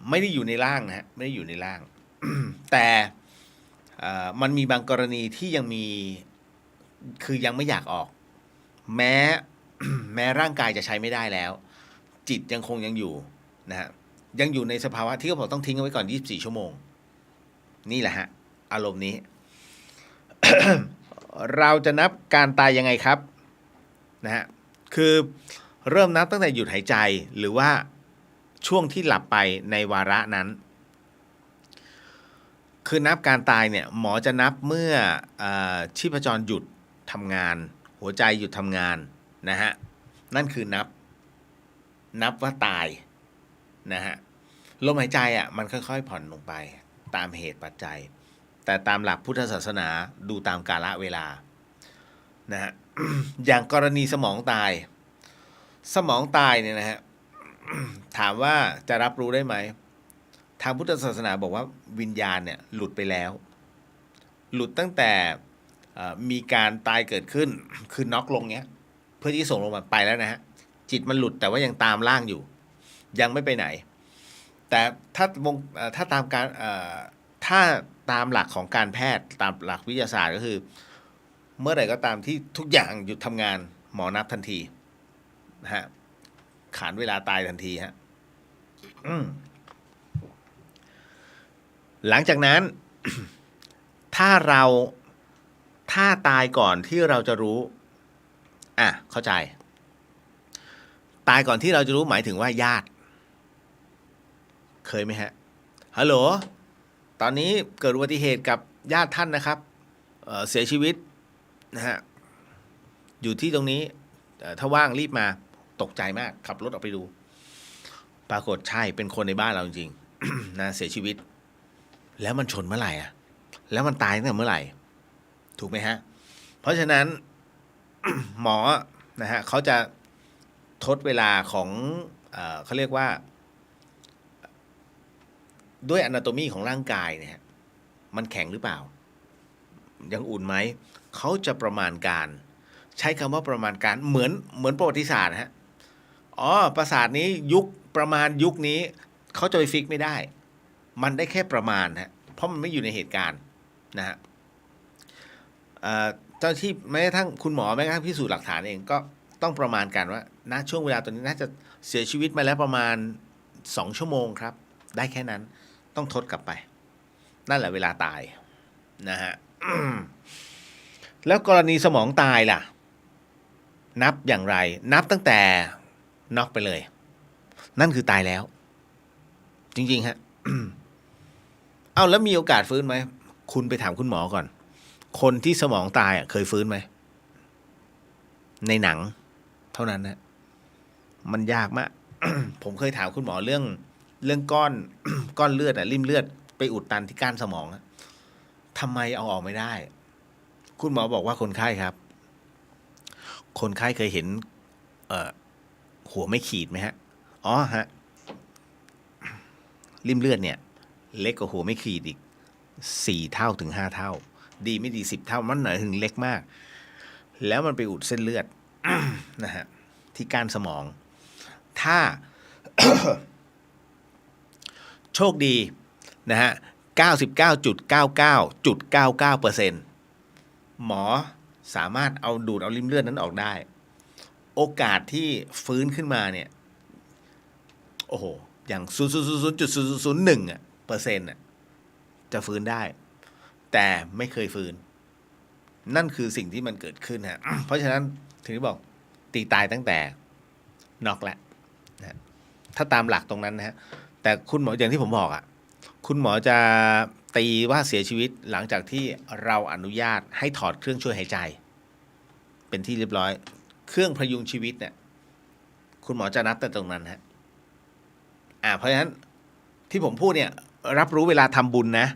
ไม่ได้อยู่ในร่างนะฮะไม่ได้อยู่ในร่าง แต่มันมีบางกรณีที่ยังมีคือยังไม่อยากออกแม้ แม้ร่างกายจะใช้ไม่ได้แล้ว จิตยังคงยังอยู่นะฮะยังอยู่ในสภาวะที่เขาบอกต้องทิ้งเอาไว้ก่อน24ชั่วโมงนี่แหละฮะอารมณ์นี้ เราจะนับการตายยังไงครับนะฮะคือเริ่มนับตั้งแต่หยุดหายใจหรือว่าช่วงที่หลับไปในวาระนั้นคือนับการตายเนี่ยหมอจะนับเมื่อชีพจรหยุดทำงานหัวใจหยุดทำงานนะฮะนั่นคือนับว่าตายนะฮะลมหายใจมันค่อยๆผ่อนลงไปตามเหตุปัจจัยแต่ตามหลักพุทธศาสนาดูตามกาลเวลานะฮะ อย่างกรณีสมองตายเนี่ยนะฮะ ถามว่าจะรับรู้ได้ไหมทางพุทธศาสนาบอกว่าวิญญาณเนี่ยหลุดไปแล้วหลุดตั้งแต่มีการตายเกิดขึ้นคือน็อกลงเนี้ยเพื่อที่ส่งลงมาไปแล้วนะฮะจิตมันหลุดแต่ว่ายังตามร่างอยู่ยังไม่ไปไหนแต่ถ้าตามการถ้าตามหลักของการแพทย์ตามหลักวิทยาศาสตร์ก็คือเมื่อไหร่ก็ตามที่ทุกอย่างหยุดทำงานหมอนับทันทีนะฮะขานเวลาตายทันทีฮะหลังจากนั้น ถ้าตายก่อนที่เราจะรู้เข้าใจตายก่อนที่เราจะรู้หมายถึงว่าญาติเคยไหมฮะฮัลโหลตอนนี้เกิดอุบัติเหตุกับญาติท่านนะครับเสียชีวิตนะฮะอยู่ที่ตรงนี้ถ้าว่างรีบมาตกใจมากขับรถออกไปดูปรากฏใช่เป็นคนในบ้านเราจริงๆ นะเสียชีวิตแล้วมันชนเมื่อไหร่แล้วมันตายตั้งแต่เมื่อไหร่ถูกไหมฮะเพราะฉะนั้น หมอนะฮะเขาจะทดเวลาของเขาเรียกว่าด้วยอนาโตมีของร่างกายเนี่ยมันแข็งหรือเปล่ายังอุ่นไหมเขาจะประมาณการใช้คำว่าประมาณการเหมือนประวัติศาสตร์ฮะปราสาทนี้ประมาณยุคนี้เขาจะไปฟิกไม่ได้มันได้แค่ประมาณฮะเพราะมันไม่อยู่ในเหตุการณ์นะฮะเจ้าที่แม้กระทั่งคุณหมอแม้กระทั่งพิสูจน์หลักฐานเองก็ต้องประมาณกันว่าณช่วงเวลาตัวนี้น่าจะเสียชีวิตมาแล้วประมาณ2 ชั่วโมงครับได้แค่นั้นต้องทดกลับไปนั่นแหละเวลาตายนะฮะ แล้วกรณีสมองตายล่ะนับอย่างไรนับตั้งแต่น็อกไปเลยนั่นคือตายแล้วจริงๆฮะ แล้วมีโอกาสฟื้นไหมคุณไปถามคุณหมอก่อนคนที่สมองตายเคยฟื้นไหมในหนังเท่านั้นนะมันยากมาก ผมเคยถามคุณหมอเรื่องก้อนเลือดริ่มเลือดไปอุดตันที่ก้านสมองทำไมเอาออกไม่ได้คุณหมอบอกว่าคนไข้ครับคนไข้เคยเห็นหัวไม่ขีดไหมฮะฮะริ่มเลือดเนี่ยเล็กกว่าหัวไม่ขีดอีก4 เท่าถึง 5 เท่าดีไม่ดี10 เท่ามันหน่อยถึงเล็กมากแล้วมันไปอุดเส้นเลือด นะฮะที่ก้านสมองถ้า โชคดีนะฮะ 99.99.99% หมอสามารถดูดเอาริ่มเลือดนั้นออกได้โอกาสที่ฟื้นขึ้นมาเนี่ยโอ้โหอย่าง0.001%จะฟื้นได้แต่ไม่เคยฟื้นนั่นคือสิ่งที่มันเกิดขึ้นฮะ เพราะฉะนั้นถึงได้บอกตีตายตั้งแต่น็อกแล้วนะถ้าตามหลักตรงนั้นนะฮะแ แต่คุณหมออย่างที่ผมบอกอ่ะคุณหมอจะตีว่าเสียชีวิตหลังจากที่เราอนุญาตให้ถอดเครื่องช่วยหายใจ เป็นที่เรียบร้อย เครื่องพยุงชีวิตเนี่ยคุณหมอจะนับแต่ตรงนั้นฮะเพราะฉะนั้นที่ผมพูดเนี่ยรับรู้เวลาทำบุญนะ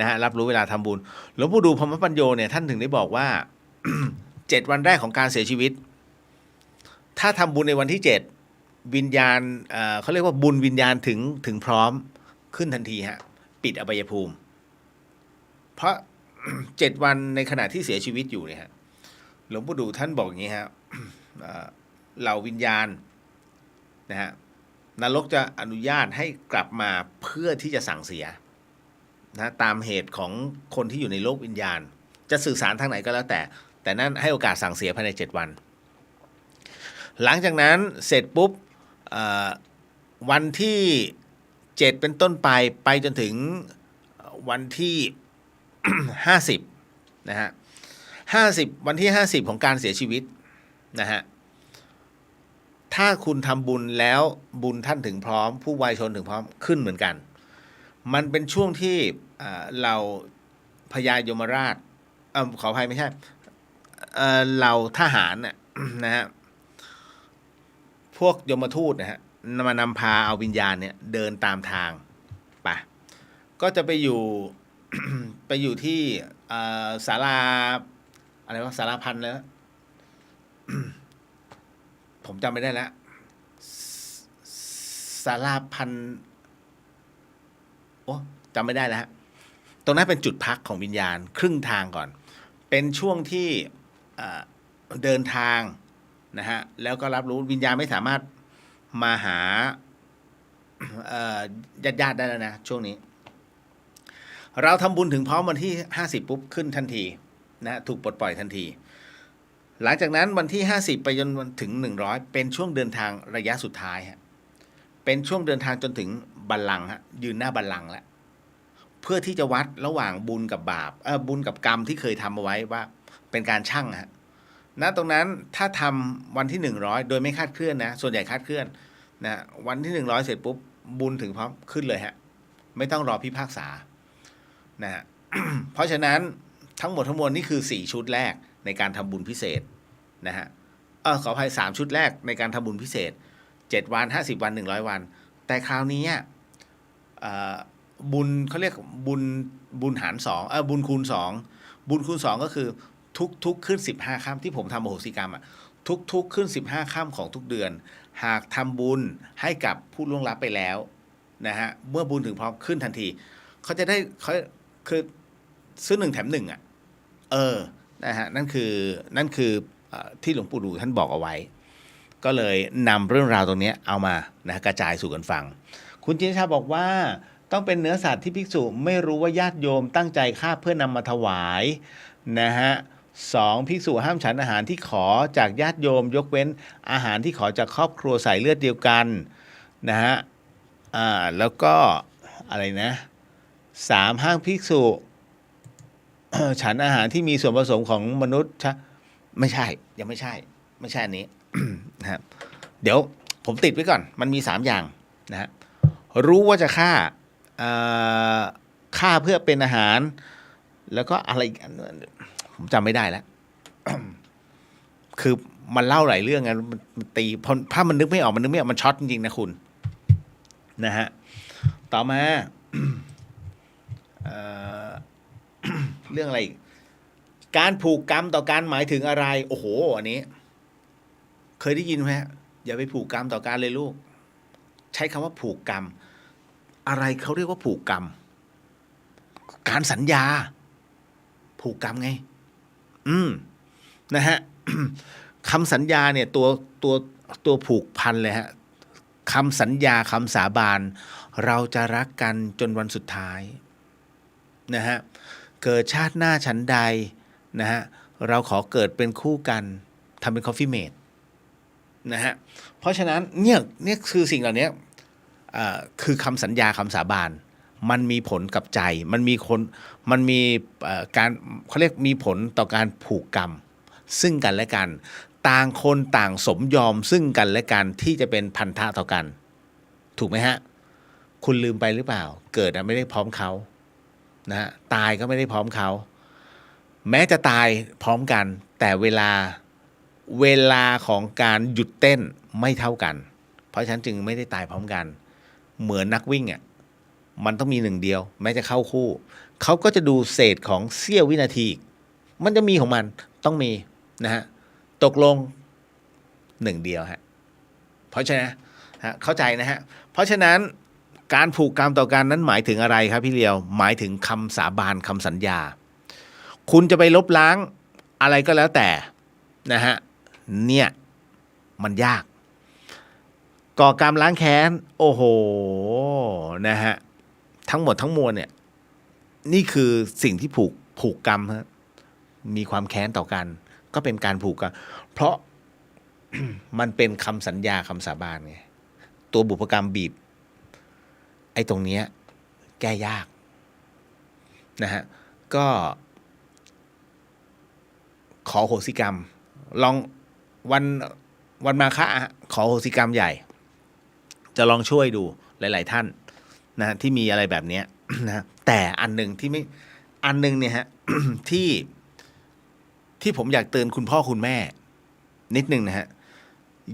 ฮะรับรู้เวลาทำบุญหลวงปู่ดูพรหมปัญโยเนี่ยท่านถึงได้บอกว่า 7 วันแรกของการเสียชีวิตถ้าทำบุญในวันที่7วิญญาณเขาเรียกว่าบุญวิญญาณถึงพร้อมขึ้นทันทีฮะปิดอบายภูมิเพราะ 7 วันในขณะที่เสียชีวิตอยู่เนี่ยฮะหลวงปู่ดูท่านบอกอย่างนี้ฮะเหล่าวิญญาณนะฮะนรกจะอนุญาตให้กลับมาเพื่อที่จะสั่งเสียนะตามเหตุของคนที่อยู่ในโลกวิญญาณจะสื่อสารทางไหนก็แล้วแต่นั่นให้โอกาสสั่งเสียภายใน7 วันหลังจากนั้นเสร็จปุ๊บวันที่7เป็นต้นไปจนถึงวันที่ 50นะฮะ50วันที่50ของการเสียชีวิตนะฮะถ้าคุณทำบุญแล้วบุญท่านถึงพร้อมผู้วายชนถึงพร้อมขึ้นเหมือนกันมันเป็นช่วงที่เราพญายมราชขออภัยไม่ใช่เราทหารน่ะ นะฮะพวกยมทูตนะฮะมานำพาเอาวิญญาณเนี่ยเดินตามทางไปก็จะไปอยู่ ไปอยู่ที่ศาลาอะไรวะศาลาพันธุ์แล้ว ผมจำไม่ได้แล้วศาลาพันธุ์โอ้จำไม่ได้แล้วฮะตรงนั้นเป็นจุดพักของวิญญาณครึ่งทางก่อนเป็นช่วงที่เดินทางนะฮะแล้วก็รับรู้วิญญาณไม่สามารถมาหาญาติได้แล้วนะช่วงนี้เราทำบุญถึงพร้อมวันที่50ปุ๊บขึ้นทันทีนะถูกปลดปล่อยทันทีหลังจากนั้นวันที่50ไปจนถึง100เป็นช่วงเดินทางระยะสุดท้ายฮะเป็นช่วงเดินทางจนถึงบัลลังก์ฮะยืนหน้าบัลลังก์แล้วเพื่อที่จะวัดระหว่างบุญกับบาปบุญกับกรรมที่เคยทำเอาไว้ว่าเป็นการชั่งฮะณตรงนั้นถ้าทำวันที่100โดยไม่คาดเคลื่อนนะส่วนใหญ่คาดเคลื่อนนะวันที่100เสร็จปุ๊บบุญถึงพร้อมขึ้นเลยฮะไม่ต้องรอพิพากษานะฮะ เพราะฉะนั้นทั้งหมดทั้งมวลนี่คือ4ชุดแรกในการทำบุญพิเศษนะฮะขออภัย3ชุดแรกในการทำบุญพิเศษ7 วัน50 วัน100 วันแต่คราวนี้บุญเขาเรียกบุญหาร2บุญคูณ2บุญคูณ2ก็คือทุกขึ้น15ค่ำที่ผมทำโหสิกรรมทุกขึ้น15ค่ำของทุกเดือนหากทำบุญให้กับผู้ล่วงลับไปแล้วนะฮะเมื่อบุญถึงพร้อมขึ้นทันทีเขาจะได้เขาคือซื้อ1แถม1นะฮะนั่นคือที่หลวงปู่ดูท่านบอกเอาไว้ก็เลยนำเรื่องราวตรงนี้เอามานะกระจายสู่กันฟังคุณจินชาบอกว่าต้องเป็นเนื้อสัตว์ที่ภิกษุไม่รู้ว่าญาติโยมตั้งใจฆ่าเพื่อนำมาถวายนะฮะ2ภิกษุห้ามฉันอาหารที่ขอจากญาติโยมยกเว้นอาหารที่ขอจากครอบครัวสายเลือดเดียวกันนะฮะแล้วก็อะไรนะ3ห้ามภิกษุ ฉันอาหารที่มีส่วนผสมของมนุษย์ไม่ใช่ยังไม่ใช่อันนี้ นะครับเดี๋ยวผมติดไว้ก่อนมันมี3อย่างนะฮะรู้ว่าจะฆ่าเพื่อเป็นอาหารแล้วก็อะไรอีกผมจำไม่ได้แล้ว คือมันเล่าหลายเรื่องไงมันตีถ้ามันนึกไม่ออกมันช็อตจริงๆนะคุณนะฮะต่อมา เรื่องอะไรอีกการผูกกรรมต่อการหมายถึงอะไรโอ้โหอันนี้เคยได้ยินไหมอย่าไปผูกกรรมต่อการเลยลูกใช้คำว่าผูกกรรมอะไรเขาเรียกว่าผูกกรรมการสัญญาผูกกรรมไงนะฮะ คำสัญญาเนี่ยตัวผูกพันเลยฮะคำสัญญาคำสาบานเราจะรักกันจนวันสุดท้ายนะฮะเกิดชาติหน้าฉันใดนะฮะเราขอเกิดเป็นคู่กันทำเป็นคอฟฟี่เมดนะฮะเพราะฉะนั้นเนี่ยคือสิ่งเหล่านี้คือคำสัญญาคำสาบานมันมีผลกับใจมันมีการเขาเรียกมีผลต่อการผูกกรรมซึ่งกันและกันต่างคนต่างสมยอมซึ่งกันและกันที่จะเป็นพันธะต่อกันถูกไหมฮะ คุณลืมไปหรือเปล่าเกิดไม่ได้พร้อมเขานะฮะตายก็ไม่ได้พร้อมเขาแม้จะตายพร้อมกันแต่เวลาของการหยุดเต้นไม่เท่ากันเพราะฉะนั้นจึงไม่ได้ตายพร้อมกันเหมือนนักวิ่งอ่ะมันต้องมีหนึ่งเดียวแม้จะเข้าคู่เขาก็จะดูเศษของเสี้ยววินาทีมันจะมีของมันต้องมีนะฮะตกลงหนึ่งเดียวฮะเพราะฉะนั้นเข้าใจนะฮะเพราะฉะนั้นการผูกกรรมต่อกันนั้นหมายถึงอะไรครับพี่เลียวหมายถึงคำสาบานคำสัญญาคุณจะไปลบล้างอะไรก็แล้วแต่นะฮะเนี่ยมันยากก่อกรรมล้างแค้นโอ้โหนะฮะทั้งหมดทั้งมวลเนี่ยนี่คือสิ่งที่ผูกกรรมฮะมีความแค้นต่อกันก็เป็นการผูกกันเพราะ มันเป็นคำสัญญาคำสาบานไงตัวบุพกรรมบีบไอ้ตรงเนี้ยแก้ยากนะฮะก็ขอโหสิกรรมลองวันมาฆะขอโหสิกรรมใหญ่จะลองช่วยดูหลายๆท่านนะที่มีอะไรแบบเนี้ย นะแต่อันหนึ่งที่ไม่อันหนึ่งเนี่ยฮะ ที่ผมอยากเตือนคุณพ่อคุณแม่นิดนึงนะฮะ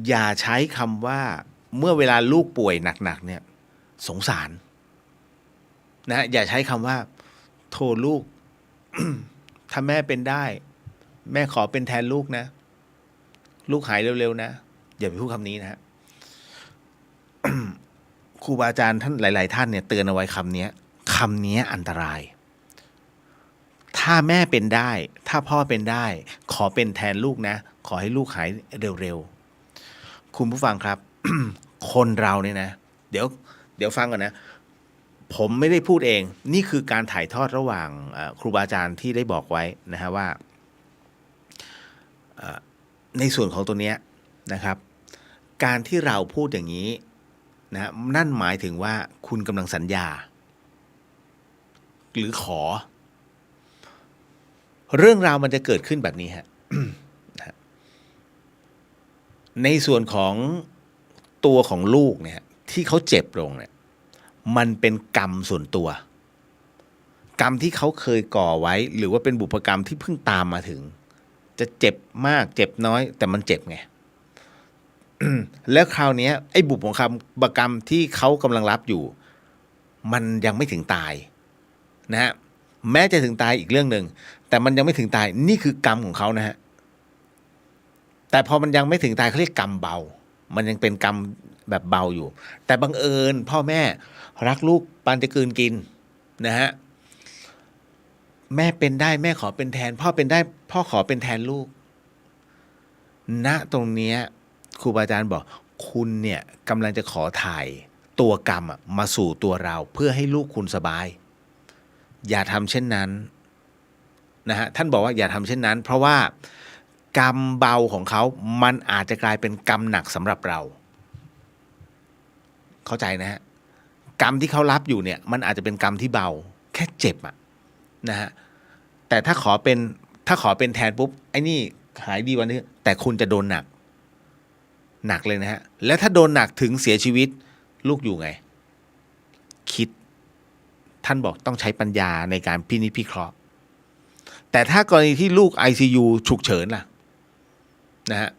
อย่าใช้คำว่าเมื่อเวลาลูกป่วยหนักๆเนี่ยสงสารนะฮะอย่าใช้คำว่าโทรลูก ถ้าแม่เป็นได้แม่ขอเป็นแทนลูกนะลูกหายเร็วๆนะอย่าไปพูดคำนี้นะฮะ ครูบาอาจารย์ท่านหลายๆท่านเนี่ยเตือนเอาไว้คำนี้อันตรายถ้าแม่เป็นได้ถ้าพ่อเป็นได้ขอเป็นแทนลูกนะขอให้ลูกหายเร็วๆคุณผู้ฟังครับ คนเราเนี่ยนะเดี๋ยวฟังก่อนนะผมไม่ได้พูดเองนี่คือการถ่ายทอดระหว่างครูบาอาจารย์ที่ได้บอกไว้นะฮะว่าในส่วนของตัวเนี้ยนะครับการที่เราพูดอย่างนี้นะนั่นหมายถึงว่าคุณกำลังสัญญาหรือขอเรื่องราวมันจะเกิดขึ้นแบบนี้ฮะ ในส่วนของตัวของลูกเนี่ยที่เขาเจ็บลงเนี่ยมันเป็นกรรมส่วนตัวกรรมที่เขาเคยก่อไว้หรือว่าเป็นบุพกรรมที่เพิ่งตามมาถึงจะเจ็บมากเจ็บน้อยแต่มันเจ็บไง แล้วคราวนี้ไอ้บุพกรรมที่เขากำลังรับอยู่มันยังไม่ถึงตายนะฮะแม้จะถึงตายอีกเรื่องหนึ่งแต่มันยังไม่ถึงตายนี่คือกรรมของเขานะฮะแต่พอมันยังไม่ถึงตายเขาเรียกกรรมเบามันยังเป็นกรรมแบบเบาอยู่แต่บังเอิญพ่อแม่รักลูกปานจะกลืนกินนะฮะแม่เป็นได้แม่ขอเป็นแทนพ่อเป็นได้พ่อขอเป็นแทนลูกณตรงเนี้ยครูบาอาจารย์บอกคุณเนี่ยกำลังจะขอถ่ายตัวกรรมมาสู่ตัวเราเพื่อให้ลูกคุณสบายอย่าทำเช่นนั้นนะฮะท่านบอกว่าอย่าทำเช่นนั้นเพราะว่ากรรมเบาของเขามันอาจจะกลายเป็นกรรมหนักสำหรับเราเข้าใจนะฮะกรรมที่เขารับอยู่เนี่ยมันอาจจะเป็นกรรมที่เบาแค่เจ็บอะนะฮะแต่ถ้าขอเป็นแทนปุ๊บไอ้นี่หายดีวันนี้แต่คุณจะโดนหนักเลยนะฮะแล้วถ้าโดนหนักถึงเสียชีวิตลูกอยู่ไงคิดท่านบอกต้องใช้ปัญญาในการพินิจพิเคราะห์แต่ถ้ากรณีที่ลูก ICU ฉุกเฉินล่ะนะฮะ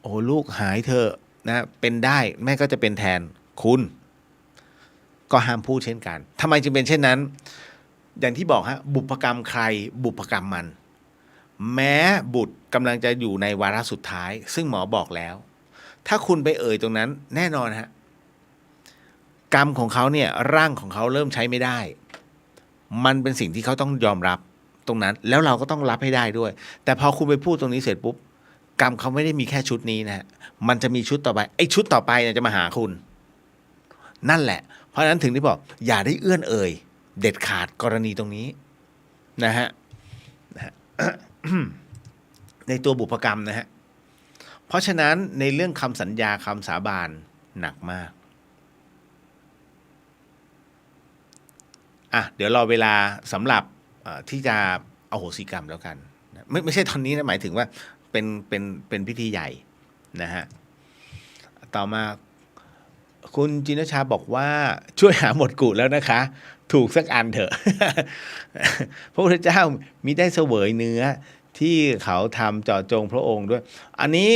โอ้ลูกหายเถอะนะเป็นได้แม่ก็จะเป็นแทนคุณก็ห้ามพูดเช่นกันทำไมจึงเป็นเช่นนั้นอย่างที่บอกฮะบุพกรรมใครบุพกรรมมันแม้บุตรกำลังจะอยู่ในวาระสุดท้ายซึ่งหมอบอกแล้วถ้าคุณไปเอ่ยตรงนั้นแน่นอนฮะกรรมของเขาเนี่ยร่างของเขาเริ่มใช้ไม่ได้มันเป็นสิ่งที่เขาต้องยอมรับตรงนั้นแล้วเราก็ต้องรับให้ได้ด้วยแต่พอคุณไปพูดตรงนี้เสร็จปุ๊บกรรมเขาไม่ได้มีแค่ชุดนี้นะฮะมันจะมีชุดต่อไปไอ้ชุดต่อไปเนี่ยจะมาหาคุณนั่นแหละเพราะฉะนั้นถึงได้บอกอย่าได้เอื้อนเอ่ยเด็ดขาดกรณีตรงนี้นะฮะ ในตัวบุพกรรมนะฮะเพราะฉะนั้นในเรื่องคำสัญญาคำสาบานหนักมากเดี๋ยวรอเวลาสำหรับที่จะอโหสิกรรมแล้วกันไม่ใช่ตอนนี้นะหมายถึงว่าเป็นพิธีใหญ่นะฮะต่อมา คุณจินชาบอกว่าช่วยหาหมวดกุแล้วนะคะ ถูกสักอันเถอะ พระพุทธเจ้ามิได้เสวยเนื้อที่เขาทำเจาะจงพระองค์ด้วย อันนี้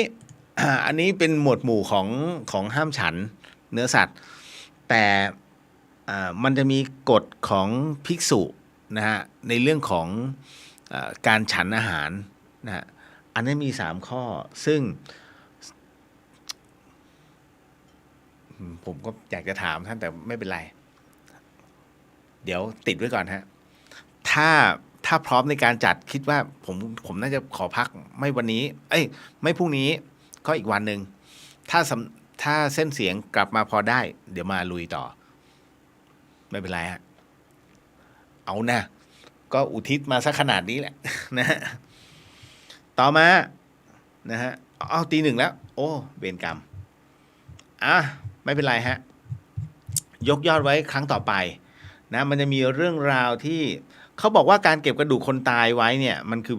อันนี้เป็นหมวดหมู่ของห้ามฉันเนื้อสัตว์ แต่มันจะมีกฎของภิกษุนะฮะในเรื่องของการฉันอาหารนะฮะอันนี้มี3ข้อซึ่งผมก็อยากจะถามท่านแต่ไม่เป็นไร เดี๋ยวติดไว้ก่อนฮะถ้าพร้อมในการจัดคิดว่าผมน่าจะขอพักไม่วันนี้ไม่พรุ่งนี้ก็อีกวันหนึ่งถ้าเส้นเสียงกลับมาพอได้ เดี๋ยวมาลุยต่อไม่เป็นไรฮะเอานะก็อุทิศมาสักขนาดนี้แหละ นะฮะต่อมานะฮะเอาตี 1แล้วโอ้เวรกรรมไม่เป็นไรฮะยกยอดไว้ครั้งต่อไปนะมันจะมีเรื่องราวที่เขาบอกว่าการเก็บกระดูกคนตายไว้เนี่ยมันคือ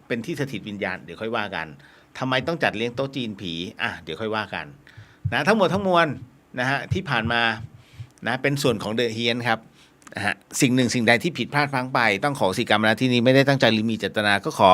เป็นที่สถิตวิญญาณเดี๋ยวค่อยว่ากันทำไมต้องจัดเลี้ยงโต๊ะจีนผีเดี๋ยวค่อยว่ากันนะทั้งหมดทั้งมวลนะฮะที่ผ่านมานะเป็นส่วนของเดอะเฮียนครับนะฮะสิ่งหนึ่งสิ่งใดที่ผิดพลาดพลั้งไปต้องขอสิกรรมนะที่นี้ไม่ได้ตั้งใจหรือมีเจตนาก็ขอ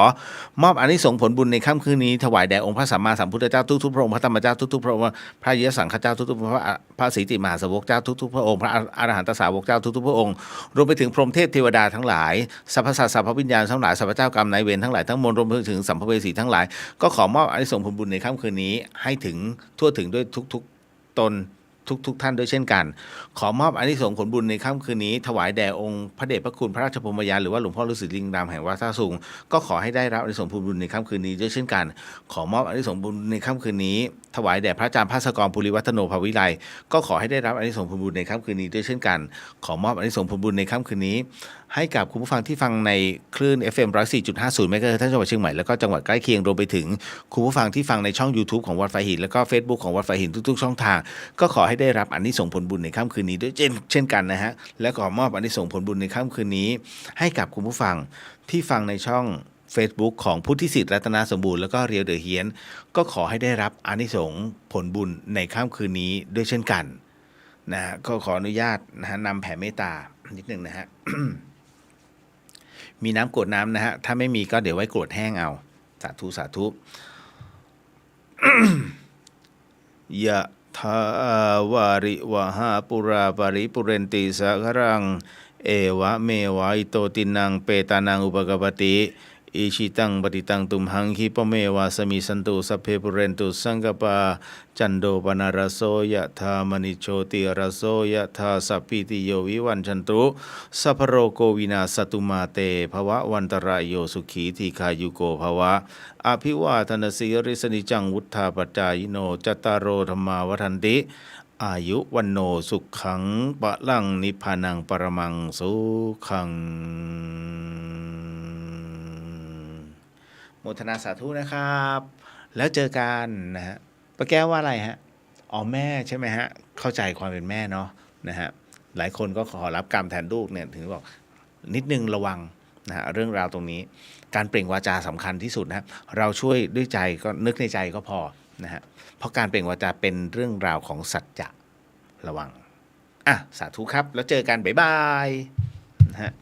มอบอานิสงส์ผลบุญในค่ำคืนนี้ถวายแด่องค์พระสัมมาสัมพุทธเจ้าทุกๆพระองค์พระธรรมเจ้าทุกๆพระองค์พระอริยสังฆเจ้าทุกๆพระศรีติมหาสาวกเจ้าทุกๆพระองค์พระอรหันตสาวกเจ้าทุกๆพระองค์รวมไปถึงพรหมเทพเทวดาทั้งหลายสรรพสัตว์สรรพวิญญาณทั้งหลายสรรพเจ้ากรรมนายเวรทั้งหลายทั้งมวลรวมไปถึงสัมภเวสีทั้งหลายก็ขอมอบอานิสงส์ผลบุญในค่ำคืนนี้ให้ถึงทั่วถึงด้วยทุกๆตนทุกท่านด้วยเช่นกันขอมอบอานิสงส์ผลบุญในค่ำคืนนี้ถวายแด่องค์พระเดชพระคุณพระราชพรหมยานหรือว่าหลวงพ่อฤาษีลิงดำแห่งวัดท่าสูงก็ขอให้ได้รับอานิสงส์ผลบุญในค่ำคืนนี้ด้วยเช่นกันขอมอบอานิสงส์บุญในค่ำคืนนี้ถวายแด่พระอาจารย์ภาสกรปุริวัฒโนภวิไลก็ขอให้ได้รับอานิสงส์ผลบุญในค่ำคืนนี้ด้วยเช่นกันขอมอบอานิสงส์ผลบุญในค่ำคืนนี้ให้กับคุณผู้ฟังที่ฟังในคลื่น FM 104.50 เมกะเฮิรตซ์จังหวัดเชียงใหม่แล้วก็จังหวัดใกล้เคียงรวมไปถึงคุณผู้ฟังที่ฟังในช่อง YouTube ของวัดไฟหินแล้วก็ Facebook ของวัดไฟหินทุกๆช่องทางก็ขอให้ได้รับอานิสงส์ผลบุญในค่ำคืนนี้ด้วยเช่นกันนะฮะและขอมอบอานิสงส์ผลบุญในค่ำคืนนี้ให้กับคุณผู้ฟังที่ฟังในช่อง Facebook ของพุทธิสิทธิ์รัตนสมบูรณ์แล้วก็เรียวเดอะเฮียนก็ขอให้ได้รับอานิสงส์ผลบุญในค่ำคืนนี้ด้วยเช่นกันนะฮะก็ขออนุญาตนะฮะนำแผ่เมตตานิดนึงนะฮะ มีน้ำกรวดน้ำนะฮะถ้าไม่มีก็เดี๋ยวไว้กรวดแห้งเอาสาธุสาธุ ยะทาวาริวหาปุราปริปุเรนติสกรังเอวะเมวะอิโตตินังเปตานังอุปกปติอิชิตังปฏิตังตุมหังคิปะเมวะสมิสันตุสัพเพปุเรนตุสังกปาจันโดปนารโสยะธามณิโชติรโสยะธาสัพพิติโยวิวันชันตุสัพพโรโกวินาสตุมาเตภวะวันตรายโยสุขีทีคายุโกภวะอภิวาทนาสีริสนิจังวุฒาปัจจายโนจตารโรธรรมาวัฏันติอายุวันโนสุขังปะลังนิพพานังปรมังสุขังโมทนาสาธุนะครับแล้วเจอกันนะฮะป้าแก้วว่าอะไรฮะอ๋อแม่ใช่ไหมฮะเข้าใจความเป็นแม่เนาะนะฮะหลายคนก็ขอรับกรรมแทนลูกเนี่ยถึงบอกนิดนึงระวังนะฮะเรื่องราวตรงนี้การเปล่งวาจาสำคัญที่สุดนะเราช่วยด้วยใจก็นึกในใจก็พอนะฮะเพราะการเปล่งวาจาเป็นเรื่องราวของสัจจะระวังสาธุครับแล้วเจอกันบ๊ายบายนะฮะ